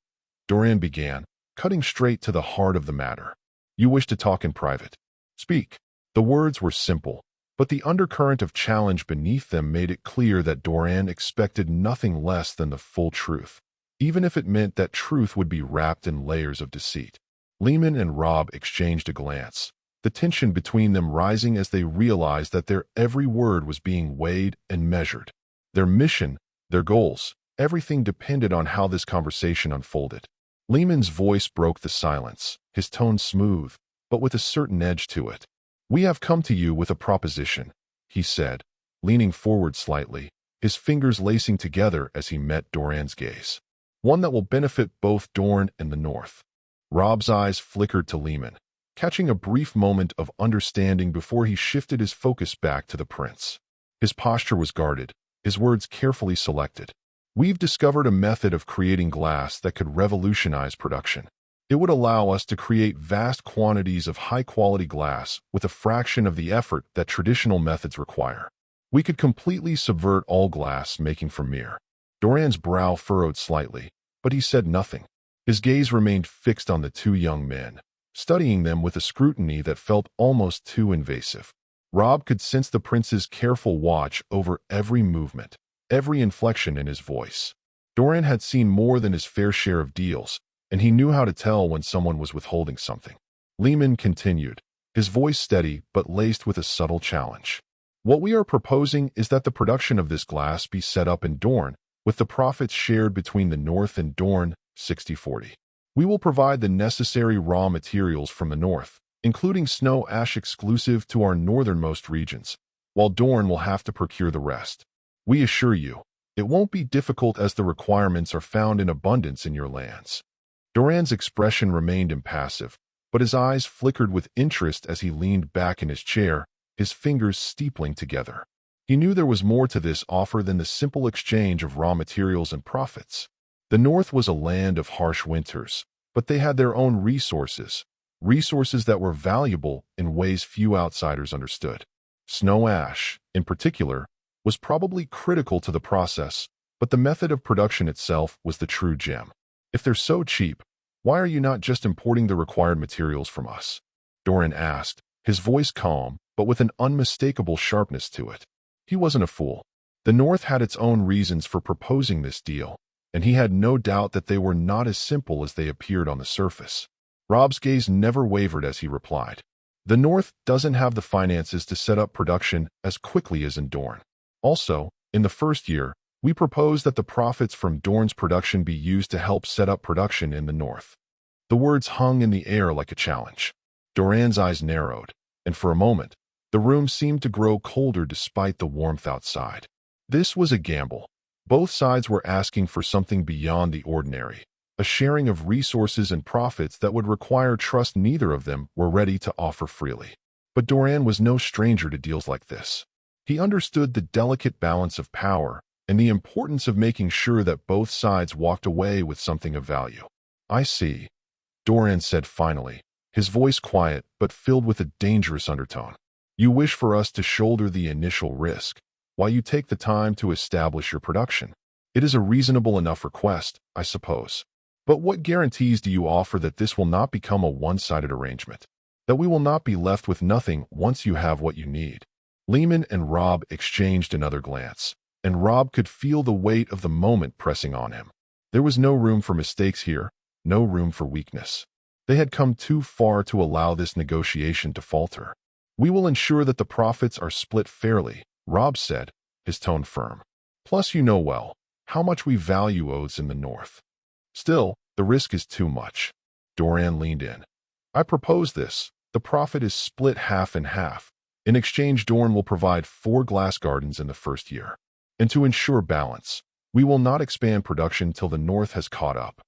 [SPEAKER 1] Doran began, cutting straight to the heart of the matter. You wish to talk in private. Speak. The words were simple, but the undercurrent of challenge beneath them made it clear that Doran expected nothing less than the full truth, even if it meant that truth would be wrapped in layers of deceit. Lehman and Robb exchanged a glance, the tension between them rising as they realized that their every word was being weighed and measured. Their mission, their goals, everything depended on how this conversation unfolded. Lehman's voice broke the silence, his tone smooth, but with a certain edge to it. We have come to you with a proposition, he said, leaning forward slightly, his fingers lacing together as he met Doran's gaze. One that will benefit both Dorne and the North. Robb's eyes flickered to Lehman, catching a brief moment of understanding before he shifted his focus back to the prince. His posture was guarded, his words carefully selected. We've discovered a method of creating glass that could revolutionize production. It would allow us to create vast quantities of high-quality glass with a fraction of the effort that traditional methods require. We could completely subvert all glass making from Mir. Doran's brow furrowed slightly, but he said nothing. His gaze remained fixed on the two young men, studying them with a scrutiny that felt almost too invasive. Robb could sense the prince's careful watch over every movement, every inflection in his voice. Doran had seen more than his fair share of deals, and he knew how to tell when someone was withholding something. Lehman continued, his voice steady but laced with a subtle challenge. What we are proposing is that the production of this glass be set up in Dorne, with the profits shared between the North and Dorne, 60-40. We will provide the necessary raw materials from the North, including snow ash exclusive to our northernmost regions, while Dorne will have to procure the rest. We assure you, it won't be difficult as the requirements are found in abundance in your lands. Doran's expression remained impassive, but his eyes flickered with interest as he leaned back in his chair, his fingers steepling together. He knew there was more to this offer than the simple exchange of raw materials and profits. The North was a land of harsh winters, but they had their own resources that were valuable in ways few outsiders understood. Snow ash, in particular, was probably critical to the process, but the method of production itself was the true gem. If they're so cheap, why are you not just importing the required materials from us? Doran asked, his voice calm, but with an unmistakable sharpness to it. He wasn't a fool. The North had its own reasons for proposing this deal, and he had no doubt that they were not as simple as they appeared on the surface. Robb's gaze never wavered as he replied. The North doesn't have the finances to set up production as quickly as in Dorne. Also, in the first year, we propose that the profits from Dorne's production be used to help set up production in the North. The words hung in the air like a challenge. Doran's eyes narrowed, and for a moment, the room seemed to grow colder despite the warmth outside. This was a gamble. Both sides were asking for something beyond the ordinary, a sharing of resources and profits that would require trust neither of them were ready to offer freely. But Doran was no stranger to deals like this. He understood the delicate balance of power and the importance of making sure that both sides walked away with something of value. I see, Doran said finally, his voice quiet but filled with a dangerous undertone. You wish for us to shoulder the initial risk, while you take the time to establish your production. It is a reasonable enough request, I suppose. But what guarantees do you offer that this will not become a one-sided arrangement? That we will not be left with nothing once you have what you need? Lehman and Robb exchanged another glance, and Robb could feel the weight of the moment pressing on him. There was no room for mistakes here, no room for weakness. They had come too far to allow this negotiation to falter. We will ensure that the profits are split fairly, Robb said, his tone firm. Plus you know well how much we value oaths in the North. Still, The risk is too much. Doran leaned in. I propose this. The profit is split half and half. In exchange, Dorne will provide 4 glass gardens in the first year. And to ensure balance, we will not expand production till the North has caught up.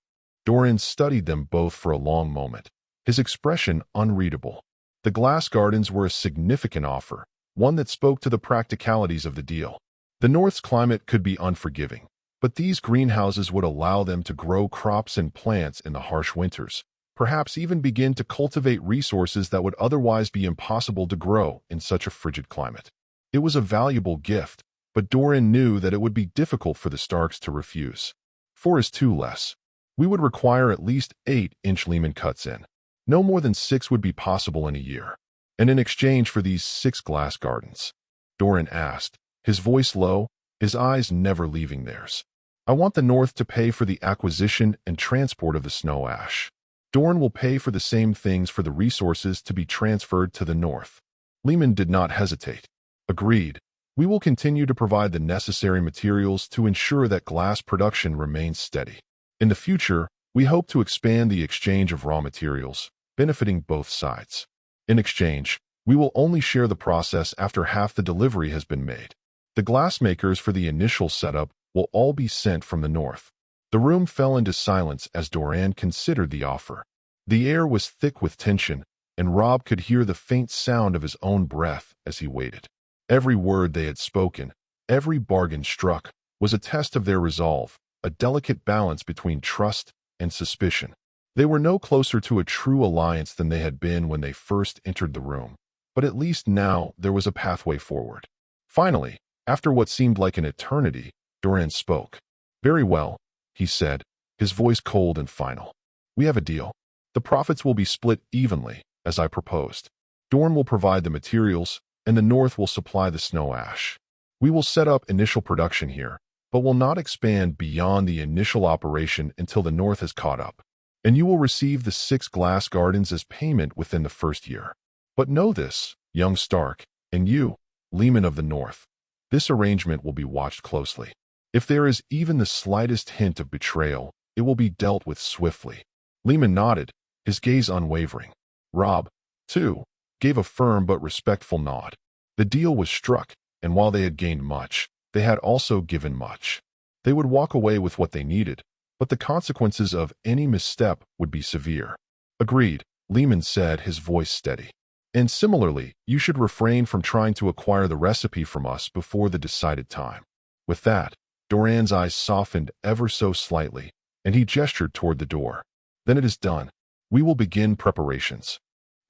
[SPEAKER 1] Doran studied them both for a long moment, his expression unreadable. The glass gardens were a significant offer, one that spoke to the practicalities of the deal. The North's climate could be unforgiving, but these greenhouses would allow them to grow crops and plants in the harsh winters, perhaps even begin to cultivate resources that would otherwise be impossible to grow in such a frigid climate. It was a valuable gift, but Doran knew that it would be difficult for the Starks to refuse. 4 is 2 less. We would require at least 8-inch Lehman cuts in. No more than 6 would be possible in a year. And in exchange for these 6 glass gardens, Doran asked, his voice low, his eyes never leaving theirs. I want the North to pay for the acquisition and transport of the snow ash. Dorne will pay for the same things for the resources to be transferred to the North. Lehman did not hesitate. Agreed. We will continue to provide the necessary materials to ensure that glass production remains steady. In the future, we hope to expand the exchange of raw materials, benefiting both sides. In exchange, we will only share the process after half the delivery has been made. The glassmakers for the initial setup will all be sent from the North. The room fell into silence as Doran considered the offer. The air was thick with tension, and Robb could hear the faint sound of his own breath as he waited. Every word they had spoken, every bargain struck, was a test of their resolve, a delicate balance between trust and suspicion. They were no closer to a true alliance than they had been when they first entered the room, but at least now there was a pathway forward. Finally, after what seemed like an eternity, Doran spoke. Very well, he said, his voice cold and final. We have a deal. The profits will be split evenly, as I proposed. Dorne will provide the materials, and the North will supply the snow ash. We will set up initial production here, but will not expand beyond the initial operation until the North has caught up. And you will receive the 6 glass gardens as payment within the first year. But know this, young Stark, and you, Leman of the North, this arrangement will be watched closely. If there is even the slightest hint of betrayal, it will be dealt with swiftly. Leman nodded, his gaze unwavering. Robb, too, gave a firm but respectful nod. The deal was struck, and while they had gained much, they had also given much. They would walk away with what they needed, but the consequences of any misstep would be severe. Agreed, Leman said, his voice steady. And similarly, you should refrain from trying to acquire the recipe from us before the decided time. With that, Doran's eyes softened ever so slightly, and he gestured toward the door. Then it is done. We will begin preparations.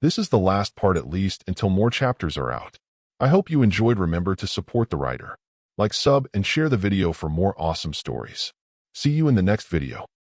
[SPEAKER 1] This is the last part, at least until more chapters are out. I hope you enjoyed. Remember to support the writer. Like, sub, and share the video for more awesome stories. See you in the next video.